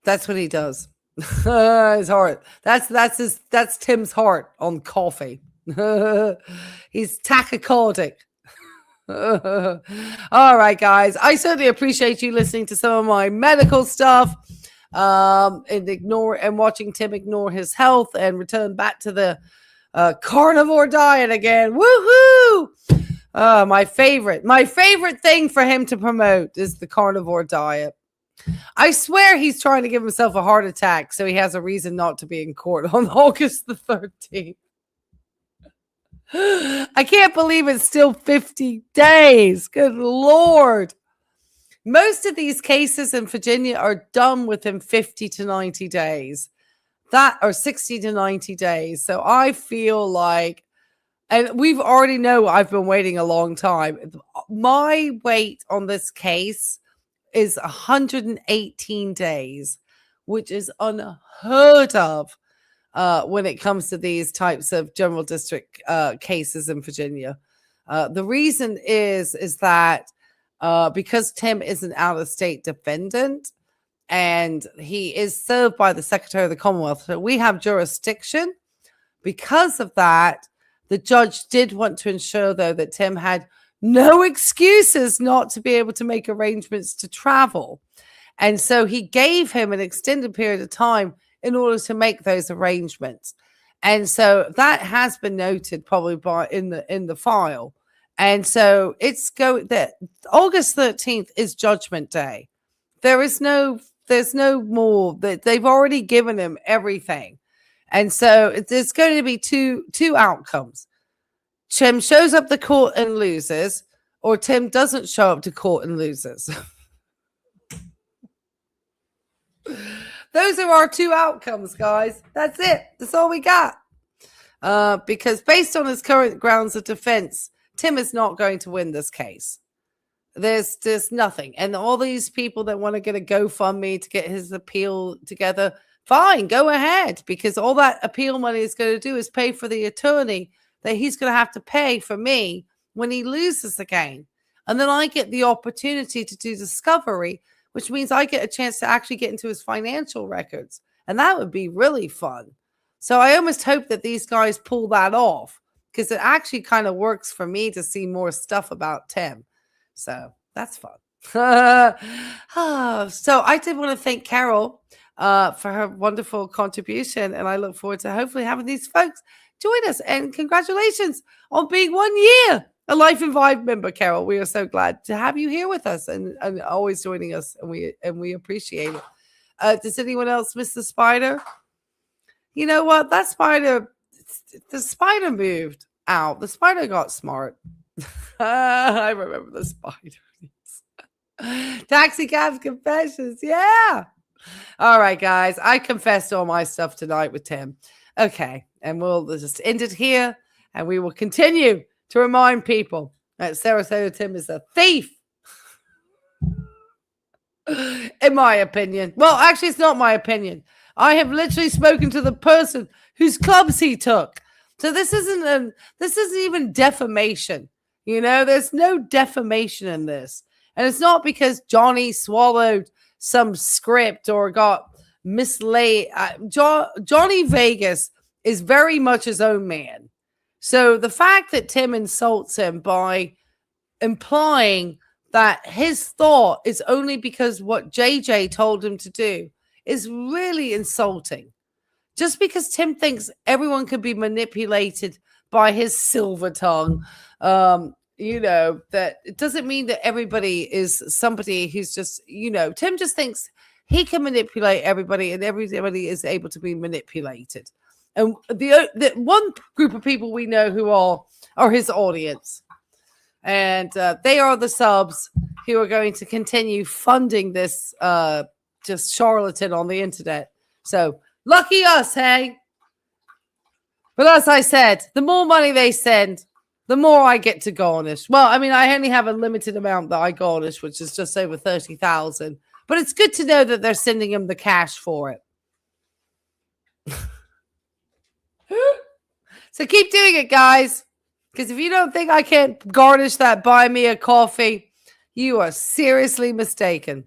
That's what he does. His heart. That's Tim's heart on coffee. He's tachycardic. All right, guys. I certainly appreciate you listening to some of my medical stuff, and watching Tim ignore his health and return back to the carnivore diet again. Woohoo! My favorite thing for him to promote is the carnivore diet. I swear he's trying to give himself a heart attack so he has a reason not to be in court on August the 13th. I can't believe it's still 50 days. Good Lord. Most of these cases in Virginia are done within 50 to 90 days. Or 60 to 90 days. So I feel like, and we've already know I've been waiting a long time. My wait on this case is 118 days, which is unheard of when it comes to these types of general district cases in Virginia. The reason is that because Tim is an out-of-state defendant and he is served by the Secretary of the Commonwealth, so we have jurisdiction. Because of that, the judge did want to ensure, though, that Tim had no excuses not to be able to make arrangements to travel. And so he gave him an extended period of time in order to make those arrangements. And so that has been noted probably in the file. And so that August 13th is Judgment Day. There's no more. That they've already given him everything. And so there's going to be two outcomes. Tim shows up to court and loses, or Tim doesn't show up to court and loses. Those are our two outcomes, guys. That's it. That's all we got. Because based on his current grounds of defense, Tim is not going to win this case. There's nothing. And all these people that want to get a GoFundMe to get his appeal together, fine, go ahead. Because all that appeal money is going to do is pay for the attorney that he's going to have to pay for me when he loses again. And then I get the opportunity to do discovery, which means I get a chance to actually get into his financial records. And that would be really fun. So I almost hope that these guys pull that off, because it actually kind of works for me to see more stuff about Tim. So That's fun. So I did want to thank Carol for her wonderful contribution, and I look forward to hopefully having these folks join us. And congratulations on being 1 year a Life and Vibe member, Carol. We are so glad to have you here with us and always joining us, and we appreciate it. Does anyone else miss the spider? You know what? The spider moved out. The spider got smart. I remember the spider. Taxi cabs confessions. Yeah. All right, guys. I confessed all my stuff tonight with Tim. Okay. And we'll just end it here. And we will continue to remind people that Sarasota Tim is a thief. In my opinion. Well, actually, it's not my opinion. I have literally spoken to the person whose clubs he took. So this isn't even defamation. You know, there's no defamation in this. And it's not because Johnny swallowed some script or got mislaid. Johnny Vegas is very much his own man. So the fact that Tim insults him by implying that his thought is only because what JJ told him to do is really insulting. Just because Tim thinks everyone could be manipulated by his silver tongue, you know, that it doesn't mean that everybody is somebody who's just, you know, Tim just thinks he can manipulate everybody and everybody is able to be manipulated. And the one group of people we know who are his audience. And they are the subs who are going to continue funding this just charlatan on the internet. So lucky us, hey? But as I said, the more money they send, the more I get to garnish. Well, I mean, I only have a limited amount that I garnish, which is just over 30,000. But it's good to know that they're sending him the cash for it. So keep doing it, guys. Because if you don't think I can't garnish that buy me a coffee, you are seriously mistaken.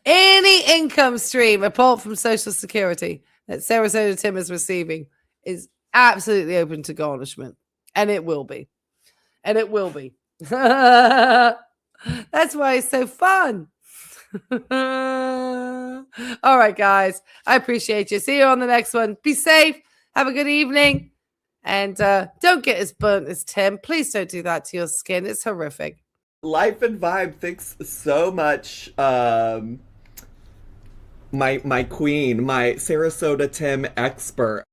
Any income stream apart from Social Security that Sarasota Tim is receiving is absolutely open to garnishment. And it will be. And it will be. That's why it's so fun. All right, guys. I appreciate you. See you on the next one. Be safe. Have a good evening. And don't get as burnt as Tim. Please don't do that to your skin. It's horrific. Life and Vibe, thanks so much. My queen, my Sarasota Tim expert.